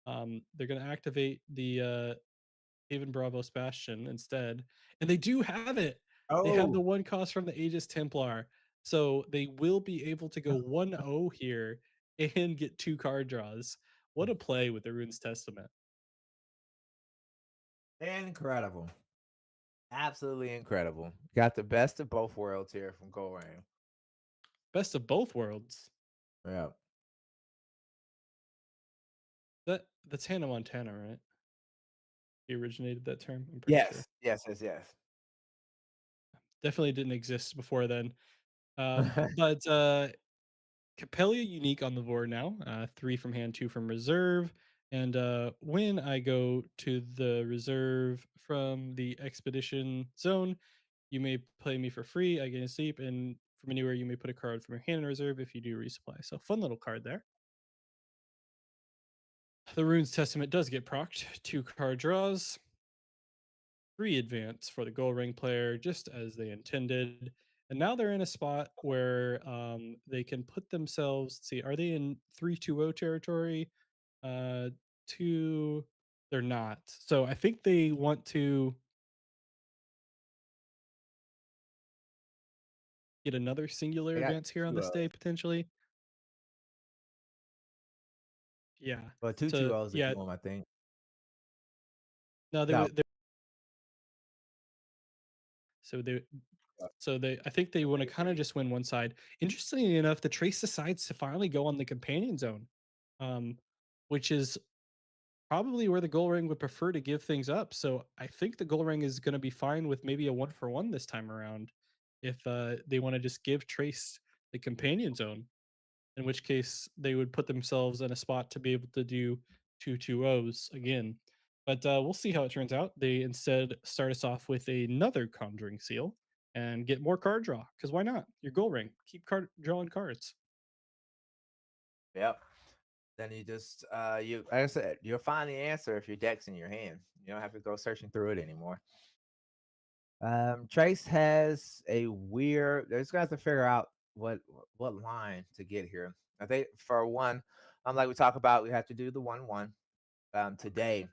Speaker 2: They're gonna activate the, Haven Bravos Bastion instead, and they do have it. They have the
Speaker 1: Oh,
Speaker 2: 1 cost from the Aegis Templar, so they will be able to go 1-0 here and get 2 card draws. What a play with the Rune's Testament.
Speaker 1: incredible. Absolutely incredible. Got the best of both worlds here from Goran.
Speaker 2: Best of both worlds.
Speaker 1: Yeah.
Speaker 2: That's Hannah Montana, right? He originated that term, I'm pretty sure.
Speaker 1: Yes. Yes. Yes. Yes.
Speaker 2: Definitely didn't exist before then. But Capella unique on the board now. 3 from hand, 2 from reserve. And when I go to the reserve from the expedition zone, you may play me for free. I gain a sleep, and from anywhere you may put a card from your hand in reserve if you do resupply. So fun little card there. The Rune's Testament does get procced. 2 card draws. 3 advance for the gold ring player, just as they intended. And now they're in a spot where they can put themselves. See, are they in 3-2-0 territory? Uh, two, they're not. So I think they want to get another singular
Speaker 1: I got
Speaker 2: advance here on
Speaker 1: two
Speaker 2: this day
Speaker 1: O's.
Speaker 2: potentially. Yeah.
Speaker 1: Well, two
Speaker 2: So
Speaker 1: O's to
Speaker 2: yeah.
Speaker 1: do them, I think.
Speaker 2: No, they
Speaker 1: No.
Speaker 2: would. So they I think they want to
Speaker 1: Three,
Speaker 2: kind of
Speaker 1: three.
Speaker 2: just win one side. Interestingly enough, the Trace decides to finally go on the companion zone, um, which is probably where the goal ring would prefer to give things up. So I think the goal ring is going to be fine with maybe a 1-for-1 this time around, if they want to just give Trace the companion zone. In which case they would put themselves in a spot to be able to do 2-2-0s again. But we'll see how it turns out. They instead start us off with another Conjuring Seal and get more card draw. Because why not? Your goal ring. Keep drawing cards.
Speaker 1: Yep. Then you just you like I said, you'll find the answer if your deck's in your hand. You don't have to go searching through it anymore. Trace has a weird. They're just gonna have to figure out what line to get here. I think for one, like we talk about, we have to do the 1-1 today,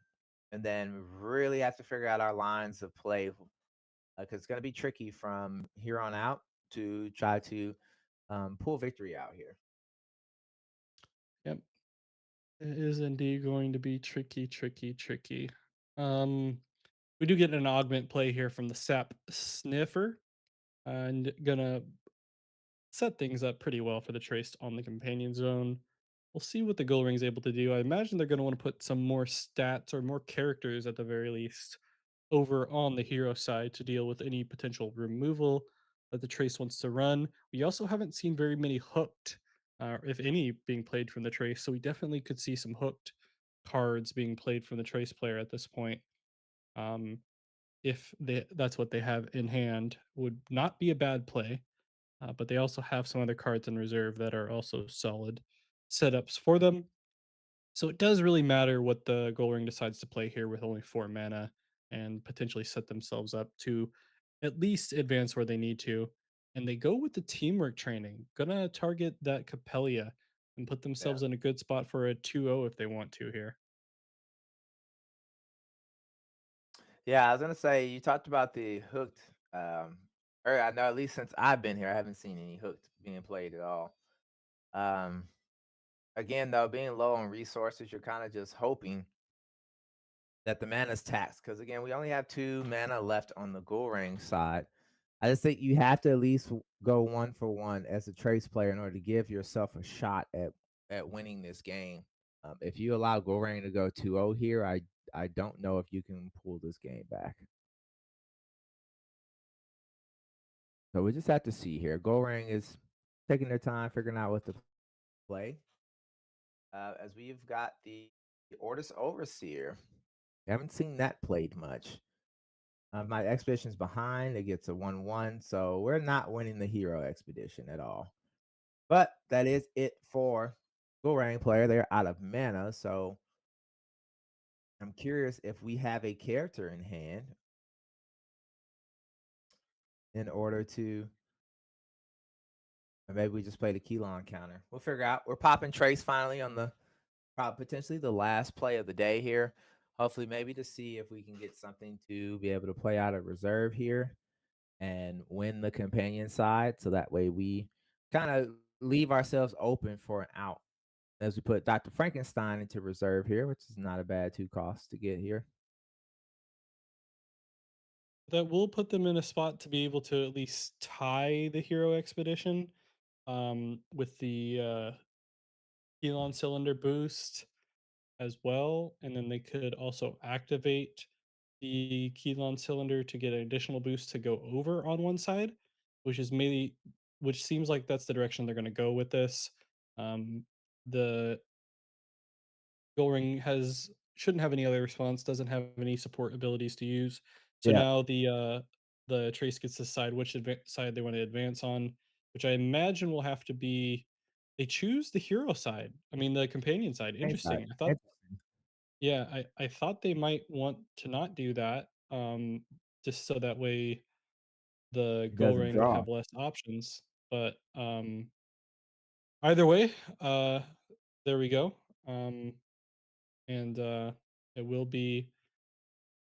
Speaker 1: and then really have to figure out our lines of play because it's gonna be tricky from here on out to try to pull victory out here.
Speaker 2: Yep. It is indeed going to be tricky, tricky, tricky. Um, we do get an augment play here from the Sap Sniffer, and gonna set things up pretty well for the Trace on the companion zone. We'll see what the Gold Ring's able to do. I imagine they're going to want to put some more stats or more characters at the very least over on the hero side to deal with any potential removal that the Trace wants to run. We also haven't seen very many hooked, if any, being played from the Trace. So we definitely could see some hooked cards being played from the Trace player at this point. Um, if that's what they have in hand, would not be a bad play, but they also have some other cards in reserve that are also solid setups for them. So it does really matter what the Gold Ring decides to play here with only 4 mana and potentially set themselves up to at least advance where they need to. And they go with the teamwork training, gonna target that Capella and put
Speaker 1: Yeah.
Speaker 2: themselves in a good spot for a 2-0 if they want to here.
Speaker 1: Yeah, I was gonna say you talked about the hooked. Or I know at least since I've been here, I haven't seen any hooked being played at all. Um, Again, though, being low on resources, you're kind of just hoping that the mana's taxed. Because again, we only have 2 mana left on the Ghoul Ring side. I just think you have to at least go 1-for-1 as a trace player in order to give yourself a shot at winning this game. If you allow Ghoul Ring to go 2-0 here, I don't know if you can pull this game back. So we just have to see here. Goring is taking their time figuring out what to play. As we've got the Ortis Overseer. We haven't seen that played much. My expedition's behind. It gets a 1-1. So we're not winning the hero expedition at all. But that is it for Gorang player. They're out of mana. So I'm curious if we have a character in hand in order to or maybe we just play the Keylon counter. We'll figure out. We're popping Trace finally on the potentially the last play of the day here. Hopefully, maybe to see if we can get something to be able to play out of reserve here and win the companion side. So that way we kind of leave ourselves open for an out as we put Dr. Frankenstein into reserve here, which is not a bad 2 costs to get here.
Speaker 2: That will put them in a spot to be able to at least tie the hero expedition, with the, Elon cylinder boost as well, and then they could also activate the Keylon cylinder to get an additional boost to go over on one side, which is maybe which seems like that's the direction they're gonna go with this. The Goring has shouldn't have any other response, doesn't have any support abilities to use. So
Speaker 1: Yeah,
Speaker 2: now the Trace gets to decide which side they want to advance on, which I imagine will have to be they choose the hero side. I mean the companion side.
Speaker 1: hindsight.
Speaker 2: Interesting. I thought
Speaker 1: Interesting.
Speaker 2: yeah, I thought they might want to not do that, just so that way the
Speaker 1: It doesn't
Speaker 2: Goring would
Speaker 1: draw.
Speaker 2: have less options. But either way, there we go. And it will be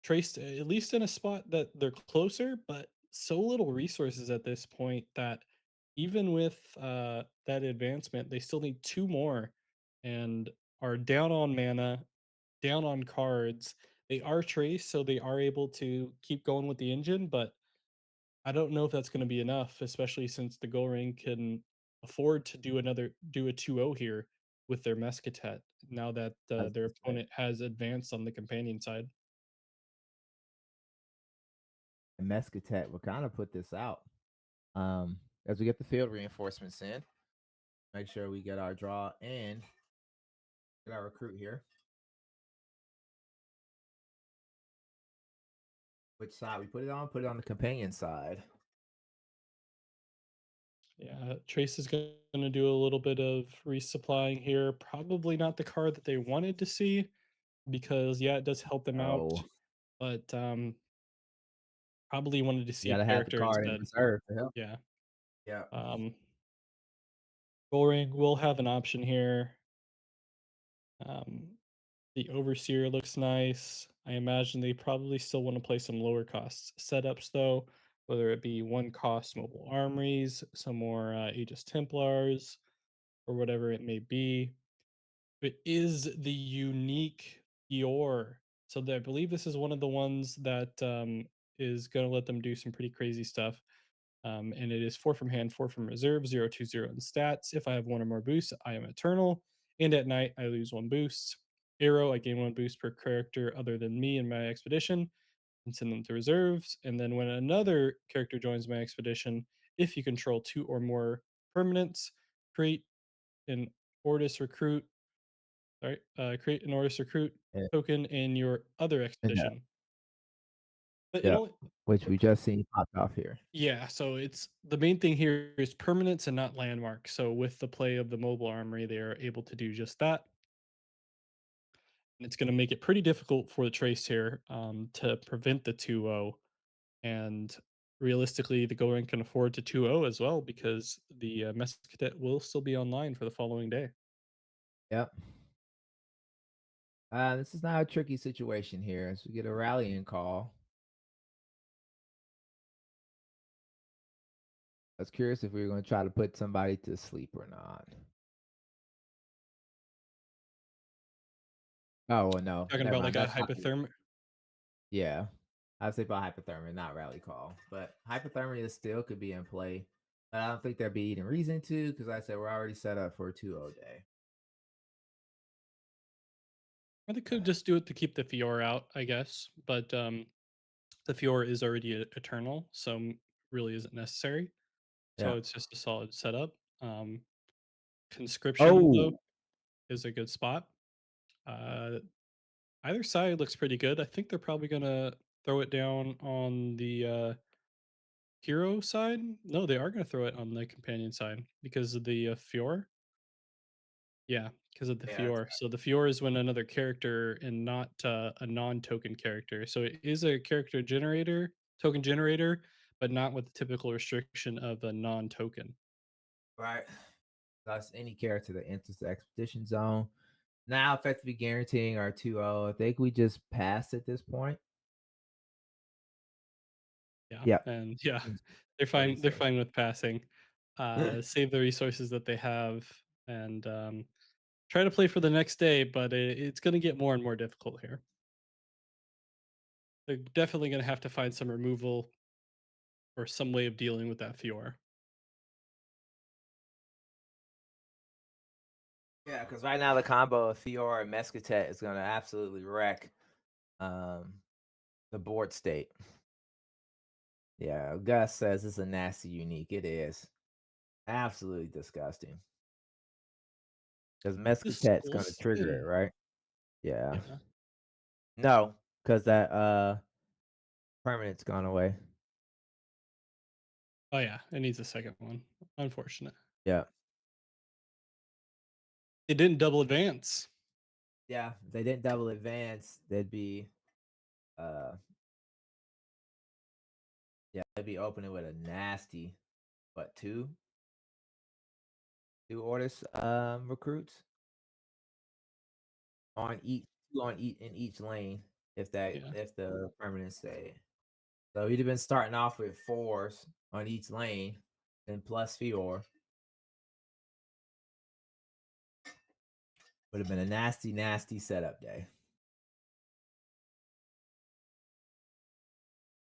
Speaker 2: traced at least in a spot that they're closer, but so little resources at this point that even with that advancement, they still need two more and are down on mana, down on cards. They are traced, so they are able to keep going with the engine, but I don't know if that's going to be enough, especially since the Goring can afford to do a 2-0 here with their Mescatet now that
Speaker 1: I was
Speaker 2: their
Speaker 1: gonna say.
Speaker 2: opponent has advanced on the companion side.
Speaker 1: And Mescatet will kind of put this out. As we get the field reinforcements in, make sure we get our draw and get our recruit here. Which side we put it on? Put it on the companion side.
Speaker 2: Yeah, Trace is going to do a little bit of resupplying here. Probably not the card that they wanted to see because yeah, it does help them out,
Speaker 1: Oh,
Speaker 2: but probably wanted to
Speaker 1: you
Speaker 2: see a
Speaker 1: gotta have the
Speaker 2: character
Speaker 1: card in
Speaker 2: instead.
Speaker 1: reserve to help.
Speaker 2: Yeah.
Speaker 1: Yeah.
Speaker 2: Um Goring will have an option here. Um the overseer looks nice. I imagine they probably still want to play some lower cost setups though, whether it be one cost mobile armories, some more Aegis Templars, or whatever it may be. It is the unique Eeyore. So I believe this is one of the ones that is going to let them do some pretty crazy stuff. And it is four from hand, four from reserve, 0 2 0 in stats. If I have one or more boosts, I am eternal. And at night, I lose one boost. Arrow, I gain one boost per character other than me in my expedition and send them to reserves. And then when another character joins my expedition, if you control two or more permanents, create an Ordis recruit. Sorry, create an Ordis recruit
Speaker 1: Yeah.
Speaker 2: token in your other
Speaker 1: Yeah.
Speaker 2: expedition. But it
Speaker 1: Yeah.
Speaker 2: only
Speaker 1: Which we just seen popped off here.
Speaker 2: yeah, so it's the main thing here is permanence and not landmark. So with the play of the mobile armory, they are able to do just that. And it's going to make it pretty difficult for the trace here to prevent the 2-0. And realistically, the Goring can afford to 2-0 as well because the Mess Cadet will still be online for the following day.
Speaker 1: Yep. This is now a tricky situation here as we get a rallying call. I was curious if we were going to try to put somebody to sleep or not. Oh, well, no.
Speaker 2: Talking
Speaker 1: Never
Speaker 2: about like
Speaker 1: mind.
Speaker 2: a
Speaker 1: That's not the
Speaker 2: hypothermic.
Speaker 1: yeah. I'd say about hypothermia, not rally call. But hypothermia still could be in play. But I don't think there'd be any reason to because I said we're already set up for a 2-0 day.
Speaker 2: Or they could just do it to keep the Fiora out, I guess. But the Fiora is already eternal, so really isn't necessary. So
Speaker 1: Yeah.
Speaker 2: it's just a solid setup. Conscription though
Speaker 1: Oh,
Speaker 2: is a good spot. Uh, either side looks pretty good. I think they're probably gonna throw it down on the hero side. No, they are gonna throw it on the companion side because of the Fiora. Yeah, because of the
Speaker 1: yeah.
Speaker 2: Fiora. So the Fiora is when another character and not a non-token character. So it is a character generator, token generator, but not with the typical restriction of a non-token.
Speaker 1: Right. Thus, any character that enters the expedition zone now effectively guaranteeing our 2-0. I think we just passed at this point.
Speaker 2: Yeah,
Speaker 1: Yep.
Speaker 2: and yeah,
Speaker 1: Seems
Speaker 2: they're
Speaker 1: no
Speaker 2: fine. They're
Speaker 1: resource.
Speaker 2: fine with passing. Save the resources that they have and try to play for the next day. But it's going to get more and more difficult here. They're definitely gonna have to find some removal or some way of dealing with that Fior.
Speaker 1: Yeah, because right now the combo of Fiora and Mescatet is going to absolutely wreck um, the board state. Yeah, Gus says it's a nasty unique. It is absolutely disgusting because Mescatet's going to trigger it,
Speaker 2: Disgusting.
Speaker 1: right? Yeah.
Speaker 2: Yeah.
Speaker 1: No, because that permanent's gone away.
Speaker 2: Oh, yeah, it needs a second one. Unfortunate.
Speaker 1: Yeah.
Speaker 2: It didn't double advance.
Speaker 1: Yeah. If they didn't double advance, they'd be uh yeah, they'd be opening with a nasty but two orders recruits on each two on each in each lane
Speaker 2: Yeah.
Speaker 1: if the permanent stay. So he'd have been starting off with fours on each lane, then plus Fior. Would have been a nasty, nasty setup day.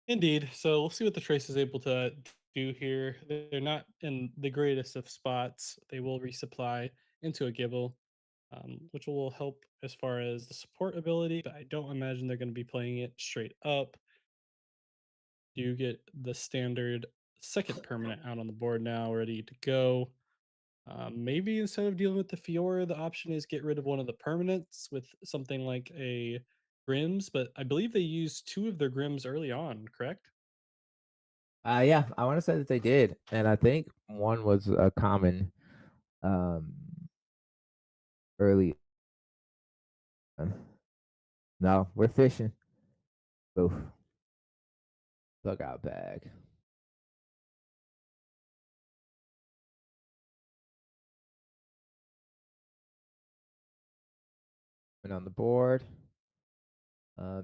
Speaker 2: Indeed. So we'll see what the Trace is able to do here. They're not in the greatest of spots. They will resupply into a Gibble, which will help as far as the support ability, but I don't imagine they're going to be playing it straight up. You get the standard second permanent out on the board now, ready to go. Maybe instead of dealing with the Fiora, the option is get rid of one of the permanents with something like a Grims, but I believe they used two of their Grims early on, correct?
Speaker 1: Yeah, I want to say that they did, and I think one was a common um early. On. No, we're fishing. Oof, look out bag. And on the board,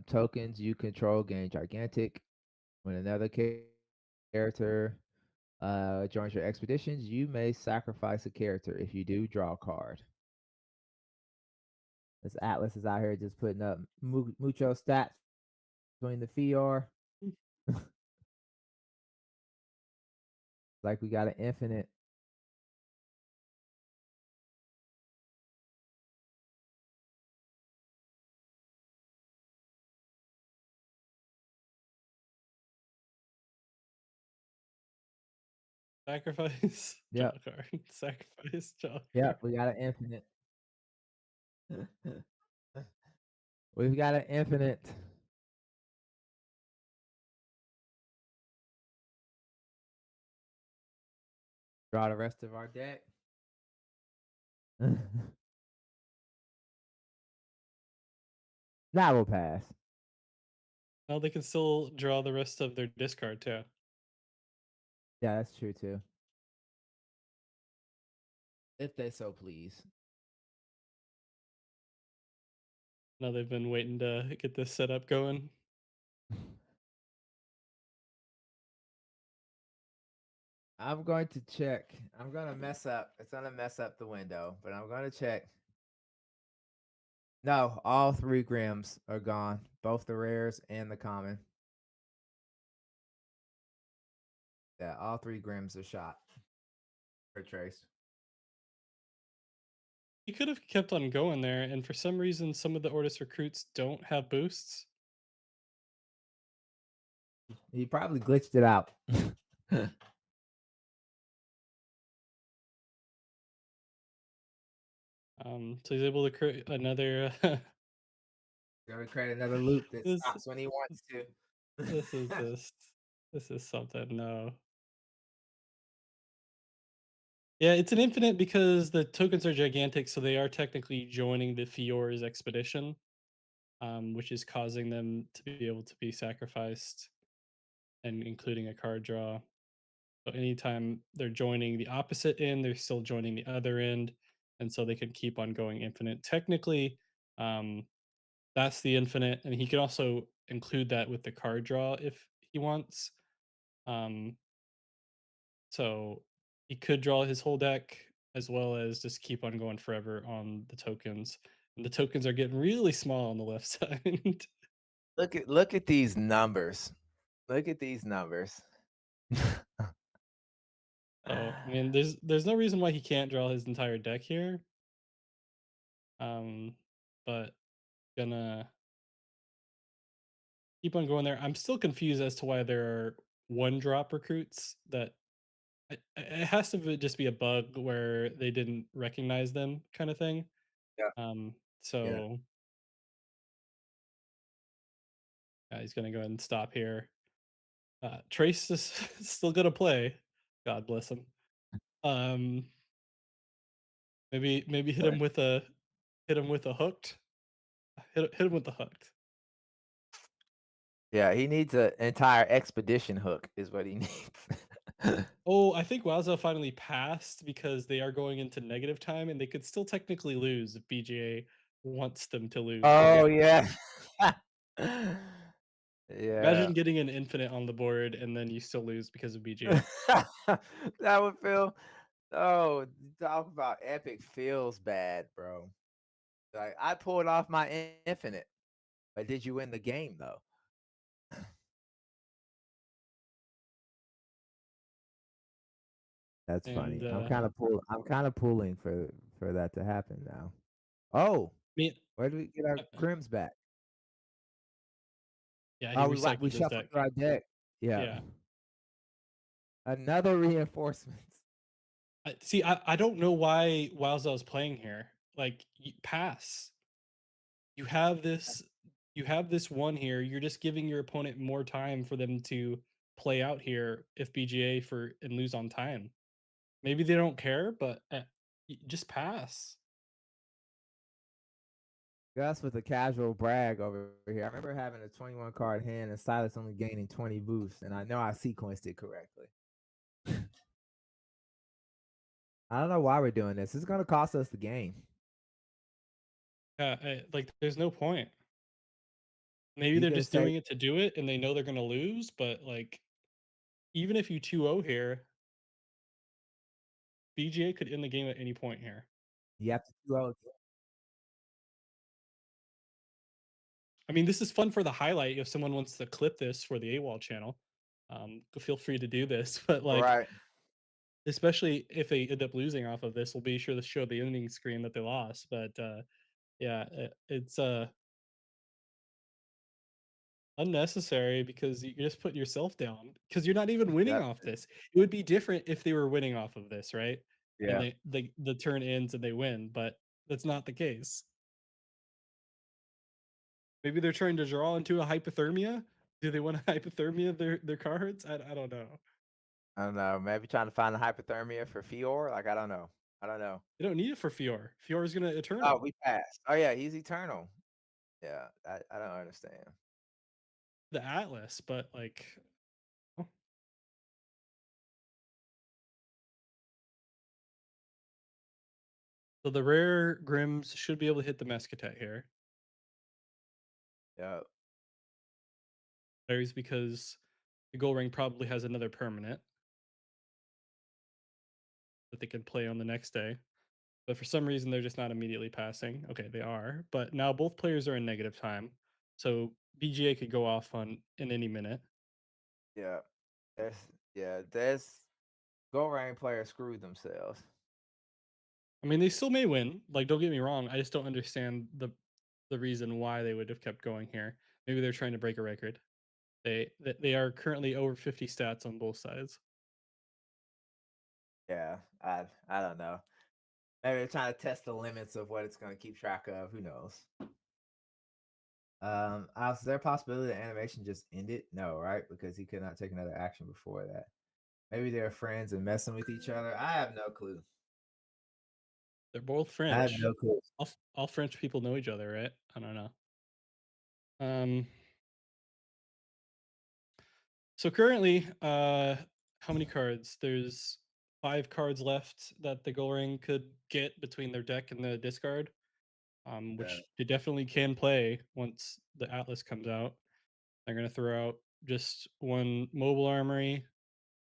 Speaker 1: tokens you control gain gigantic. When another character joins your expeditions, you may sacrifice a character. If you do, draw a card. This Atlas is out here just putting up mucho stats between the Fior. Like we got an infinite.
Speaker 2: Sacrifice draw
Speaker 1: Yep.
Speaker 2: card. Sacrifice draw
Speaker 1: Yep.
Speaker 2: card.
Speaker 1: We got an infinite. We've got an infinite. Draw the rest of our deck. That will pass.
Speaker 2: Now they can still draw the rest of their discard too.
Speaker 1: Yeah, that's true too. If they so please.
Speaker 2: Now they've been waiting to get this setup going.
Speaker 1: I'm going to check. I'm gonna mess up. It's gonna mess up the window, but I'm gonna check. No, all three Grims are gone. Both the rares and the common. Yeah, all three Grims are shot. For Trace.
Speaker 2: He could have kept on going there, and for some reason, some of the Ortis recruits don't have boosts.
Speaker 1: He probably glitched it out.
Speaker 2: So he's able to create another.
Speaker 1: Gonna create another loop that
Speaker 2: this
Speaker 1: stops when he wants to.
Speaker 2: this is this this is something. No, yeah, it's an infinite because the tokens are gigantic, so they are technically joining the Fiora's expedition, which is causing them to be able to be sacrificed and including a card draw. So anytime they're joining the opposite end, they're still joining the other end, and so they can keep on going infinite. Technically, um, that's the infinite, and he can also include that with the card draw if he wants. Um, so he could draw his whole deck as well as just keep on going forever on the tokens. And the tokens are getting really small on the left side.
Speaker 1: look at these numbers. Look at these numbers.
Speaker 2: So, I mean, there's no reason why he can't draw his entire deck here. Um, but gonna keep on going there. I'm still confused as to why there are one drop recruits that it has to just be a bug where they didn't recognize them kind of thing.
Speaker 1: Yeah, yeah.
Speaker 2: So he's gonna go ahead and stop here. Trace is still gonna play. God bless him. Um, maybe
Speaker 1: But
Speaker 2: hit him with a hooked. Hit him with the hooked.
Speaker 1: yeah, he needs an entire expedition hook is what he needs.
Speaker 2: Oh, I think Wowza finally passed because they are going into negative time, and they could still technically lose if BGA wants them to lose.
Speaker 1: Oh, yeah.
Speaker 2: Imagine
Speaker 1: Yeah.
Speaker 2: getting an infinite on the board and then you still lose because of BGA.
Speaker 1: That would feel oh, talk about epic feels bad, bro. Like, I pulled off my infinite, but did you win the game, though? That's
Speaker 2: And
Speaker 1: funny. I'm kinda pulling for that to happen now. Oh,
Speaker 2: me,
Speaker 1: where do we get our
Speaker 2: uh, uh,
Speaker 1: crims back?
Speaker 2: yeah, he
Speaker 1: Oh, we
Speaker 2: recycled his
Speaker 1: shuffled
Speaker 2: deck.
Speaker 1: through our deck. Yeah.
Speaker 2: Yeah.
Speaker 1: Another reinforcements.
Speaker 2: See, I don't know why Wowza is playing here. Like, pass. You have this. You have this one here. You're just giving your opponent more time for them to play out here if BGA for and lose on time. Maybe they don't care, but just pass.
Speaker 1: Gus with a casual brag over here. I remember having a 21 card hand and Silas only gaining 20 boosts, and I know I sequenced it correctly. I don't know why we're doing this. It's gonna cost us the game.
Speaker 2: Like, there's no point. Maybe
Speaker 1: You
Speaker 2: they're
Speaker 1: gonna
Speaker 2: just
Speaker 1: say
Speaker 2: doing it to do it, and they know they're gonna lose. But like, even if you 2-0 here, BGA could end the game at any point here.
Speaker 1: you have to do all
Speaker 2: I mean, this is fun for the highlight if someone wants to clip this for the AWOL channel. Feel free to do this, but like,
Speaker 1: right.
Speaker 2: especially if they end up losing off of this, we'll be sure to show the ending screen that they lost. But yeah, it's unnecessary because you just put yourself down because you're not even winning
Speaker 1: Yep.
Speaker 2: off this. It would be different if they were winning off of this, right? And
Speaker 1: Yeah.
Speaker 2: the turn ends and they win, but that's not the case. Maybe they're trying to draw into a hypothermia. Do they want to hypothermia their cards? I don't know.
Speaker 1: I don't know. Maybe trying to find the hypothermia for Fior. Like I don't know. I don't know.
Speaker 2: They don't need it for Fior. Fior is gonna
Speaker 1: Oh,
Speaker 2: eternal
Speaker 1: we passed. Oh yeah, he's eternal. Yeah, I don't understand.
Speaker 2: the Atlas, but like, oh, so the rare Grims should be able to hit the Mescatet here.
Speaker 1: Yeah,
Speaker 2: Varies because the Gold Ring probably has another permanent that they can play on the next day. But for some reason, they're just not immediately passing. Okay, they are, but now both players are in negative time, so BGA could go off on in any minute.
Speaker 1: yeah. There's there's Go Rain players screwed themselves.
Speaker 2: I mean, they still may win. Like, don't get me wrong. I just don't understand the reason why they would have kept going here. Maybe they're trying to break a record. They are currently over 50 stats on both sides.
Speaker 1: Yeah, I don't know. Maybe they're trying to test the limits of what it's going to keep track of. Who knows? Is there a possibility the animation just ended? No, right? Because he could not take another action before that. Maybe they're friends and messing with each other. I have no clue.
Speaker 2: They're both
Speaker 1: I have
Speaker 2: French.
Speaker 1: no clue.
Speaker 2: All French people know each other, right? I don't know. Um, so currently, how many cards? There's 5 cards left that the Gold could get between their deck and the discard,
Speaker 1: Yeah,
Speaker 2: which they definitely can play once the Atlas comes out. They're gonna throw out just one mobile armory,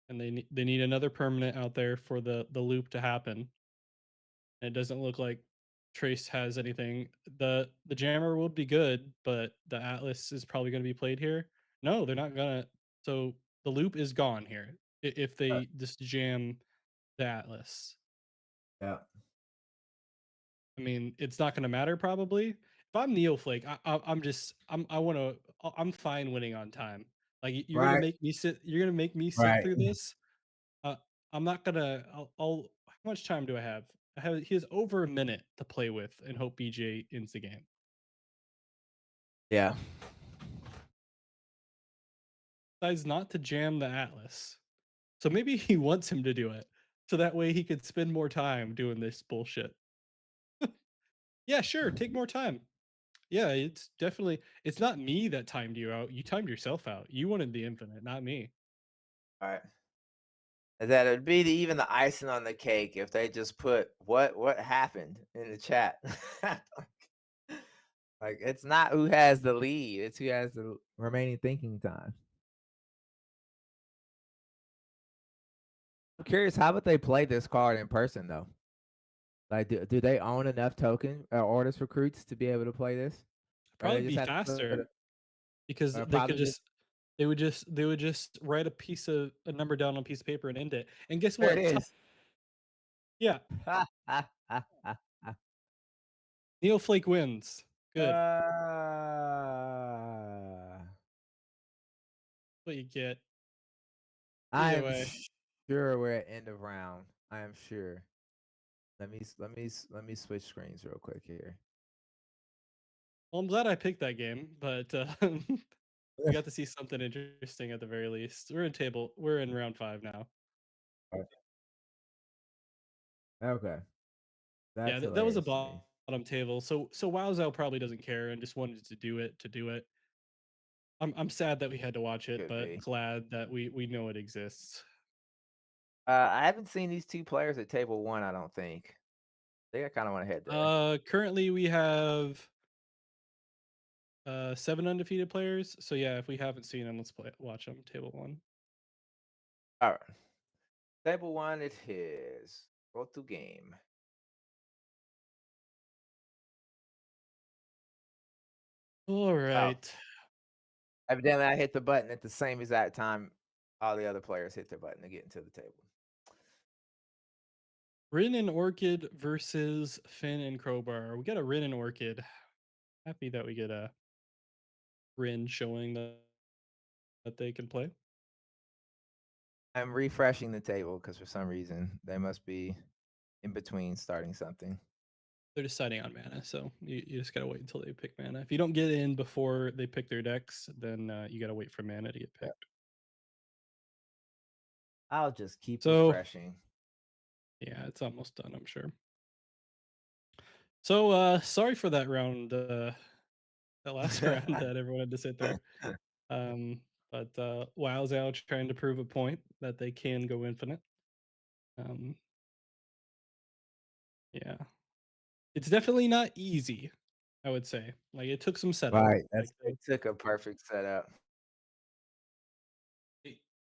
Speaker 2: and they need another permanent out there for the loop to happen. And it doesn't look like Trace has anything. The Jammer would be good, but the Atlas is probably gonna be played here. No, they're not gonna. So the loop is gone here if
Speaker 1: Uh,
Speaker 2: they just jam the Atlas.
Speaker 1: yeah.
Speaker 2: I mean, it's not gonna matter probably. If I'm Neoflake, I'm just I wanna I'm fine winning on time. Like you're gonna
Speaker 1: Right.
Speaker 2: make me sit. You're gonna make me sit
Speaker 1: Right.
Speaker 2: through this. Uh, I'm not gonna. I'll. How much time do I have? I have. He has over a minute to play with, and hope BJ ends the game.
Speaker 1: Yeah.
Speaker 2: Decides not to jam the Atlas, so maybe he wants him to do it, so that way he could spend more time doing this bullshit. Yeah, sure. Take more time. Yeah, it's definitely. It's not me that timed you out. You timed yourself out. You wanted the infinite, not me.
Speaker 1: All right. That it'd be even the icing on the cake if they just put what happened in the chat. Like it's not who has the lead, it's who has the remaining thinking time. I'm curious, how would they play this card in person though? Like, do they own enough token orders recruits to be able to play this? Or
Speaker 2: Probably
Speaker 1: they just
Speaker 2: be
Speaker 1: have to put
Speaker 2: faster because they could
Speaker 1: probably just
Speaker 2: just they would just write a number down on a piece of paper and end it. And guess
Speaker 1: there it
Speaker 2: what?
Speaker 1: is.
Speaker 2: Yeah,
Speaker 1: Ha, ha, ha, ha, ha.
Speaker 2: Neoflake wins. Good.
Speaker 1: Uh,
Speaker 2: What you get.
Speaker 1: I
Speaker 2: Either
Speaker 1: am
Speaker 2: way.
Speaker 1: sure we're at end of round. I am sure. Let me switch screens real quick here.
Speaker 2: Well, I'm glad I picked that game, but we got to see something interesting at the very least. We're in round 5 now.
Speaker 1: Okay,
Speaker 2: Yeah,
Speaker 1: that's
Speaker 2: that was a
Speaker 1: hilarious to me.
Speaker 2: bottom table. So WowZow probably doesn't care and just wanted to do it. I'm sad that we had to watch it,
Speaker 1: Could
Speaker 2: but
Speaker 1: be.
Speaker 2: glad that we know it exists.
Speaker 1: I haven't seen these two players at table one. I don't think. I think I kind of want to head there.
Speaker 2: Currently we have 7 undefeated players. So yeah, if we haven't seen them, let's watch them. Table 1.
Speaker 1: All right, table one. It is. Go to game.
Speaker 2: All
Speaker 1: Oh,
Speaker 2: right.
Speaker 1: evidently I hit the button at the same exact time all the other players hit their button to get into the table.
Speaker 2: Rin and Orchid versus Finn and Crowbar. We got a Rin and Orchid. Happy that we get a Rin showing that they can play.
Speaker 1: I'm refreshing the table because for some reason they must be in between starting something.
Speaker 2: They're deciding on mana, so you just gotta wait until they pick mana. If you don't get in before they pick their decks, then you gotta wait for mana to get
Speaker 1: Yeah.
Speaker 2: picked.
Speaker 1: I'll just keep
Speaker 2: So
Speaker 1: refreshing.
Speaker 2: yeah, it's almost done, I'm sure. So sorry for that round, that last round that everyone had to sit through. Um, but WoW's out trying to prove a point that they can go infinite. Um, yeah, it's definitely not easy. I would say, like it took some setup.
Speaker 1: Right.
Speaker 2: Like
Speaker 1: It took a perfect setup.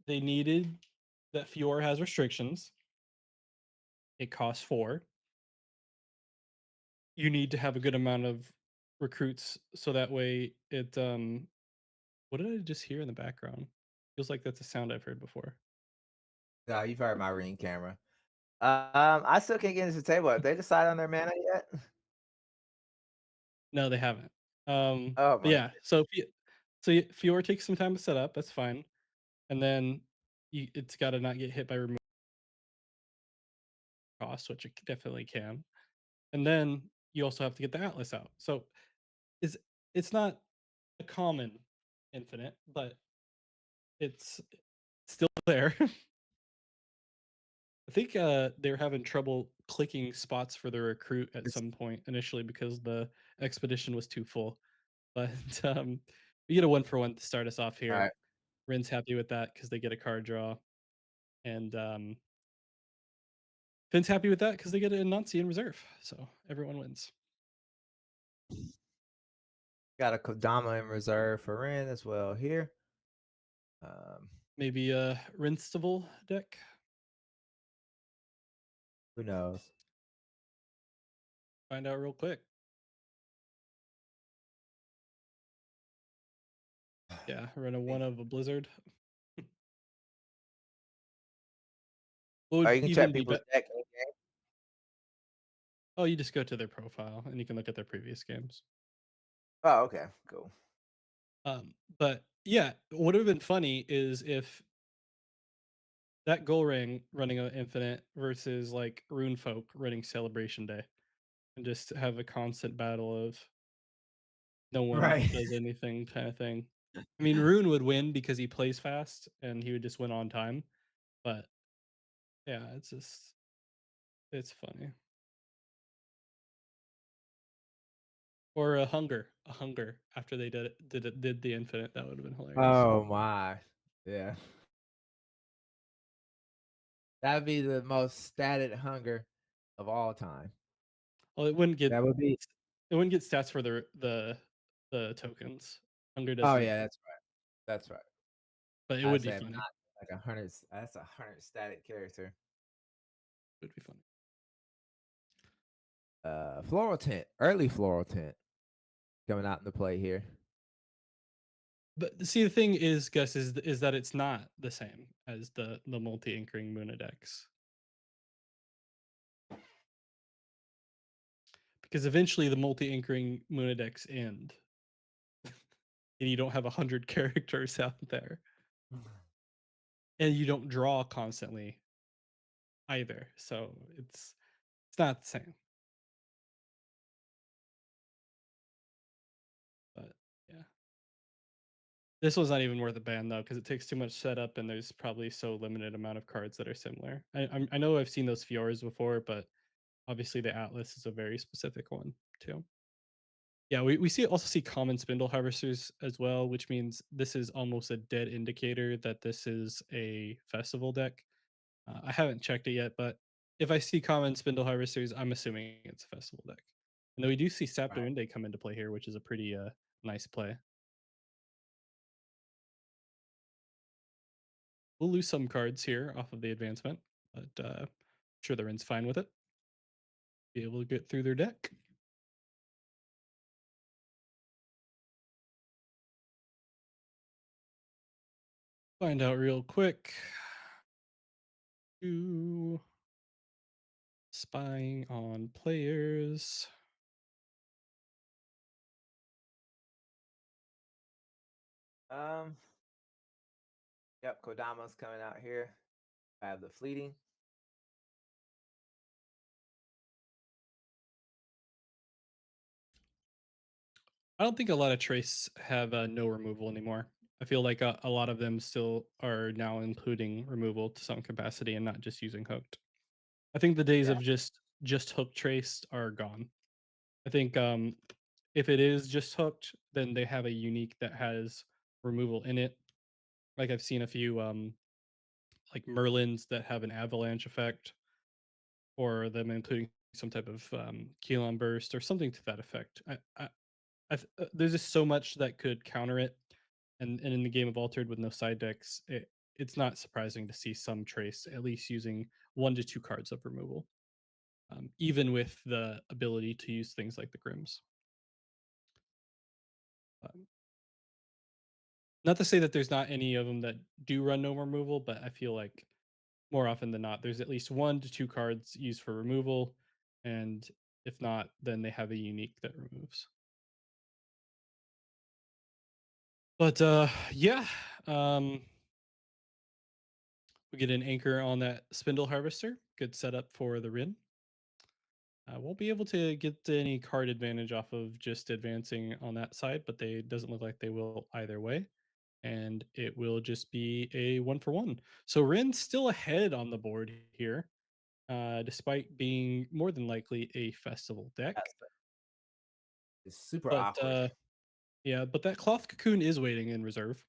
Speaker 2: they needed that Fior has restrictions. It costs 4. You need to have a good amount of recruits so that way it what did I just hear in the background? Feels like that's a sound I've heard before.
Speaker 1: No, you've heard my ring camera. I still can't get into the table. Have they decided on their mana yet?
Speaker 2: No, they haven't.
Speaker 1: Oh
Speaker 2: But
Speaker 1: my
Speaker 2: yeah, Fior takes some time to set up, that's fine. And then it's got to not get hit by remove cost, which it definitely can. And then you also have to get the Atlas out. So it's it's not a common infinite, but it's still there. I think they were having trouble clicking spots for the recruit at
Speaker 1: goodness.
Speaker 2: some point initially because the expedition was too full. But we get a 1-for-1 to start us off here.
Speaker 1: Alright.
Speaker 2: Rin's happy with that because they get a card draw, and Finn's happy with that because they get an Anansi in reserve. So everyone wins.
Speaker 1: Got a Kodama in reserve for Ren as well here. Um,
Speaker 2: Maybe a Rinstable deck.
Speaker 1: who knows?
Speaker 2: Find out real quick. Yeah, run a one
Speaker 1: Think-
Speaker 2: of a blizzard. What
Speaker 1: Oh,
Speaker 2: would
Speaker 1: you can check
Speaker 2: even be
Speaker 1: people's
Speaker 2: bet
Speaker 1: deck in game.
Speaker 2: Oh, you just go to their profile and you can look at their previous games.
Speaker 1: Oh, okay, cool.
Speaker 2: But yeah, what would have been funny is if that goal ring running a infinite versus like Rune Folk running Celebration Day and just have a constant battle of no one
Speaker 1: Right.
Speaker 2: does anything kind of thing. I mean, Rune would win because he plays fast and he would just win on time. But yeah, it's funny. Or a hunger after they did the infinite. That would have been hilarious.
Speaker 1: Oh my. Yeah. That would be the most statted hunger of all time.
Speaker 2: Well,
Speaker 1: That would be
Speaker 2: it wouldn't get stats for the tokens. Hunger
Speaker 1: oh
Speaker 2: doesn't,
Speaker 1: yeah, that's right. That's right.
Speaker 2: but it
Speaker 1: I
Speaker 2: would be
Speaker 1: said
Speaker 2: funny.
Speaker 1: not like 100 that's 100 static character.
Speaker 2: It would be funny.
Speaker 1: Floral tint, early floral tint coming out into play here.
Speaker 2: But see, the thing is, Gus, is that it's not the same as the multi-anchoring Munadex because eventually the multi-anchoring Munadex end, and you don't have 100 characters out there, and you don't draw constantly either. So it's not the same. But yeah, this one's not even worth a ban though because it takes too much setup, and there's probably so limited amount of cards that are similar. I know I've seen those Fiors before, but obviously the Atlas is a very specific one too. Yeah, we also see common spindle harvesters as well, which means this is almost a dead indicator that this is a festival deck. I haven't checked it yet, but if I see common spindle harvesters, I'm assuming it's a festival deck. And then we do see Sap
Speaker 1: Right.
Speaker 2: Duende come into play here, which is a pretty nice play. We'll lose some cards here off of the advancement, but I'm sure the Rin's fine with it. Be able to get through their deck. Find out real quick. Ooh, spying on players.
Speaker 1: Um, yep, Kodama's coming out here. I have the fleeting.
Speaker 2: I don't think a lot of trace have no removal anymore. I feel like a lot of them still are now including removal to some capacity and not just using hooked. I think the days
Speaker 1: Yeah.
Speaker 2: of just hooked traced are gone. I think if it is just hooked, then they have a unique that has removal in it. Like I've seen a few like Merlins that have an avalanche effect, or them including some type of Keylon burst or something to that effect. There's just so much that could counter it, and in the game of Altered with no side decks, it's not surprising to see some trace at least using 1 to 2 cards of removal, even with the ability to use things like the Grims. Um, Not to say that there's not any of them that do run no removal, but I feel like more often than not, there's at least 1 to 2 cards used for removal, and if not, then they have a unique that removes. But yeah, um, we get an anchor on that spindle harvester. Good setup for the Rin. Won't be able to get any card advantage off of just advancing on that side, but they doesn't look like they will either way. And it will just be a 1 for 1. So Rin's still ahead on the board here, despite being more than likely a festival deck.
Speaker 1: That's it's super
Speaker 2: But
Speaker 1: awkward.
Speaker 2: yeah, but that cloth cocoon is waiting in reserve.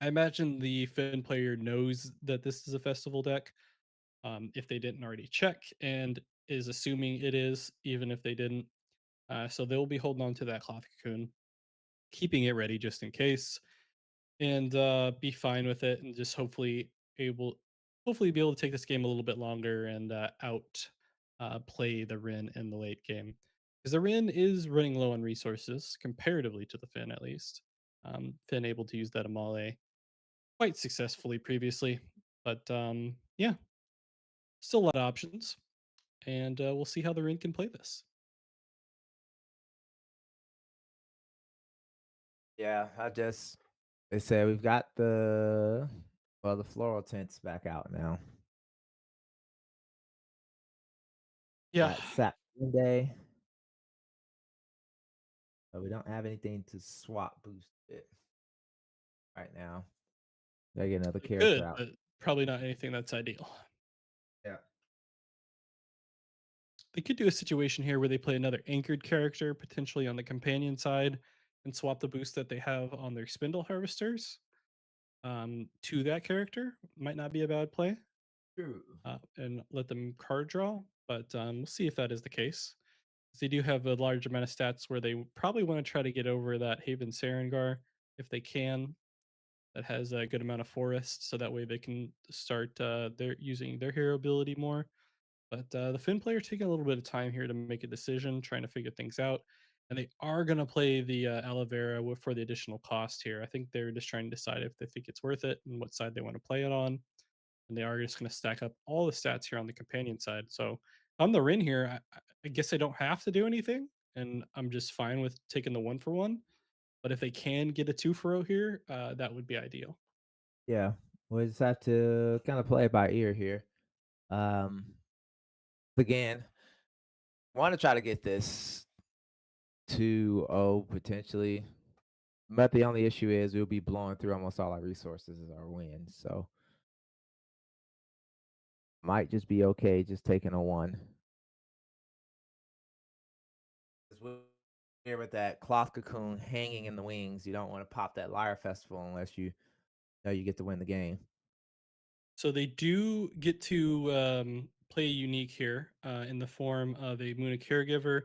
Speaker 2: I imagine the Finn player knows that this is a festival deck, if they didn't already check, and is assuming it is, even if they didn't. So they'll be holding on to that cloth cocoon, keeping it ready just in case, and be fine with it, and just hopefully be able to take this game a little bit longer and out. play the Rin in the late game. Because the Rin is running low on resources, comparatively to the Finn at least. Finn able to use that Amale quite successfully previously. But yeah, still a lot of options. And we'll see how the Rin can play this.
Speaker 1: Yeah, they said we've got the floral tints back out now.
Speaker 2: Yeah,
Speaker 1: Got Sat Monday, but we don't have anything to swap boost it right now. Gotta get another
Speaker 2: they
Speaker 1: character
Speaker 2: could,
Speaker 1: out.
Speaker 2: but probably not anything that's ideal.
Speaker 1: Yeah.
Speaker 2: They could do a situation here where they play another anchored character, potentially on the companion side, and swap the boost that they have on their spindle harvesters to that character. Might not be a bad play,
Speaker 1: True.
Speaker 2: and let them card draw. But we'll see if that is the case. 'Cause they do have a large amount of stats where they probably want to try to get over that Haven Sarengar if they can. That has a good amount of forest, so that way they can start their using their hero ability more. But the Finn player taking a little bit of time here to make a decision, trying to figure things out. And they are going to play the aloe vera for the additional cost here. I think they're just trying to decide if they think it's worth it and what side they want to play it on. And they are just going to stack up all the stats here on the companion side. So on the Rin here, I guess I don't have to do anything. And I'm just fine with taking the one for one. But if they can get a two for oh here, that would be ideal.
Speaker 1: Yeah. We just have to kind of play it by ear here. Um, again, want to try to get this 2-0 potentially, but the only issue is we'll be blowing through almost all our resources as our win. So might just be okay just taking a one. 'Cause here with that cloth cocoon hanging in the wings, you don't want to pop that Lyre Festival unless you know you get to win the game.
Speaker 2: So they do get to play unique here in the form of a Moon of Caregiver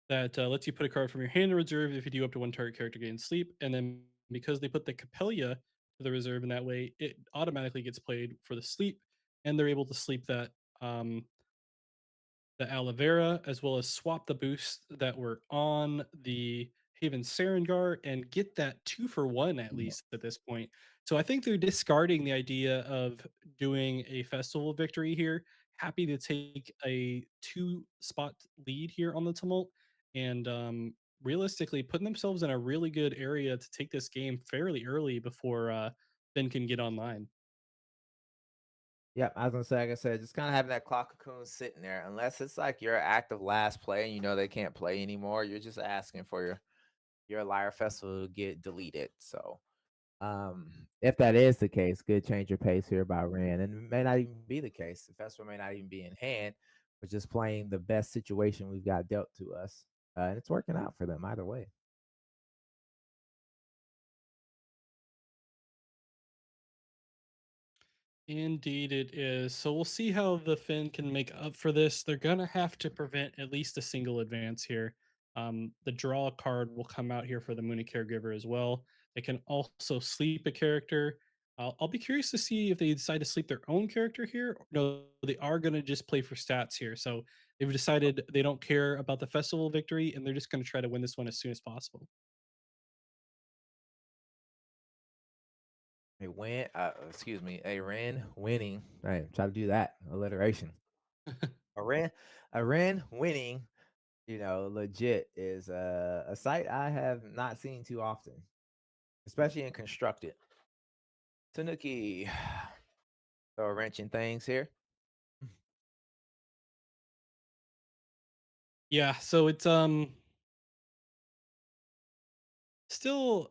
Speaker 2: that lets you put a card from your hand to reserve if you do up to one target character gain sleep. And then because they put the Capelia to the reserve in that way, it automatically gets played for the sleep, and they're able to sleep that the aloe vera, as well as swap the boosts that were on the Haven Sarengar and get that two for one at
Speaker 1: Yeah.
Speaker 2: least at this point. So I think they're discarding the idea of doing a festival victory here. Happy to take a two spot lead here on the tumult and realistically putting themselves in a really good area to take this game fairly early before Ben can get online.
Speaker 1: Yep, I was gonna say, like I said, just kind of having that clock cocoon sitting there, unless it's like your active last play and you know they can't play anymore, you're just asking for your Lyre Festival to get deleted. So if that is the case, good change your pace here by Ren. And it may not even be the case. The festival may not even be in hand. We're just playing the best situation we've got dealt to us. And it's working out for them either way.
Speaker 2: Indeed, it is. So we'll see how the Finn can make up for this. They're gonna have to prevent at least a single advance here. The draw card will come out here for the Mooney Caregiver as well. They can also sleep a character. I'll be curious to see if they decide to sleep their own character here. No, they are going to just play for stats here. So they've decided they don't care about the festival victory, and they're just going to try to win this one as soon as possible.
Speaker 1: Excuse me, a Ren winning. Right, try to do that alliteration. A Ren, a Ren winning. Legit is a sight I have not seen too often, especially in constructed. Tanuki, throw a wrench in things here.
Speaker 2: Yeah, so still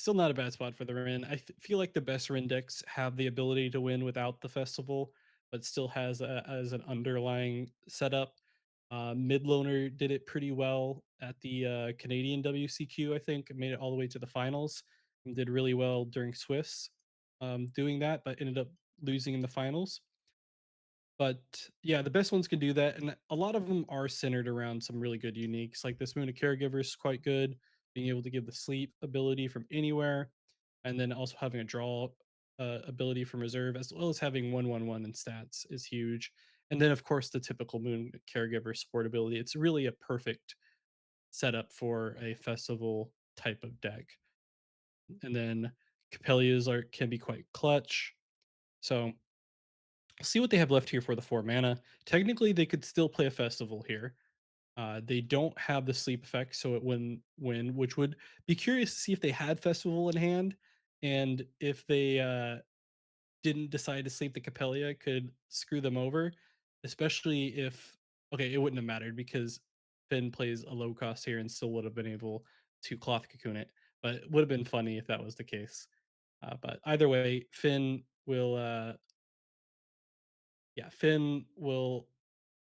Speaker 2: not a bad spot for the Ren. Feel like the best Ren decks have the ability to win without the festival, but still has as an underlying setup. Midloner did it pretty well at the Canadian WCQ. I think made it all the way to the finals and did really well during Swiss doing that, but ended up losing in the finals. But yeah, the best ones can do that, and a lot of them are centered around some really good uniques. Like this Moon of Caregiver is quite good, being able to give the sleep ability from anywhere, and then also having a draw ability from reserve, as well as having 1/1/1 in stats is huge. And then, of course, the typical Moon caregiver support ability. It's really a perfect setup for a festival type of deck. And then Capellias are can be quite clutch. So see what they have left here for the 4 mana. Technically, they could still play a festival here. They don't have the sleep effect, so it wouldn't win, which would be curious to see if they had festival in hand and if they didn't decide to sleep the Capella could screw them over, especially if okay, it wouldn't have mattered because Finn plays a low cost here and still would have been able to cloth cocoon it. But it would have been funny if that was the case. But either way, Finn will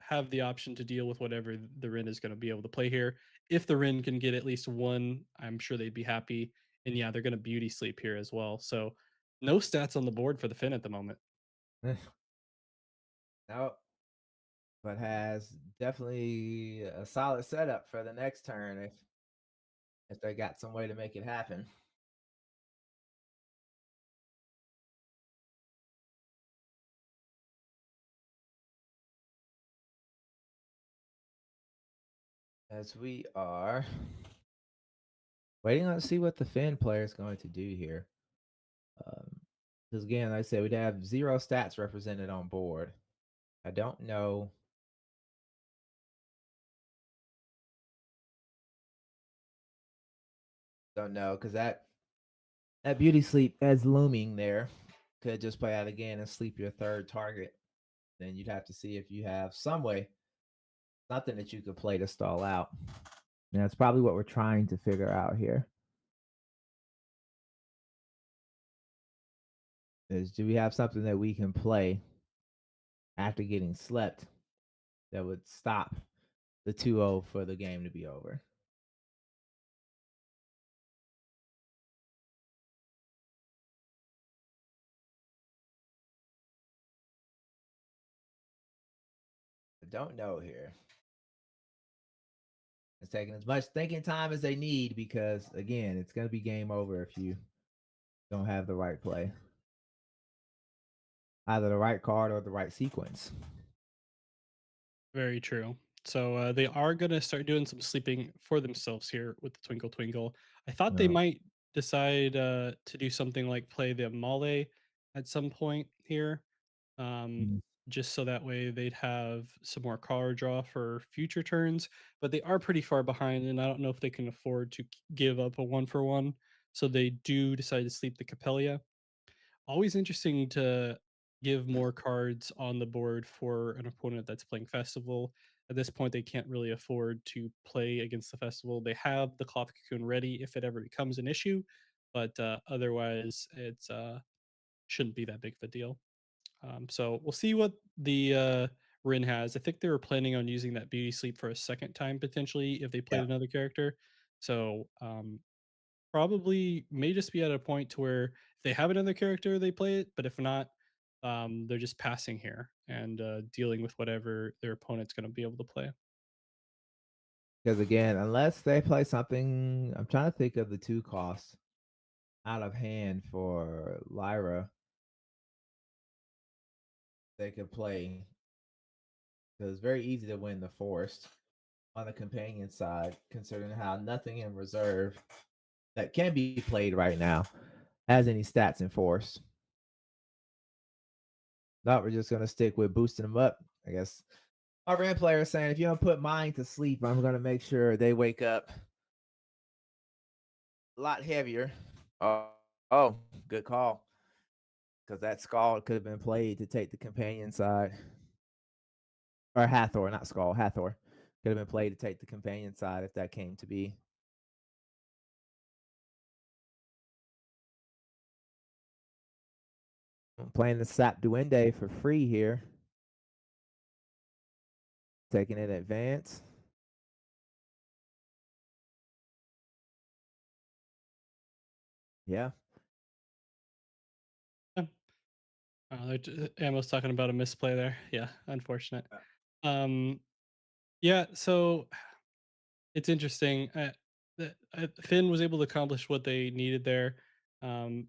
Speaker 2: have the option to deal with whatever the Rin is going to be able to play here. If the Rin can get at least one, I'm sure they'd be happy. And yeah, they're going to beauty sleep here as well. So no stats on the board for the Finn at the moment.
Speaker 1: No, but has definitely a solid setup for the next turn if they got some way to make it happen. As we are waiting on to see what the Finn player is going to do here. Because again, like I said, we'd have 0 stats represented on board. I don't know, because that beauty sleep as looming there could just play out again and sleep your third target. Then you'd have to see if you have some way, something that you could play to stall out. And that's probably what we're trying to figure out here. Is do we have something that we can play after getting slept that would stop the 2-0 for the game to be over? I don't know here. It's taking as much thinking time as they need because again, it's going to be game over if you don't have the right play. Either the right card or the right sequence.
Speaker 2: Very true. So they are going to start doing some sleeping for themselves here with the Twinkle Twinkle. I thought they
Speaker 1: No.
Speaker 2: might decide to do something like play the Mole at some point here, um,
Speaker 1: Mm.
Speaker 2: just so that way they'd have some more card draw for future turns. But they are pretty far behind, and I don't know if they can afford to give up a 1 for 1. So they do decide to sleep the Capella. Always interesting to give more cards on the board for an opponent that's playing Festival. At this point, they can't really afford to play against the Festival. They have the Cloth Cocoon ready if it ever becomes an issue, but otherwise, it's shouldn't be that big of a deal. So we'll see what the Rin has. I think they were planning on using that Beauty Sleep for a second time potentially if they played
Speaker 1: Yeah.
Speaker 2: another character. So probably may just be at a point to where if they have another character, they play it, but if not, they're just passing here and dealing with whatever their opponent's going to be able to play.
Speaker 1: Because again, unless they play something, I'm trying to think of the 2 costs out of hand for Lyra they could play. Because it's very easy to win the forest on the companion side, considering how nothing in reserve that can be played right now has any stats enforced. No, we're just gonna stick with boosting them up. I guess our brand player is saying if you don't put mine to sleep, I'm gonna make sure they wake up a lot heavier. Oh, oh, good call. Because that skull could have been played to take the companion side. Or Hathor, not skull, Hathor. Could have been played to take the companion side if that came to be. I'm playing the Sap Duende for free here. Taking it advance. Yeah.
Speaker 2: Yeah. Ammo's talking about a misplay there. Yeah, unfortunate. Um, yeah, so it's interesting. Finn was able to accomplish what they needed there.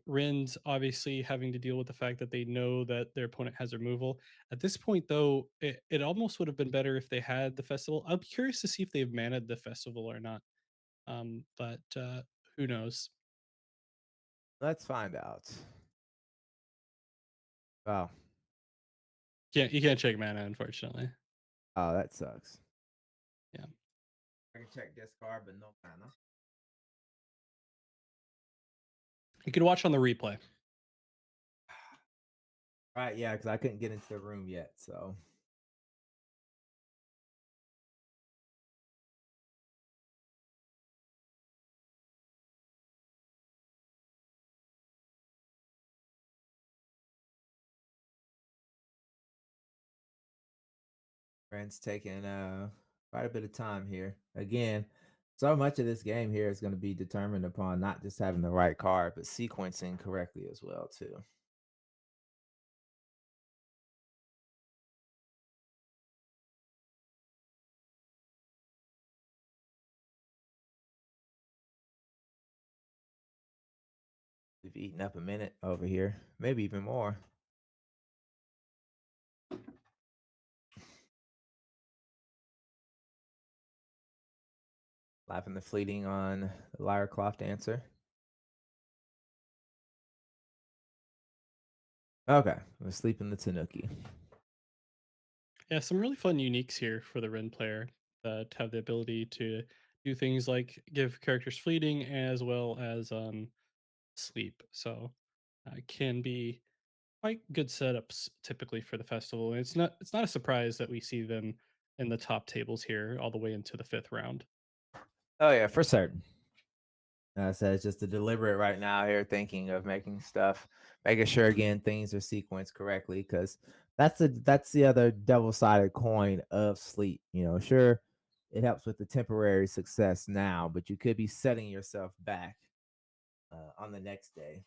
Speaker 2: Rin's obviously having to deal with the fact that they know that their opponent has removal. At this point, though, it almost would have been better if they had the festival. I'm curious to see if they've managed the festival or not. But who knows?
Speaker 1: Let's find out. Oh,
Speaker 2: You can't check mana, unfortunately.
Speaker 1: oh, that sucks.
Speaker 2: Yeah,
Speaker 1: I can check discard, but no mana.
Speaker 2: you could watch on the replay.
Speaker 1: Right, yeah, because I couldn't get into the room yet. So Brand's taking quite a bit of time here. Again, so much of this game here is going to be determined upon not just having the right card, but sequencing correctly as well too. We've eaten up a minute over here, maybe even more. Laughing the fleeting on the Lyre Cloth Dancer. Okay, we're sleeping the Tanuki.
Speaker 2: Yeah, some really fun uniques here for the Ren player that have the ability to do things like give characters fleeting as well as sleep. So it can be quite good setups typically for the festival. And it's not a surprise that we see them in the top tables here all the way into the fifth round.
Speaker 1: Oh yeah, for certain. I said it's just a deliberate right now here, thinking of making stuff, making sure again things are sequenced correctly, because that's the other double-sided coin of sleep. Sure, it helps with the temporary success now, but you could be setting yourself back on the next day.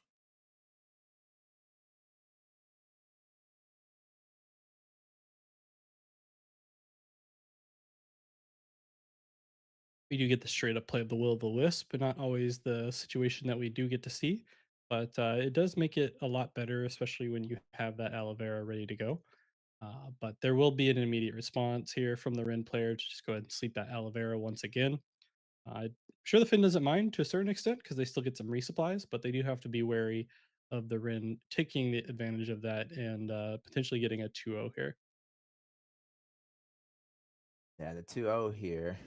Speaker 2: We do get the straight up play of the Will of the Wisp, but not always the situation that we do get to see. But it does make it a lot better, especially when you have that aloe vera ready to go. But there will be an immediate response here from the Ren player to just go ahead and sleep that aloe vera once again. I'm sure the Finn doesn't mind to a certain extent because they still get some resupplies, but they do have to be wary of the Ren taking the advantage of that and potentially getting a 2-0 here.
Speaker 1: Yeah, the 2-0 here.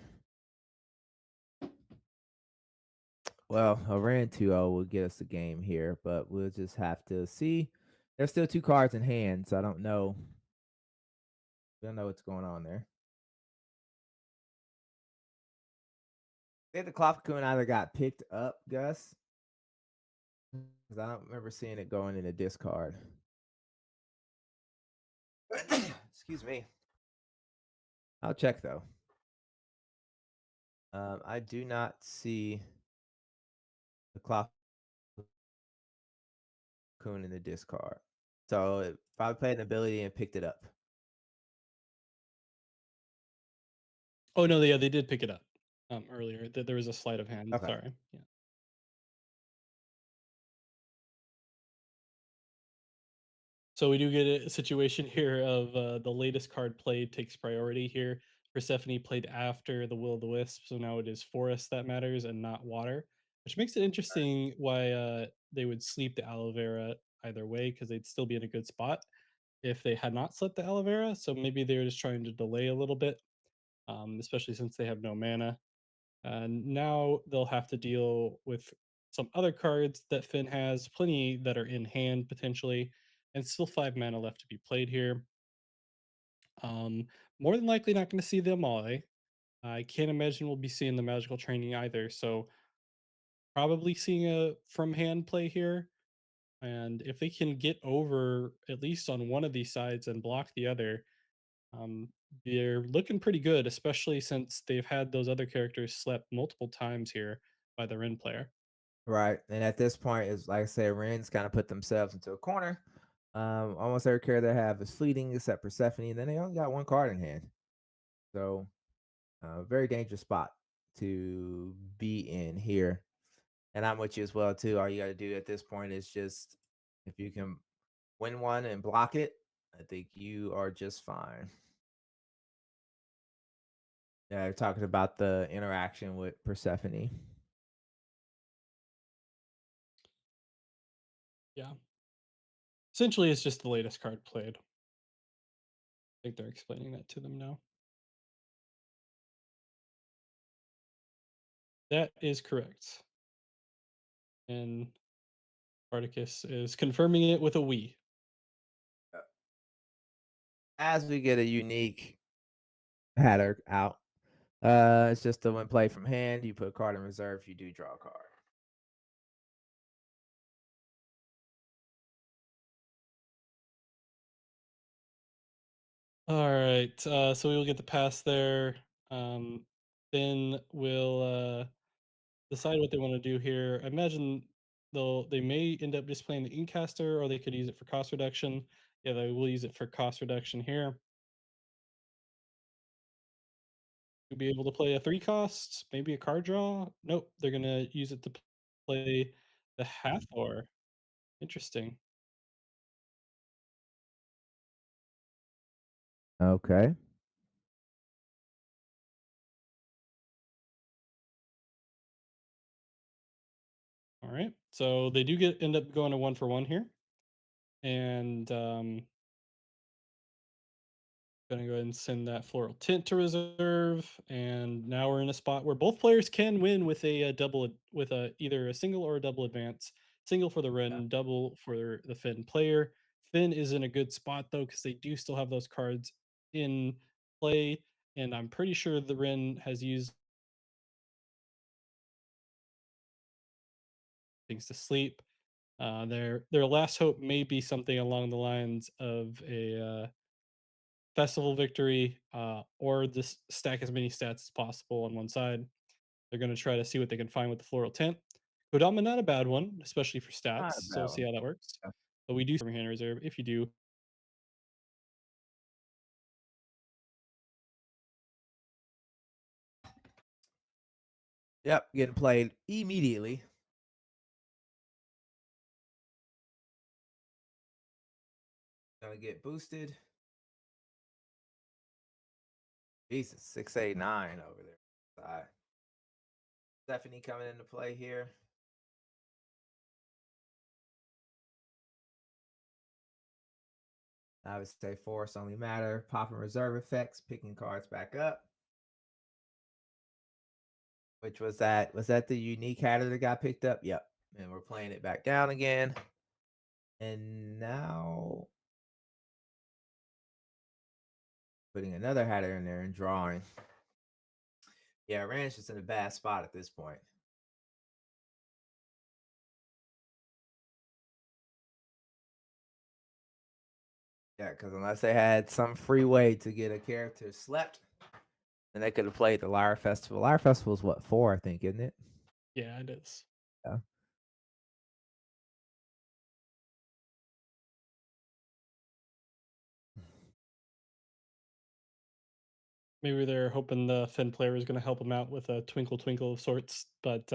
Speaker 1: Well, a Ran 2-0 will get us the game here, but we'll just have to see. There's still two cards in hand, so I don't know. We don't know what's going on there. I think the Cloth-Coon either got picked up, Gus, because I don't remember seeing it going in a discard. Excuse me. I'll check though. I do not see the Cloth-Coon in the discard, so it probably played an ability and picked it up.
Speaker 2: Oh no, yeah, they did pick it up earlier. There was a sleight of hand.
Speaker 1: Okay.
Speaker 2: Sorry. Yeah. So we do get a situation here of the latest card played takes priority here. Persephone played after the Will of the Wisp, so now it is forest that matters and not water, which makes it interesting why they would sleep the aloe vera either way because they'd still be in a good spot if they had not slept the aloe vera. So maybe they were just trying to delay a little bit, especially since they have no mana. And now they'll have to deal with some other cards that Finn has, plenty that are in hand potentially, and still 5 mana left to be played here. Um, More than likely not going to see them all. I can't imagine we'll be seeing the magical training either. So probably seeing a from hand play here. And if they can get over at least on one of these sides and block the other, um, they're looking pretty good, especially since they've had those other characters slept multiple times here by the Ren player.
Speaker 1: Right. And at this point, is like I said, Ren's kind of put themselves into a corner. Almost every character they have is fleeting except Persephone, and then they only got one card in hand. So very dangerous spot to be in here. And I'm with you as well too. All you got to do at this point is just if you can win one and block it, I think you are just fine. Yeah, you're talking about the interaction with Persephone.
Speaker 2: Yeah. Essentially, it's just the latest card played. I think they're explaining that to them now. That is correct. And Spartacus is confirming it with a we.
Speaker 1: As we get a unique hatter out, it's just a when play from hand. You put a card in reserve. You do draw a card.
Speaker 2: All right. So we will get the pass there. Um, then we'll decide what they want to do here. I imagine they may end up just playing the Incaster, or they could use it for cost reduction. Yeah, they will use it for cost reduction here. To be able to play a 3 cost, maybe a card draw. Nope, they're gonna use it to play the Hathor. Interesting.
Speaker 1: Okay.
Speaker 2: All right. So they do get end up going to 1 for 1 here. And gonna go ahead and send that floral tint to reserve. And now we're in a spot where both players can win with a double with a either a single or a double advance. Single for the
Speaker 1: Yeah.
Speaker 2: Ren, double for the Finn player. Finn is in a good spot though, because they do still have those cards in play. And I'm pretty sure the Ren has used things to sleep. Their last hope may be something along the lines of a festival victory, or just stack as many stats as possible on one side. They're going to try to see what they can find with the floral tint. Kodama, not a bad one, especially for
Speaker 1: Not
Speaker 2: stats.
Speaker 1: a
Speaker 2: So
Speaker 1: bad
Speaker 2: we'll see
Speaker 1: one.
Speaker 2: how that works.
Speaker 1: Yeah.
Speaker 2: But we do from hand reserve. If you do,
Speaker 1: Yep, getting played immediately. Gonna get boosted. Jesus, 689 over there. Side. Stephanie coming into play here. I would say force only matter. Popping reserve effects, picking cards back up. Which was that? Was that the unique hatter that got picked up? Yep. And we're playing it back down again. And now putting another hatter in there and drawing. Yeah, Ranch is in a bad spot at this point. Yeah, because unless they had some free way to get a character slept, then they could have played the Lyre Festival. Lyre Festival is what, 4, I think, isn't it?
Speaker 2: yeah, it is.
Speaker 1: Yeah.
Speaker 2: Maybe they're hoping the Finn player is going to help them out with a twinkle twinkle of sorts, but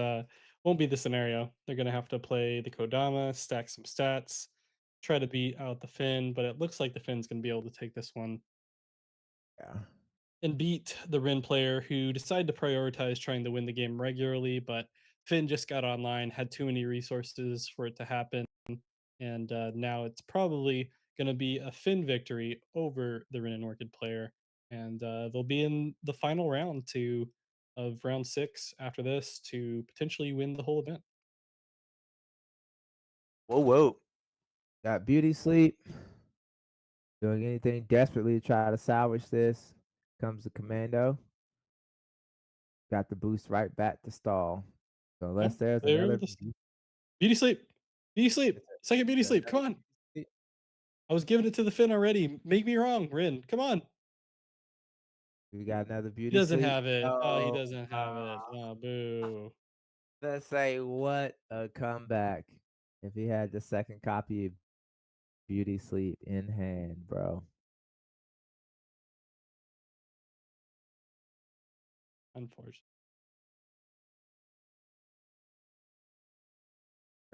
Speaker 2: won't be the scenario. They're going to have to play the Kodama, stack some stats, try to beat out the Finn, but it looks like the Finn's going to be able to take this one
Speaker 1: Yeah.
Speaker 2: and beat the Ren player who decided to prioritize trying to win the game regularly, but Finn just got online, had too many resources for it to happen, and now it's probably going to be a Finn victory over the Ren and Orchid player, and they'll be in the final round to of round 6 after this to potentially win the whole event.
Speaker 1: Whoa, whoa. Got beauty sleep. Doing anything desperately to try to salvage this. Comes the commando. Got the boost right back to stall. So unless
Speaker 2: Oh,
Speaker 1: there's
Speaker 2: there,
Speaker 1: another
Speaker 2: the beauty sleep, beauty sleep, second beauty
Speaker 1: is there
Speaker 2: sleep. Come
Speaker 1: another
Speaker 2: on,
Speaker 1: beauty
Speaker 2: I was giving it to the Finn already. Make me wrong, Rin. Come on.
Speaker 1: sleep? We got another
Speaker 2: He
Speaker 1: beauty
Speaker 2: doesn't
Speaker 1: sleep.
Speaker 2: have it. Oh, he
Speaker 1: Oh,
Speaker 2: doesn't have it. Oh, boo.
Speaker 1: let's say what a comeback if he had the second copy of Beauty Sleep in hand, bro.
Speaker 2: Unfortunate.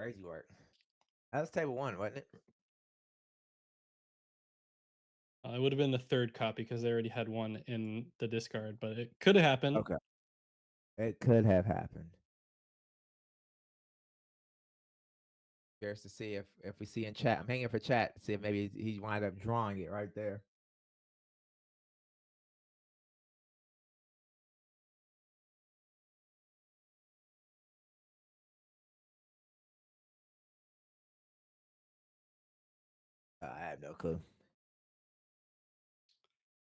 Speaker 1: Crazy work. That was table one, wasn't it?
Speaker 2: It would have been the third copy because they already had one in the discard, but it could have happened.
Speaker 1: Okay. It could have happened. Curious to see if we see in chat. I'm hanging for chat. See if maybe he wind up drawing it right there. I have no clue.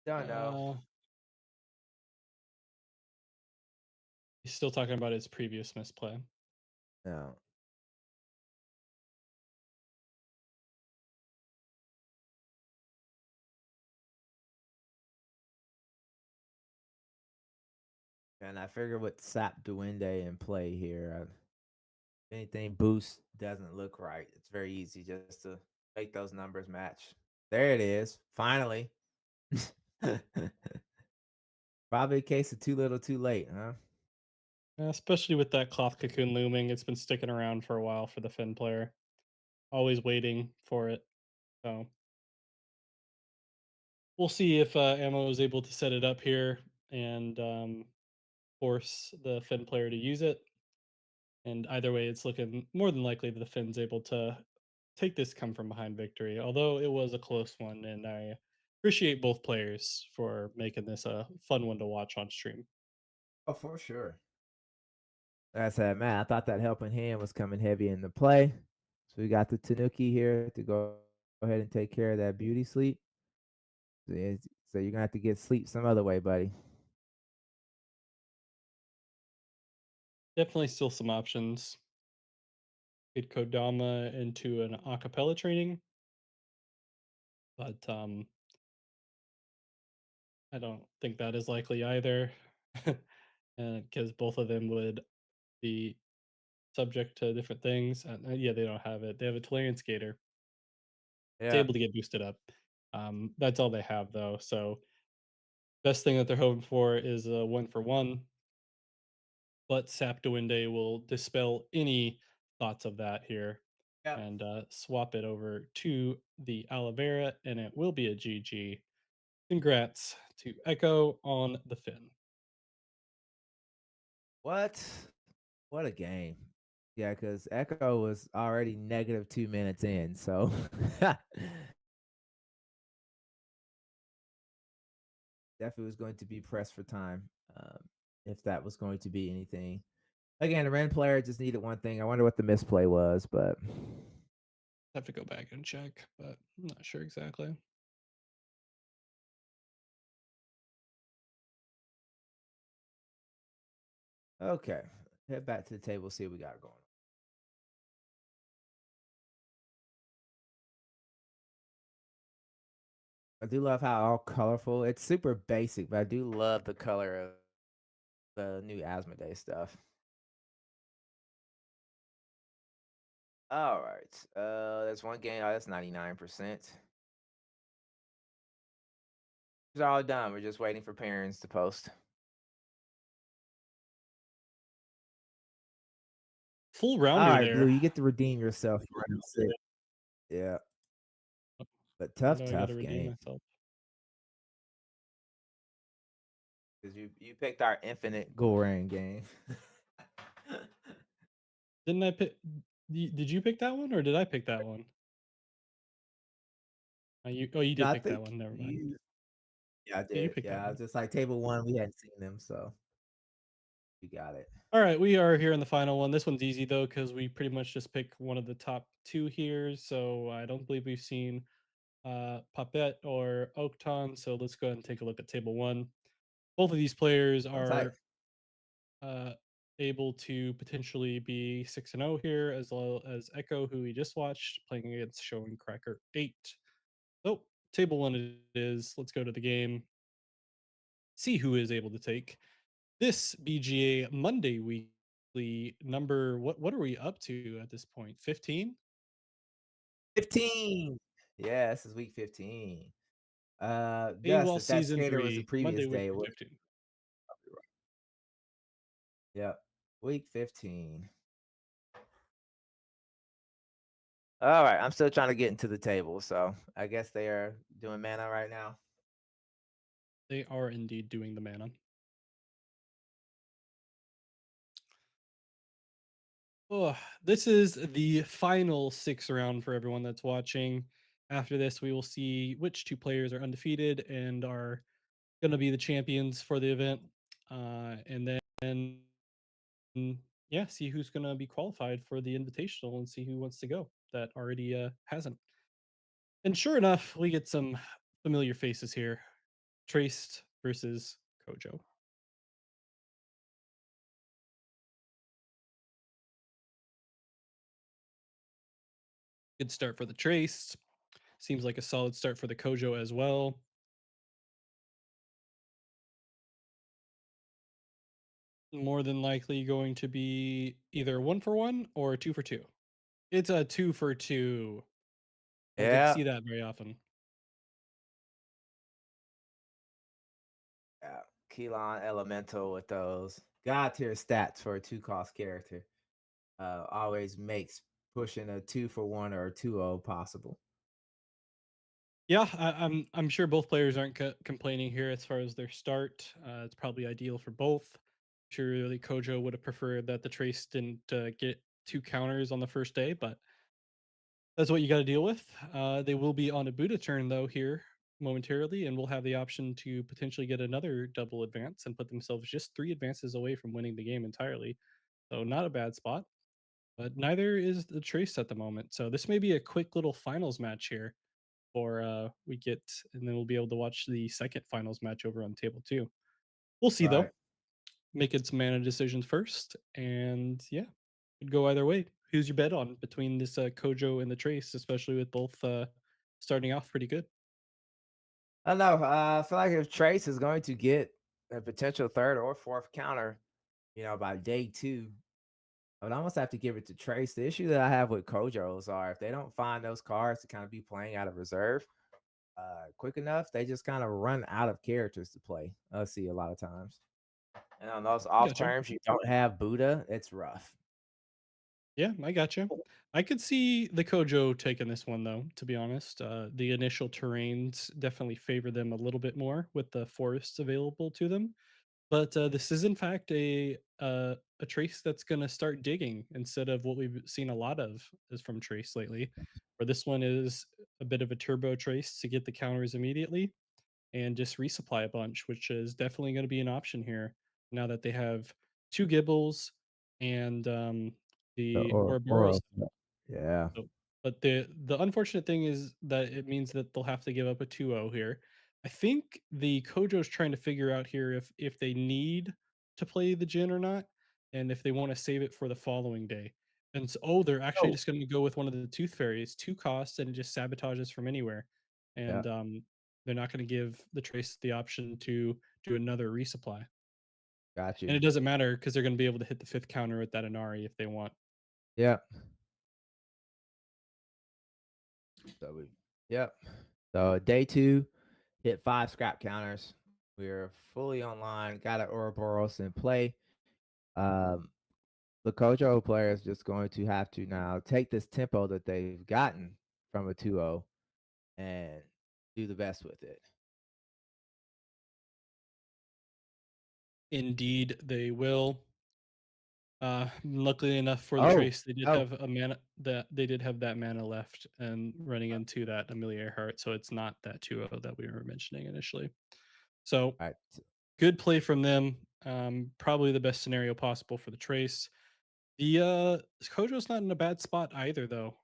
Speaker 1: Don't know.
Speaker 2: Uh, he's still talking about his previous misplay.
Speaker 1: No. And I figure with Sap Duende in play here, anything boost doesn't look right. It's very easy just to make those numbers match. There it is. Finally. Probably a case of too little, too late, huh?
Speaker 2: Especially with that cloth cocoon looming, it's been sticking around for a while for the Finn player. Always waiting for it. So we'll see if Ammo is able to set it up here and force the Finn player to use it. And either way, it's looking more than likely that the Finn's able to take this come from behind victory, although it was a close one. And I appreciate both players for making this a fun one to watch on stream.
Speaker 1: Oh, for sure. Like I said, man, I thought that helping hand was coming heavy into play. So we got the Tanuki here to go ahead and take care of that beauty sleep. So you're gonna have to get sleep some other way, buddy.
Speaker 2: Definitely still some options. Could Kodama into an acapella training, but I don't think that is likely either, because both of them would be subject to different things. And yeah, they don't have it. They have a Tolarian skater. It's
Speaker 1: Yeah.
Speaker 2: able to get boosted up. That's all they have though. So best thing that they're hoping for is a 1 for 1. But Sapdowinde will dispel any thoughts of that here
Speaker 1: Yep.
Speaker 2: and swap it over to the Alavera, and it will be a GG. Congrats to Echo on the Finn.
Speaker 1: What? What a game. Yeah, because Echo was already negative 2 minutes in, so definitely was going to be pressed for time. Um, if that was going to be anything. Again, the Ren player just needed one thing. I wonder what the misplay was, but
Speaker 2: Have to go back and check, but I'm not sure exactly.
Speaker 1: okay. Head back to the table, see what we got going on. I do love how all colorful. It's super basic, but I do love the color of the new Asmodee stuff. All right. There's one game. Oh, that's 99%. It's all done. We're just waiting for parents to post.
Speaker 2: Full
Speaker 1: All
Speaker 2: rounder
Speaker 1: right, Blue,
Speaker 2: there.
Speaker 1: you get to redeem yourself for round six. Yeah, but
Speaker 2: I
Speaker 1: tough,
Speaker 2: know I got to
Speaker 1: tough
Speaker 2: redeem
Speaker 1: game
Speaker 2: myself.
Speaker 1: because you picked our infinite Goran game.
Speaker 2: Didn't I pick? Did you pick that one or did I pick that one? You
Speaker 1: No,
Speaker 2: did
Speaker 1: I
Speaker 2: pick that
Speaker 1: think
Speaker 2: one. Never mind.
Speaker 1: you. Yeah, I
Speaker 2: Yeah, you
Speaker 1: did.
Speaker 2: picked that
Speaker 1: Yeah, I
Speaker 2: one.
Speaker 1: was just like table one. We hadn't seen them, so you got it.
Speaker 2: All right, we are here in the final one. This one's easy though because we pretty much just pick one of the top two here. So I don't believe we've seen Papet or Okton. So let's go ahead and take a look at table one. Both of these players
Speaker 1: Hold tight.
Speaker 2: are uh, able to potentially be 6-0 here, as well as Echo, who we just watched, playing against Showing Cracker 8. So, table one it is. Let's go to the game, see who is able to take this BGA Monday weekly number. What are we up to at this point? 15?
Speaker 1: 15. Yeah, this is week 15. Gus,
Speaker 2: AWOL
Speaker 1: if that
Speaker 2: season
Speaker 1: skater was the
Speaker 2: 3, Monday
Speaker 1: previous day,
Speaker 2: weekly
Speaker 1: it would.
Speaker 2: 15.
Speaker 1: Yep, week 15. All right, I'm still trying to get into the table, so I guess they are doing mana right now.
Speaker 2: They are indeed doing the mana. Oh, this is the final 6 round for everyone that's watching. After this, we will see which 2 players are undefeated and are gonna be the champions for the event. And then, yeah, see who's gonna be qualified for the invitational and see who wants to go that already, hasn't. And sure enough, we get some familiar faces here. Traced versus Kojo. Good start for the Traced. Seems like a solid start for the Kojo as well. More than likely going to be either 1 for 1 or 2 for 2. It's a 2 for 2. Don't get to
Speaker 1: Yeah,
Speaker 2: see that very often.
Speaker 1: yeah. Keelan Elemental with those god tier stats for a two cost character always makes pushing a 2 for 1 or a 2-0 possible.
Speaker 2: Yeah, I'm sure both players aren't complaining here as far as their start. It's probably ideal for both. Surely Kojo would have preferred that the Trace didn't get 2 counters on the first day, but that's what you got to deal with. They will be on a Buddha turn though here momentarily, and will have the option to potentially get another double advance and put themselves just 3 advances away from winning the game entirely. So not a bad spot, but neither is the Trace at the moment. So this may be a quick little finals match here, or we get, and then we'll be able to watch the second finals match over on table 2. We'll see though.
Speaker 1: Right.
Speaker 2: Making some mana decisions first, and yeah, could go either way. Who's your bet on between this Kojo and the Trace, especially with both starting off pretty good?
Speaker 1: I don't know. I feel like if Trace is going to get a potential third or fourth counter, by day two, I would almost have to give it to Trace. The issue that I have with Kojos are if they don't find those cards to kind of be playing out of reserve quick enough, they just kind of run out of characters to play. I see a lot of times. And on those off
Speaker 2: Gotcha.
Speaker 1: terms, you don't have Buddha, it's rough.
Speaker 2: Yeah, I gotcha. I could see the Kojo taking this one though. To be honest, the initial terrains definitely favor them a little bit more with the forests available to them. But, this is in fact a trace that's gonna start digging instead of what we've seen a lot of is from trace lately, where this one is a bit of a turbo trace to get the counters immediately and just resupply a bunch, which is definitely gonna be an option here now that they have 2 Gibbles and, the
Speaker 1: Or
Speaker 2: Ouroboros.
Speaker 1: yeah.
Speaker 2: So but the unfortunate thing is that it means that they'll have to give up a 2-0 here. I think the Kojo's trying to figure out here if they need to play the Jin or not, and if they wanna save it for the following day. And so they're actually
Speaker 1: Oh,
Speaker 2: just gonna go with one of the Tooth Fairies, 2 costs, and it just sabotages from anywhere.
Speaker 1: yeah,
Speaker 2: And, they're not gonna give the Trace the option to do another resupply.
Speaker 1: got
Speaker 2: And
Speaker 1: you.
Speaker 2: it doesn't matter because 'cause they're gonna be able to hit the 5th counter with that Inari if they want.
Speaker 1: Yeah. So we, yep. So day two, hit 5 scrap counters. We're fully online. Got an Ouroboros in play. Um, the Kojo player is just going to have to now take this tempo that they've gotten from a 2-0 and do the best with it.
Speaker 2: Indeed, they will. Luckily enough for the
Speaker 1: Oh,
Speaker 2: Trace, they did
Speaker 1: oh,
Speaker 2: have a mana that they did have that mana left and running into that Amelia Earhart, so it's not that 2-0 that we were mentioning initially. So,
Speaker 1: all right.
Speaker 2: good play from them. Probably the best scenario possible for the Trace. The, Kojo's not in a bad spot either, though.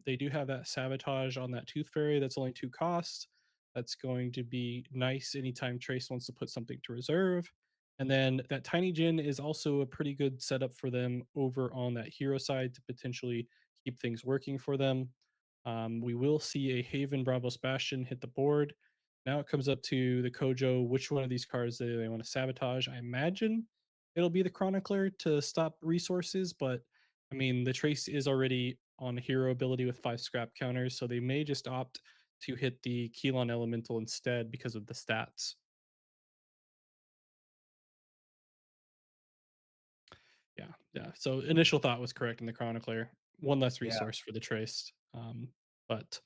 Speaker 2: They do have that sabotage on that Tooth Fairy that's only 2 costs. That's going to be nice anytime Trace wants to put something to reserve. And then that Tiny Jin is also a pretty good setup for them over on that hero side to potentially keep things working for them. We will see a Haven Bravos Bastion hit the board. Now it comes up to the Kojo, which one of these cards do they want to sabotage? I imagine it'll be the Chronicler to stop resources, but I mean, the Trace is already on a hero ability with 5 scrap counters, so they may just opt to hit the Keylon Elemental instead because of the stats. Yeah, yeah. So initial thought was correct in the Chronicler. One less
Speaker 1: Yeah.
Speaker 2: resource for the Trace. But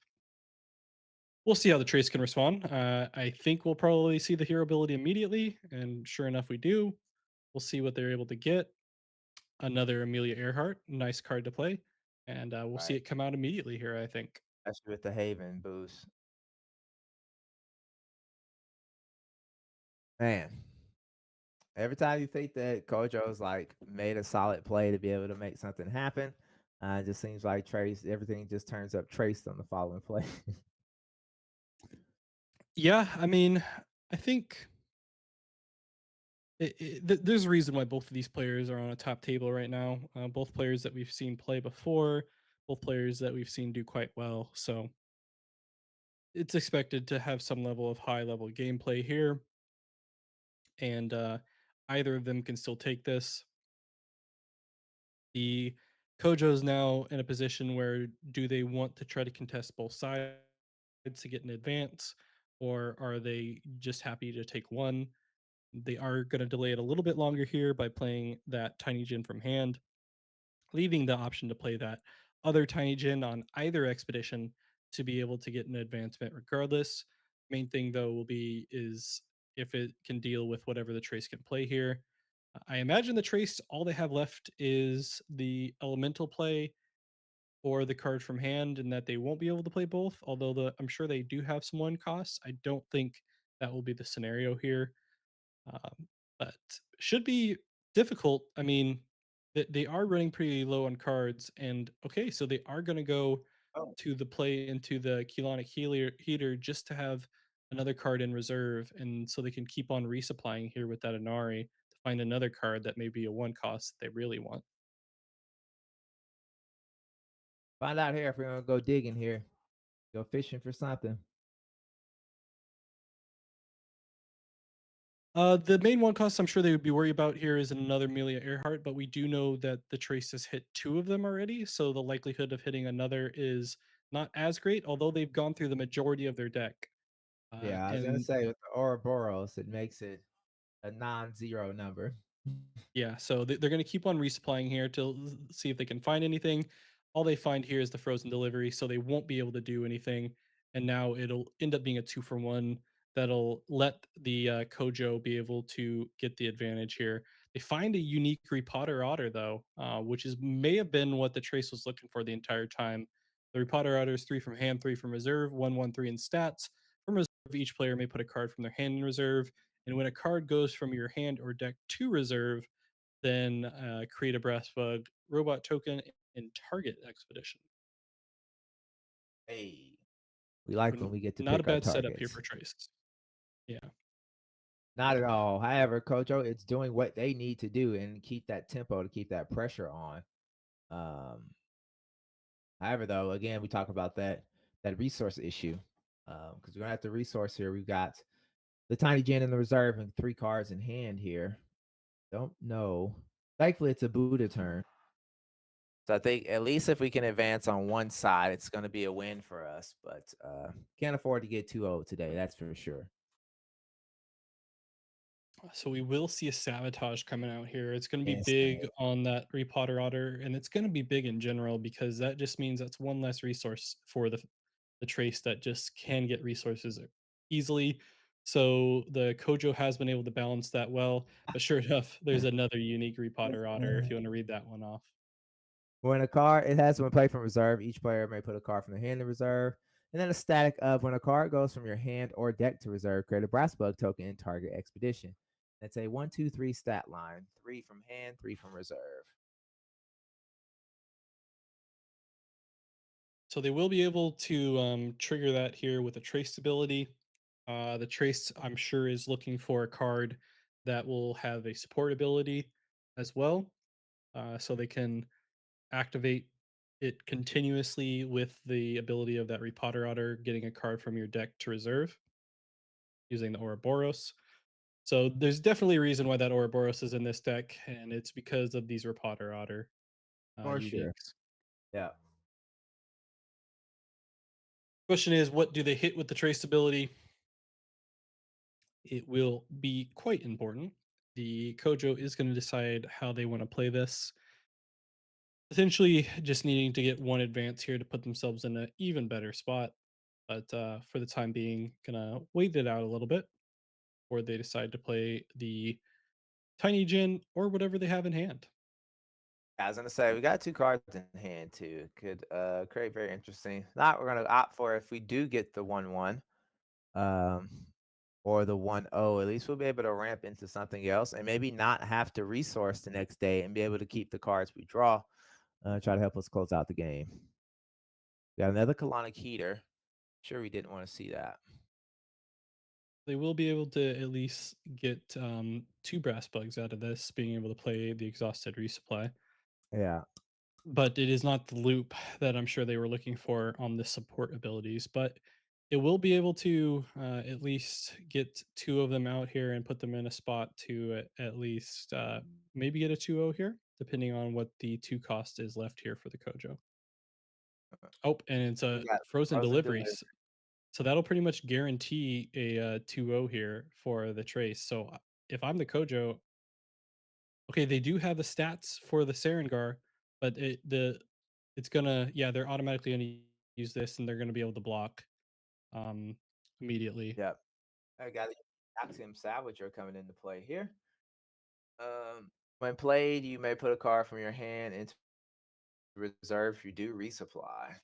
Speaker 2: we'll see how the trace can respond. I think we'll probably see the hero ability immediately, and sure enough, we do. We'll see what they're able to get. Another Amelia Earhart, nice card to play, and we'll see
Speaker 1: Right.
Speaker 2: it come out immediately here. I think.
Speaker 1: Especially with the Haven boost. Man, every time you think that Kojo's like made a solid play to be able to make something happen, it just seems like Trace, everything just turns up traced on the following play.
Speaker 2: Yeah, I mean, I think there's a reason why both of these players are on a top table right now. Both players that we've seen play before, both players that we've seen do quite well. So it's expected to have some level of high level gameplay here, and either of them can still take this. The Kojo's now in a position where do they want to try to contest both sides to get an advance, or are they just happy to take one? They are going to delay it a little bit longer here by playing that Tiny Jin from hand, leaving the option to play that other Tiny Jin on either expedition to be able to get an advancement regardless. Main thing though will be is if it can deal with whatever the trace can play here. I imagine the trace all they have left is the elemental play or the card from hand, and that they won't be able to play both. Although I'm sure they do have some one costs. I don't think that will be the scenario here, but should be difficult. I mean, they are running pretty low on cards, and okay, so they are going to go
Speaker 1: Oh,
Speaker 2: to the play into the Kelonic heater just to have another card in reserve, and so they can keep on resupplying here with that Inari to find another card that may be a one cost that they really want.
Speaker 1: find out here if we're gonna go digging here, go fishing for something.
Speaker 2: The main one cost I'm sure they would be worried about here is another Amelia Earhart, but we do know that the Trace has hit two of them already, so the likelihood of hitting another is not as great, although they've gone through the majority of their deck.
Speaker 1: Yeah, I was gonna
Speaker 2: And
Speaker 1: say with the Ouroboros, it makes it a non-zero number.
Speaker 2: yeah, so they're going to keep on resupplying here to see if they can find anything. All they find here is the frozen delivery, so they won't be able to do anything. And now it'll end up being a 2 for 1 that'll let the Kojo be able to get the advantage here. They find a unique Repotter Otter though, which is may have been what the Trace was looking for the entire time. The Repotter Otter is 3 from hand, 3 from reserve, 1/1/3 in stats. From reserve, each player may put a card from their hand in reserve, and when a card goes from your hand or deck to reserve, then create a brass bug robot token and target expedition.
Speaker 1: Hey, we like when we get to
Speaker 2: Not a
Speaker 1: pick our
Speaker 2: bad setup here
Speaker 1: targets.
Speaker 2: for Trace. Yeah.
Speaker 1: Not at all. However, Kojo, it's doing what they need to do and keep that tempo to keep that pressure on. Um, However, though, again, we talk about that resource issue because we're gonna have to resource here. We've got the Tiny Gen in the reserve and 3 cards in hand here. Don't know. Thankfully, it's a Buddha turn. So I think at least if we can advance on one side, it's going to be a win for us. But can't afford to get 2-0 today. That's for sure.
Speaker 2: So we will see a sabotage coming out here. It's going to be big
Speaker 1: Instant.
Speaker 2: on that Repotter Otter, and it's going to be big in general because that just means that's one less resource for the Trace that just can get resources easily. So the Kojo has been able to balance that well. But sure enough, there's another unique Repotter Otter if you want to read that one off.
Speaker 1: When a card, it has when played from reserve, each player may put a card from their hand in reserve. And then a static of when a card goes from your hand or deck to reserve, create a brass bug token in target expedition. That's a 1, 2, 3 stat line. 3 from hand, 3 from reserve.
Speaker 2: So they will be able to trigger that here with a trace ability. The trace, I'm sure, is looking for a card that will have a support ability as well, so they can activate it continuously with the ability of that Repotter Otter getting a card from your deck to reserve using the Ouroboros. So there's definitely a reason why that Ouroboros is in this deck, and it's because of these Repotter Otter
Speaker 1: For sure.
Speaker 2: uniques.
Speaker 1: Yeah.
Speaker 2: Question is, what do they hit with the trace ability? It will be quite important. The Kojo is going to decide how they want to play this. Potentially just needing to get one advance here to put themselves in an even better spot. But for the time being, gonna wait it out a little bit, or they decide to play the tiny gin or whatever they have in hand.
Speaker 1: I was gonna say we got two cards in hand too. Could create very interesting. Not we're gonna opt for if we do get the 1-1, um, or the 1-0. At least we'll be able to ramp into something else and maybe not have to resource the next day and be able to keep the cards we draw. Try to help us close out the game. Got another colonic heater. Sure, we didn't want to see that.
Speaker 2: They will be able to at least get two brass bugs out of this, being able to play the exhausted resupply.
Speaker 1: Yeah.
Speaker 2: But it is not the loop that I'm sure they were looking for on the support abilities. But it will be able to at least get two of them out here and put them in a spot to at least maybe get a 2-0 here, depending on what the two cost is left here for the Kojo. Oh, and it's
Speaker 1: We
Speaker 2: a
Speaker 1: got
Speaker 2: frozen
Speaker 1: frozen delivery.
Speaker 2: deliveries. So that'll pretty much guarantee a 2-0 here for the trace. So if I'm the Kojo, okay, they do have the stats for the Sarengar, but it's gonna, yeah, they're automatically gonna use this and they're gonna be able to block um immediately.
Speaker 1: Yep. I got the Axiom Salvager coming into play here. When played, you may put a card from your hand into reserve if you do resupply.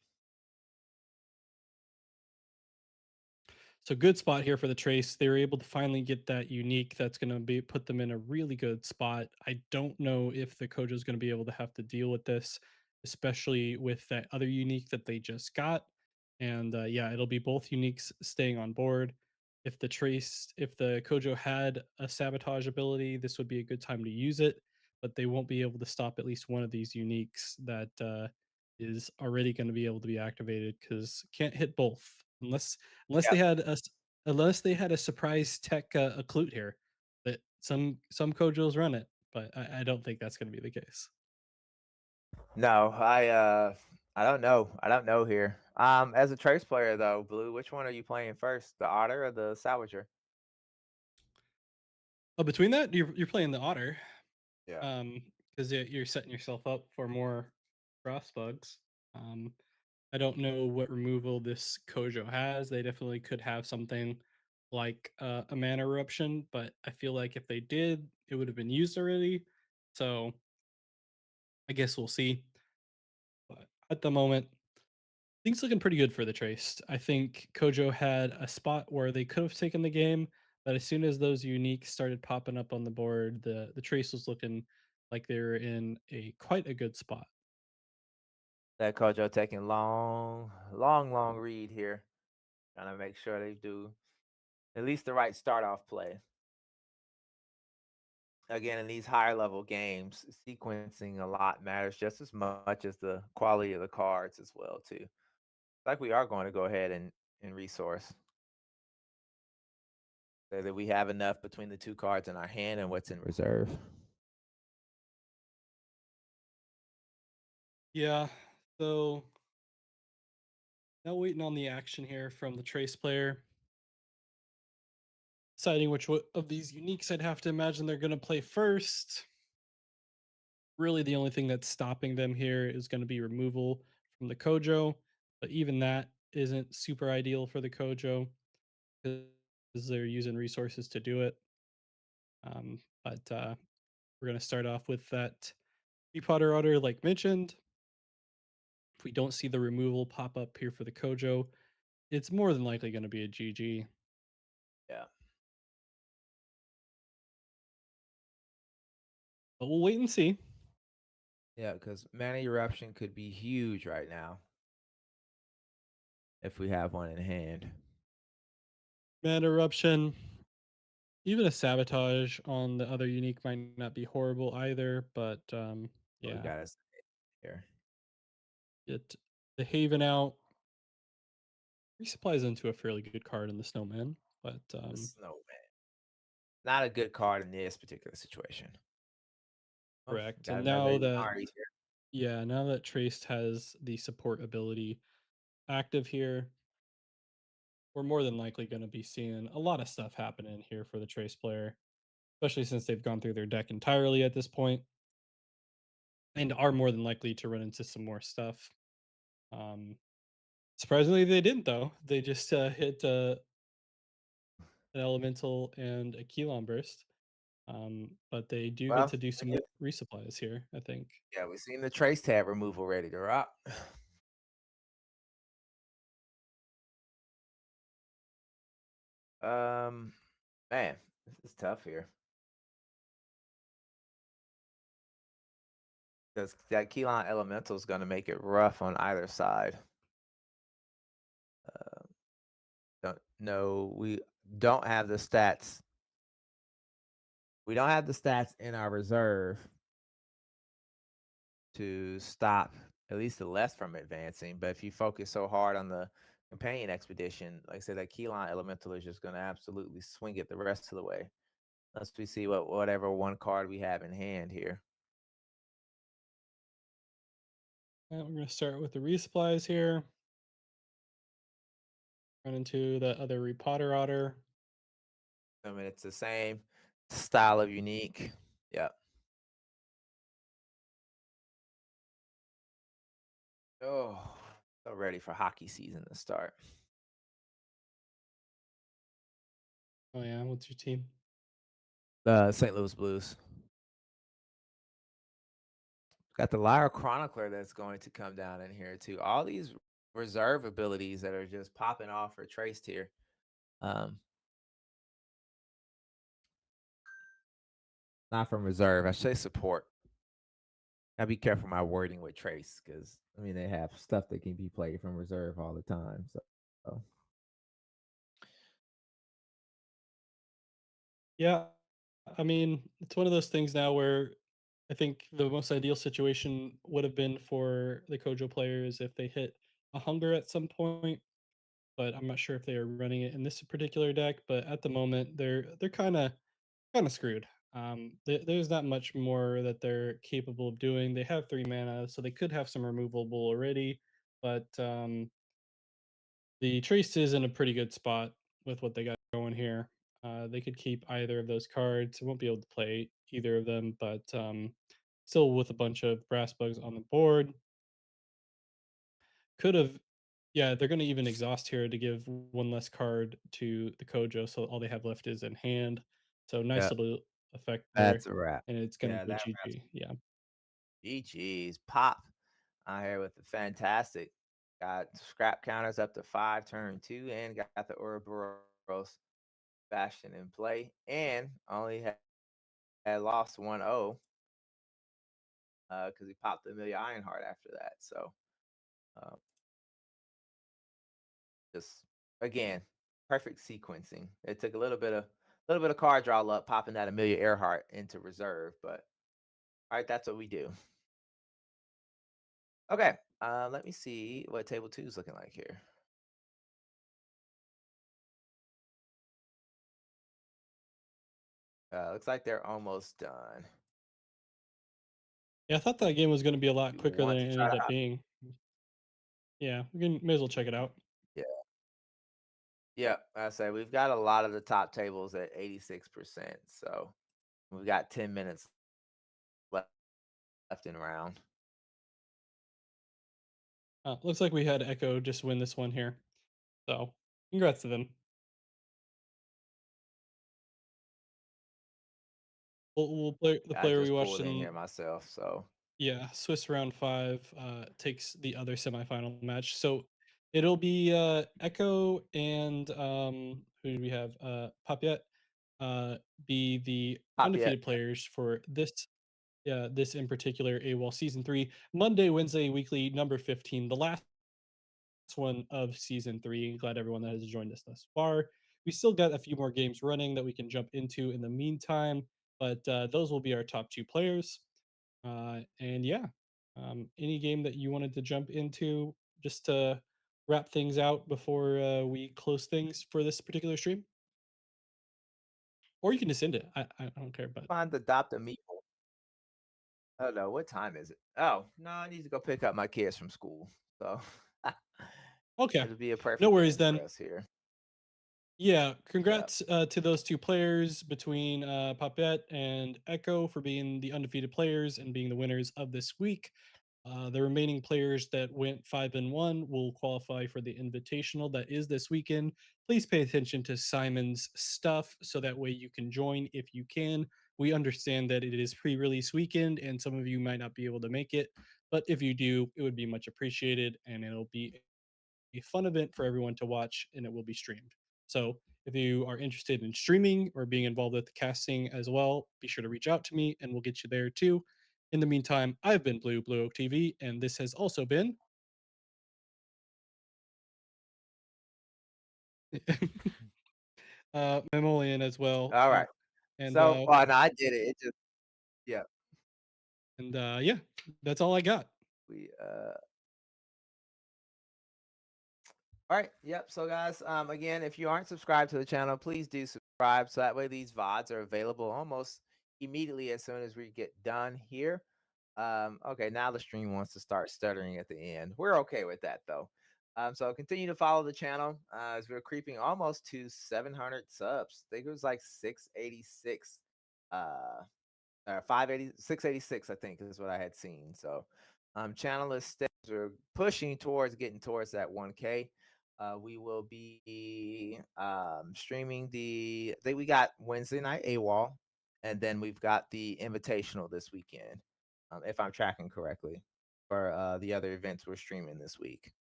Speaker 2: So good spot here for the trace. They were able to finally get that unique that's going to be put them in a really good spot. I don't know if the Kojo is going to be able to have to deal with this, especially with that other unique that they just got. And yeah, it'll be both uniques staying on board. If the Kojo had a sabotage ability, this would be a good time to use it. But they won't be able to stop at least one of these uniques that is already going to be able to be activated because can't hit both unless they
Speaker 1: Yep.
Speaker 2: had unless they had a surprise tech occlude here that some Kojos run it, but I don't think that's going to be the case.
Speaker 1: No, I don't know. I don't know here. As a trace player though, Blue, which one are you playing first? The Otter or the Salvager?
Speaker 2: Oh, between that, you're playing the otter,
Speaker 1: Yeah.
Speaker 2: because you're setting yourself up for more cross bugs. Um, I don't know what removal this Kojo has. They definitely could have something like a mana eruption, but I feel like if they did, it would have been used already. So I guess we'll see. But at the moment, things looking pretty good for the Trace. I think Kojo had a spot where they could have taken the game, but as soon as those uniques started popping up on the board, the Trace was looking like they were in a quite a good spot.
Speaker 1: That Kojo taking long read here. Trying to make sure they do at least the right start off play. Again, in these higher level games, sequencing a lot matters just as much as the quality of the cards as well too. Like we are going to go ahead and resource. So that we have enough between the two cards in our hand and what's in reserve.
Speaker 2: Yeah. So now waiting on the action here from the Trace player, deciding of these uniques I'd have to imagine they're going to play first. Really, the only thing that's stopping them here is going to be removal from the Kojo, but even that isn't super ideal for the Kojo because they're using resources to do it. But we're going to start off with that Potter Otter, like mentioned. If we don't see the removal pop up here for the Kojo, it's more than likely going to be a GG.
Speaker 1: Yeah.
Speaker 2: But we'll wait and see.
Speaker 1: Yeah, because mana eruption could be huge right now if we have one in hand.
Speaker 2: Mad Eruption, even a sabotage on the other unique might not be horrible either. But
Speaker 1: What we
Speaker 2: yeah,
Speaker 1: got us here.
Speaker 2: get the Haven out. Resupplies into a fairly good card in the Snowman, but
Speaker 1: The snowman. Not a good card in this particular situation. Oh,
Speaker 2: correct.
Speaker 1: got
Speaker 2: And
Speaker 1: another
Speaker 2: now that
Speaker 1: Inari here.
Speaker 2: yeah, now that Traced has the support ability active here, we're more than likely going to be seeing a lot of stuff happening here for the Trace player, especially since they've gone through their deck entirely at this point. and are more than likely to run into some more stuff. Um, Surprisingly, they didn't though. They just hit an elemental and a Keylon burst. But they do get
Speaker 1: Well,
Speaker 2: to do
Speaker 1: I
Speaker 2: some
Speaker 1: guess,
Speaker 2: more resupplies here, I think.
Speaker 1: yeah, we seen the trace tab removal ready to rock. Um, man, this is tough here because that Keylon Elemental is going to make it rough on either side. Uh, don't no, we don't have the stats. We don't have the stats in our reserve to stop at least the less from advancing. But if you focus so hard on the companion expedition, like I said, that Keylon Elemental is just going to absolutely swing it the rest of the way. Unless we see whatever one card we have in hand here.
Speaker 2: We're going to start with the resupplies here. Run into the other Repotter Otter.
Speaker 1: I mean, it's the same style of unique. Yep. Oh, so ready for hockey season to start.
Speaker 2: Oh yeah, what's your team?
Speaker 1: St. Louis Blues. Got the Lyra Chronicler that's going to come down in here too. All these reserve abilities that are just popping off or traced here. Um, Not from reserve. I should say support. Gotta be careful my wording with trace because I mean they have stuff that can be played from reserve all the time. So
Speaker 2: Yeah, I mean, it's one of those things now where I think the most ideal situation would have been for the Kojo players if they hit a hunger at some point, but I'm not sure if they are running it in this particular deck. But at the moment, they're kind of screwed. There's not much more that they're capable of doing. They have 3 mana, so they could have some removable already, but the Trace is in a pretty good spot with what they got going here. They could keep either of those cards. Won't be able to play either of them, but still with a bunch of brass bugs on the board. Could have, yeah, they're going to even exhaust here to give one less card to the Kojo, so all they have left is in hand. So nice
Speaker 1: yeah,
Speaker 2: little effect there,
Speaker 1: that's a wrap.
Speaker 2: and it's going to
Speaker 1: Yeah,
Speaker 2: be
Speaker 1: that wraps.
Speaker 2: GG. Yeah.
Speaker 1: GG's pop out here with the fantastic. Got scrap counters up to 5 turn 2 and got the Ouroboros Bastion in play and only had lost 1-0 because he popped the Amelia Ironheart after that. So uh, just again, perfect sequencing. It took a little bit of card draw luck popping that Amelia Earhart into reserve, but all right, that's what we do. Okay, let me see what table two is looking like here. Looks like they're almost done.
Speaker 2: Yeah, I thought that game was going to be a lot
Speaker 1: You
Speaker 2: quicker than
Speaker 1: want to
Speaker 2: it
Speaker 1: try
Speaker 2: ended
Speaker 1: to
Speaker 2: up
Speaker 1: hop?
Speaker 2: being. Yeah, may as well check it out.
Speaker 1: Yeah. Yeah, I say we've got a lot of the top tables at 86%. So we've got 10 minutes left in round.
Speaker 2: Looks like we had Echo just win this one here. So congrats to them. We'll play the
Speaker 1: I
Speaker 2: player we
Speaker 1: just
Speaker 2: watched
Speaker 1: pulled in
Speaker 2: in.
Speaker 1: here myself. So
Speaker 2: Yeah, Swiss round 5 takes the other semifinal match. So it'll be Echo and who do we have? Papiet be the
Speaker 1: pop yet.
Speaker 2: undefeated players for this. Yeah, this in particular, AWOL season 3, Monday, Wednesday, weekly number 15, the last one of season 3. Glad everyone that has joined us thus far. We still got a few more games running that we can jump into in the meantime, but those will be our top 2 players. And yeah, any game that you wanted to jump into just to wrap things out before we close things for this particular stream, or you can just end it. I don't care, but
Speaker 1: Find the adopt a meeple. Oh no, what time is it? Oh no, I need to go pick up my kids from school. So
Speaker 2: okay,
Speaker 1: it'll be a
Speaker 2: no
Speaker 1: perfect
Speaker 2: worries
Speaker 1: end for
Speaker 2: then.
Speaker 1: us here.
Speaker 2: Yeah,
Speaker 1: Yeah.
Speaker 2: congrats to those two players between Papet and Echo for being the undefeated players and being the winners of this week. The remaining players that went 5-1 will qualify for the invitational that is this weekend. Please pay attention to Simon's stuff so that way you can join if you can. We understand that it is pre release weekend and some of you might not be able to make it, but if you do, it would be much appreciated and it'll be a fun event for everyone to watch and it will be streamed. So if you are interested in streaming or being involved with the casting as well, be sure to reach out to me and we'll get you there too. In the meantime, I've been Blue Oak TV, and this has also been Mammalian as well.
Speaker 1: All right.
Speaker 2: And
Speaker 1: So, oh, no, I did it. It just, yeah,
Speaker 2: yeah, that's all I got.
Speaker 1: we, all right. Yep. So, guys, again, if you aren't subscribed to the channel, please do subscribe. So that way these VODs are available almost immediately as soon as we get done here. Okay, now the stream wants to start stuttering at the end. We're okay with that though. So continue to follow the channel as we're creeping almost to 700 subs. I think it was like 686 uh 580 686, I think is what I had seen. So channel is steps, we're pushing towards getting towards that 1K. We will be streaming I think we got Wednesday night AWOL, and then we've got the invitational this weekend, if I'm tracking correctly, for the other events we're streaming this week.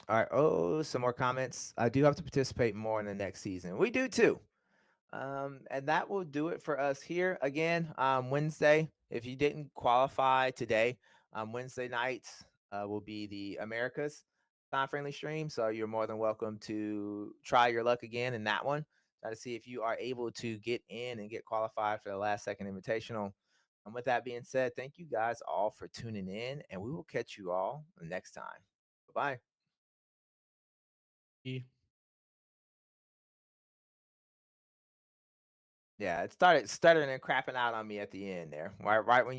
Speaker 1: All right. Oh, some more comments. I do have to participate more in the next season. We do too. And that will do it for us here. Again, Wednesday, if you didn't qualify today, Wednesday nights will be the Americas time friendly stream. So you're more than welcome to try your luck again in that one. Try to see if you are able to get in and get qualified for the last second invitational. And with that being said, thank you guys all for tuning in, and we will catch you all next time. Bye bye. Yeah, it started stuttering and crapping out on me at the end there. Right when you